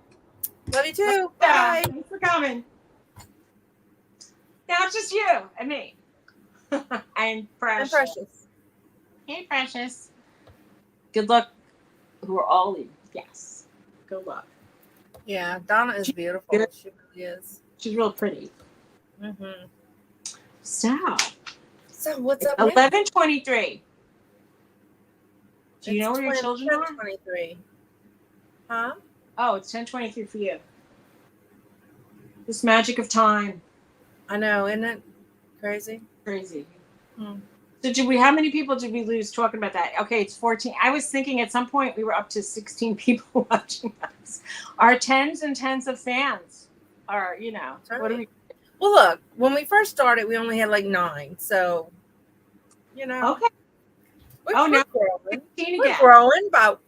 [SPEAKER 1] Love you too.
[SPEAKER 2] Yeah,
[SPEAKER 1] Bye.
[SPEAKER 2] thanks for coming. Now it's just you and me. and
[SPEAKER 1] And
[SPEAKER 2] Precious.
[SPEAKER 1] Precious.
[SPEAKER 2] Hey, Precious. Good luck. Who are all in? Yes. Good luck.
[SPEAKER 1] Yeah, Donna is beautiful.
[SPEAKER 2] Good.
[SPEAKER 1] She really is.
[SPEAKER 2] She's real pretty.
[SPEAKER 1] Mm-hmm.
[SPEAKER 2] So,
[SPEAKER 1] So what's up now?
[SPEAKER 2] 11:23. Do you know
[SPEAKER 1] It's
[SPEAKER 2] where your children are?
[SPEAKER 1] 10:23. Huh?
[SPEAKER 2] Oh, it's 10:23 for you. This magic of time.
[SPEAKER 1] I know, isn't it crazy?
[SPEAKER 2] Crazy.
[SPEAKER 1] Hmm.
[SPEAKER 2] So how many people did we lose talking about that? Okay, it's 14. I was thinking at some point we were up to 16 people watching us. Our tens and tens of fans are,
[SPEAKER 1] That's
[SPEAKER 2] what do
[SPEAKER 1] right.
[SPEAKER 2] we?
[SPEAKER 1] Well, look, when we first started, we only had like 9. So,
[SPEAKER 2] Okay,
[SPEAKER 1] we're,
[SPEAKER 2] Oh,
[SPEAKER 1] we're
[SPEAKER 2] now
[SPEAKER 1] growing.
[SPEAKER 2] 16
[SPEAKER 1] We're
[SPEAKER 2] again.
[SPEAKER 1] growing about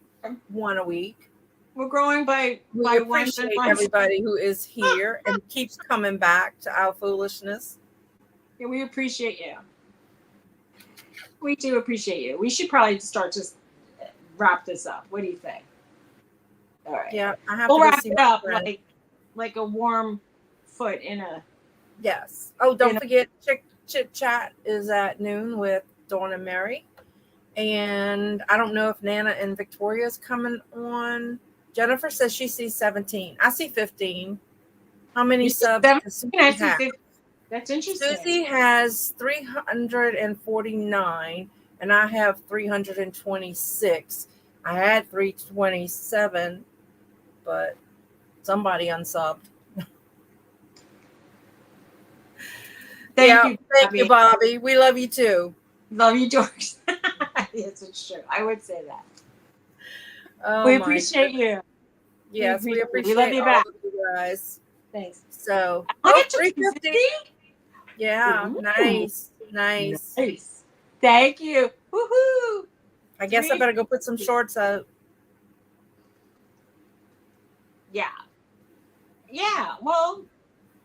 [SPEAKER 1] 1 a week.
[SPEAKER 2] We're growing by
[SPEAKER 1] We
[SPEAKER 2] one.
[SPEAKER 1] appreciate everybody who is here and keeps coming back to our foolishness.
[SPEAKER 2] Yeah, we appreciate you. We do appreciate you. We should probably start to wrap this up. What do you think? All right.
[SPEAKER 1] Yeah, I have
[SPEAKER 2] We'll
[SPEAKER 1] to go
[SPEAKER 2] wrap
[SPEAKER 1] see
[SPEAKER 2] it
[SPEAKER 1] my
[SPEAKER 2] up
[SPEAKER 1] friend.
[SPEAKER 2] like a warm foot in a.
[SPEAKER 1] Yes. Oh, don't
[SPEAKER 2] You know-
[SPEAKER 1] forget Chit Chat is at noon with Dawn and Mary. And I don't know if Nana and Victoria's coming on. Jennifer says she sees 17. I see 15. How many
[SPEAKER 2] You see
[SPEAKER 1] subs
[SPEAKER 2] 17?
[SPEAKER 1] does Suzy
[SPEAKER 2] I see
[SPEAKER 1] have?
[SPEAKER 2] 50. That's interesting.
[SPEAKER 1] Suzy has 349, and I have 326. I had 327, but somebody unsubbed.
[SPEAKER 2] Thank you,
[SPEAKER 1] Bobby. We love you too.
[SPEAKER 2] Love you, George. Yes, it's true. I would say that.
[SPEAKER 1] Oh,
[SPEAKER 2] We appreciate you.
[SPEAKER 1] Yes, we appreciate
[SPEAKER 2] We love you
[SPEAKER 1] all
[SPEAKER 2] back.
[SPEAKER 1] of you guys.
[SPEAKER 2] Thanks.
[SPEAKER 1] So,
[SPEAKER 2] Look at
[SPEAKER 1] 350. Yeah,
[SPEAKER 2] Ooh.
[SPEAKER 1] nice.
[SPEAKER 2] Nice. Thank you. Woohoo!
[SPEAKER 1] I guess I better go put some shorts out.
[SPEAKER 2] Yeah. Yeah. Well,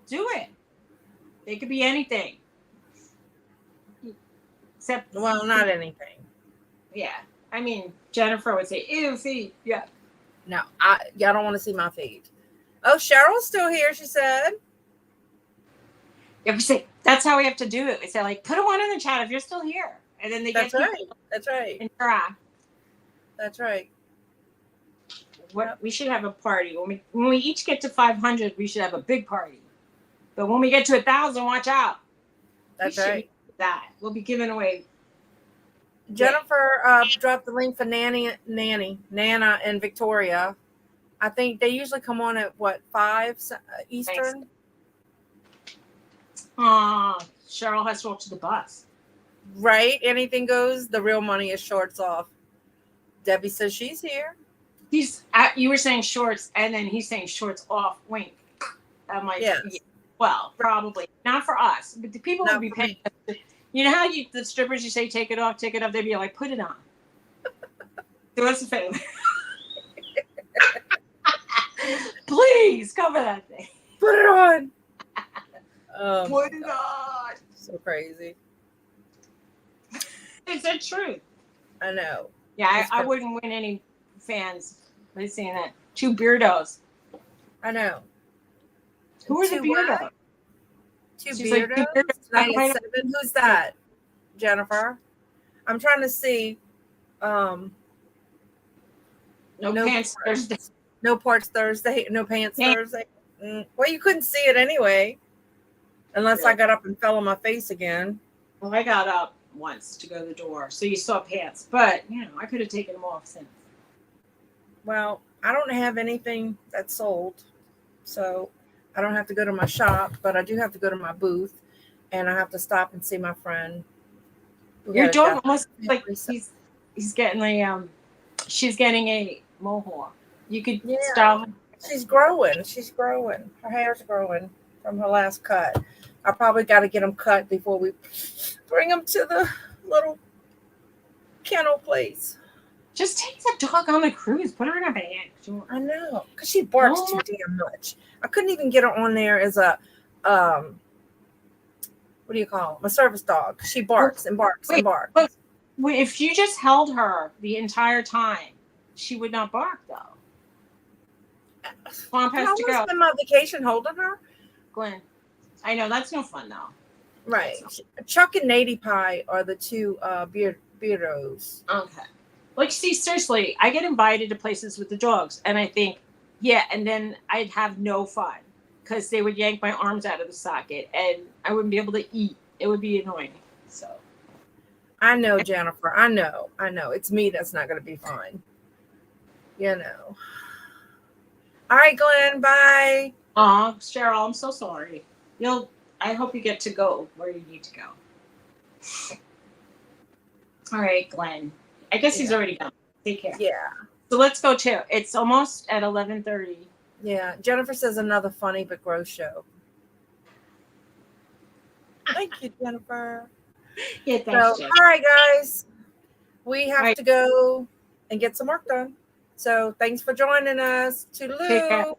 [SPEAKER 2] do it. They could be anything. Except,
[SPEAKER 1] Well, not anything.
[SPEAKER 2] yeah. I mean, Jennifer would say, ew, feet. Yeah.
[SPEAKER 1] No, y'all don't want to see my feet. Oh, Cheryl's still here, she said.
[SPEAKER 2] Yeah, we say, that's how we have to do it. We say, like, put a one in the chat if you're still here. And then they
[SPEAKER 1] That's
[SPEAKER 2] get
[SPEAKER 1] right. That's right.
[SPEAKER 2] interact.
[SPEAKER 1] That's right.
[SPEAKER 2] We should have a party. When we each get to 500, we should have a big party. But when we get to 1,000, watch out.
[SPEAKER 1] That's right.
[SPEAKER 2] We'll be giving away.
[SPEAKER 1] Jennifer dropped the link for Nana and Victoria. I think they usually come on at 5 Eastern.
[SPEAKER 2] Cheryl has to walk to the bus.
[SPEAKER 1] Right? Anything goes. The real money is shorts off. Debbie says she's here.
[SPEAKER 2] You were saying shorts, and then he's saying shorts off. Wink. I'm like,
[SPEAKER 1] yes.
[SPEAKER 2] Yeah, well, probably not for us, but the people would be paying. You know how the strippers, you say take it off. They'd be like, put it on. Do us a favor. Please cover that thing.
[SPEAKER 1] Put it on.
[SPEAKER 2] Put it on.
[SPEAKER 1] So crazy.
[SPEAKER 2] It's the truth.
[SPEAKER 1] I know.
[SPEAKER 2] Yeah, I wouldn't win any fans by saying that. 2 beardos.
[SPEAKER 1] I know.
[SPEAKER 2] Who are the beardos?
[SPEAKER 1] 2 beardos?
[SPEAKER 2] Like,
[SPEAKER 1] 97. Who's that? Jennifer? I'm trying to see.
[SPEAKER 2] No pants Thursday.
[SPEAKER 1] No parts Thursday. No pants Thursday. Well, you couldn't see it anyway. Unless I got up and fell on my face again.
[SPEAKER 2] Well, I got up once to go to the door. So you saw pants. But, I could have taken them off since.
[SPEAKER 1] Well, I don't have anything that's sold. So I don't have to go to my shop. But I do have to go to my booth. And I have to stop and see my friend.
[SPEAKER 2] Your dog almost like he's getting a she's getting a mohawk. You could style her.
[SPEAKER 1] She's growing. Her hair's growing from her last cut. I probably got to get them cut before we bring them to the little kennel place.
[SPEAKER 2] Just take the dog on the cruise. Put her in a bag.
[SPEAKER 1] I know, because she barks too damn much. I couldn't even get her on there as a what do you call them? A service dog. She barks and barks and barks.
[SPEAKER 2] But if you just held her the entire time, she would not bark though. Mom has to go.
[SPEAKER 1] Spend my vacation holding her.
[SPEAKER 2] Glenn, I know that's no fun though.
[SPEAKER 1] Right. Chuck and Nady Pie are the 2 beardos.
[SPEAKER 2] Okay. Like, see, seriously, I get invited to places with the dogs, and I think, and then I'd have no fun because they would yank my arms out of the socket, and I wouldn't be able to eat. It would be annoying. So.
[SPEAKER 1] I know, Jennifer. I know. It's me that's not going to be fine. All right, Glenn. Bye.
[SPEAKER 2] Cheryl, I'm so sorry. I hope you get to go where you need to go. All right, Glenn. I guess he's already gone. Take care.
[SPEAKER 1] Yeah.
[SPEAKER 2] So let's go too. It's almost at 11:30.
[SPEAKER 1] Yeah. Jennifer says another funny but gross show. Thank you, Jennifer.
[SPEAKER 2] Yeah, thanks, Jen.
[SPEAKER 1] All right, guys. We have to go and get some work done. So thanks for joining us. Toodaloo.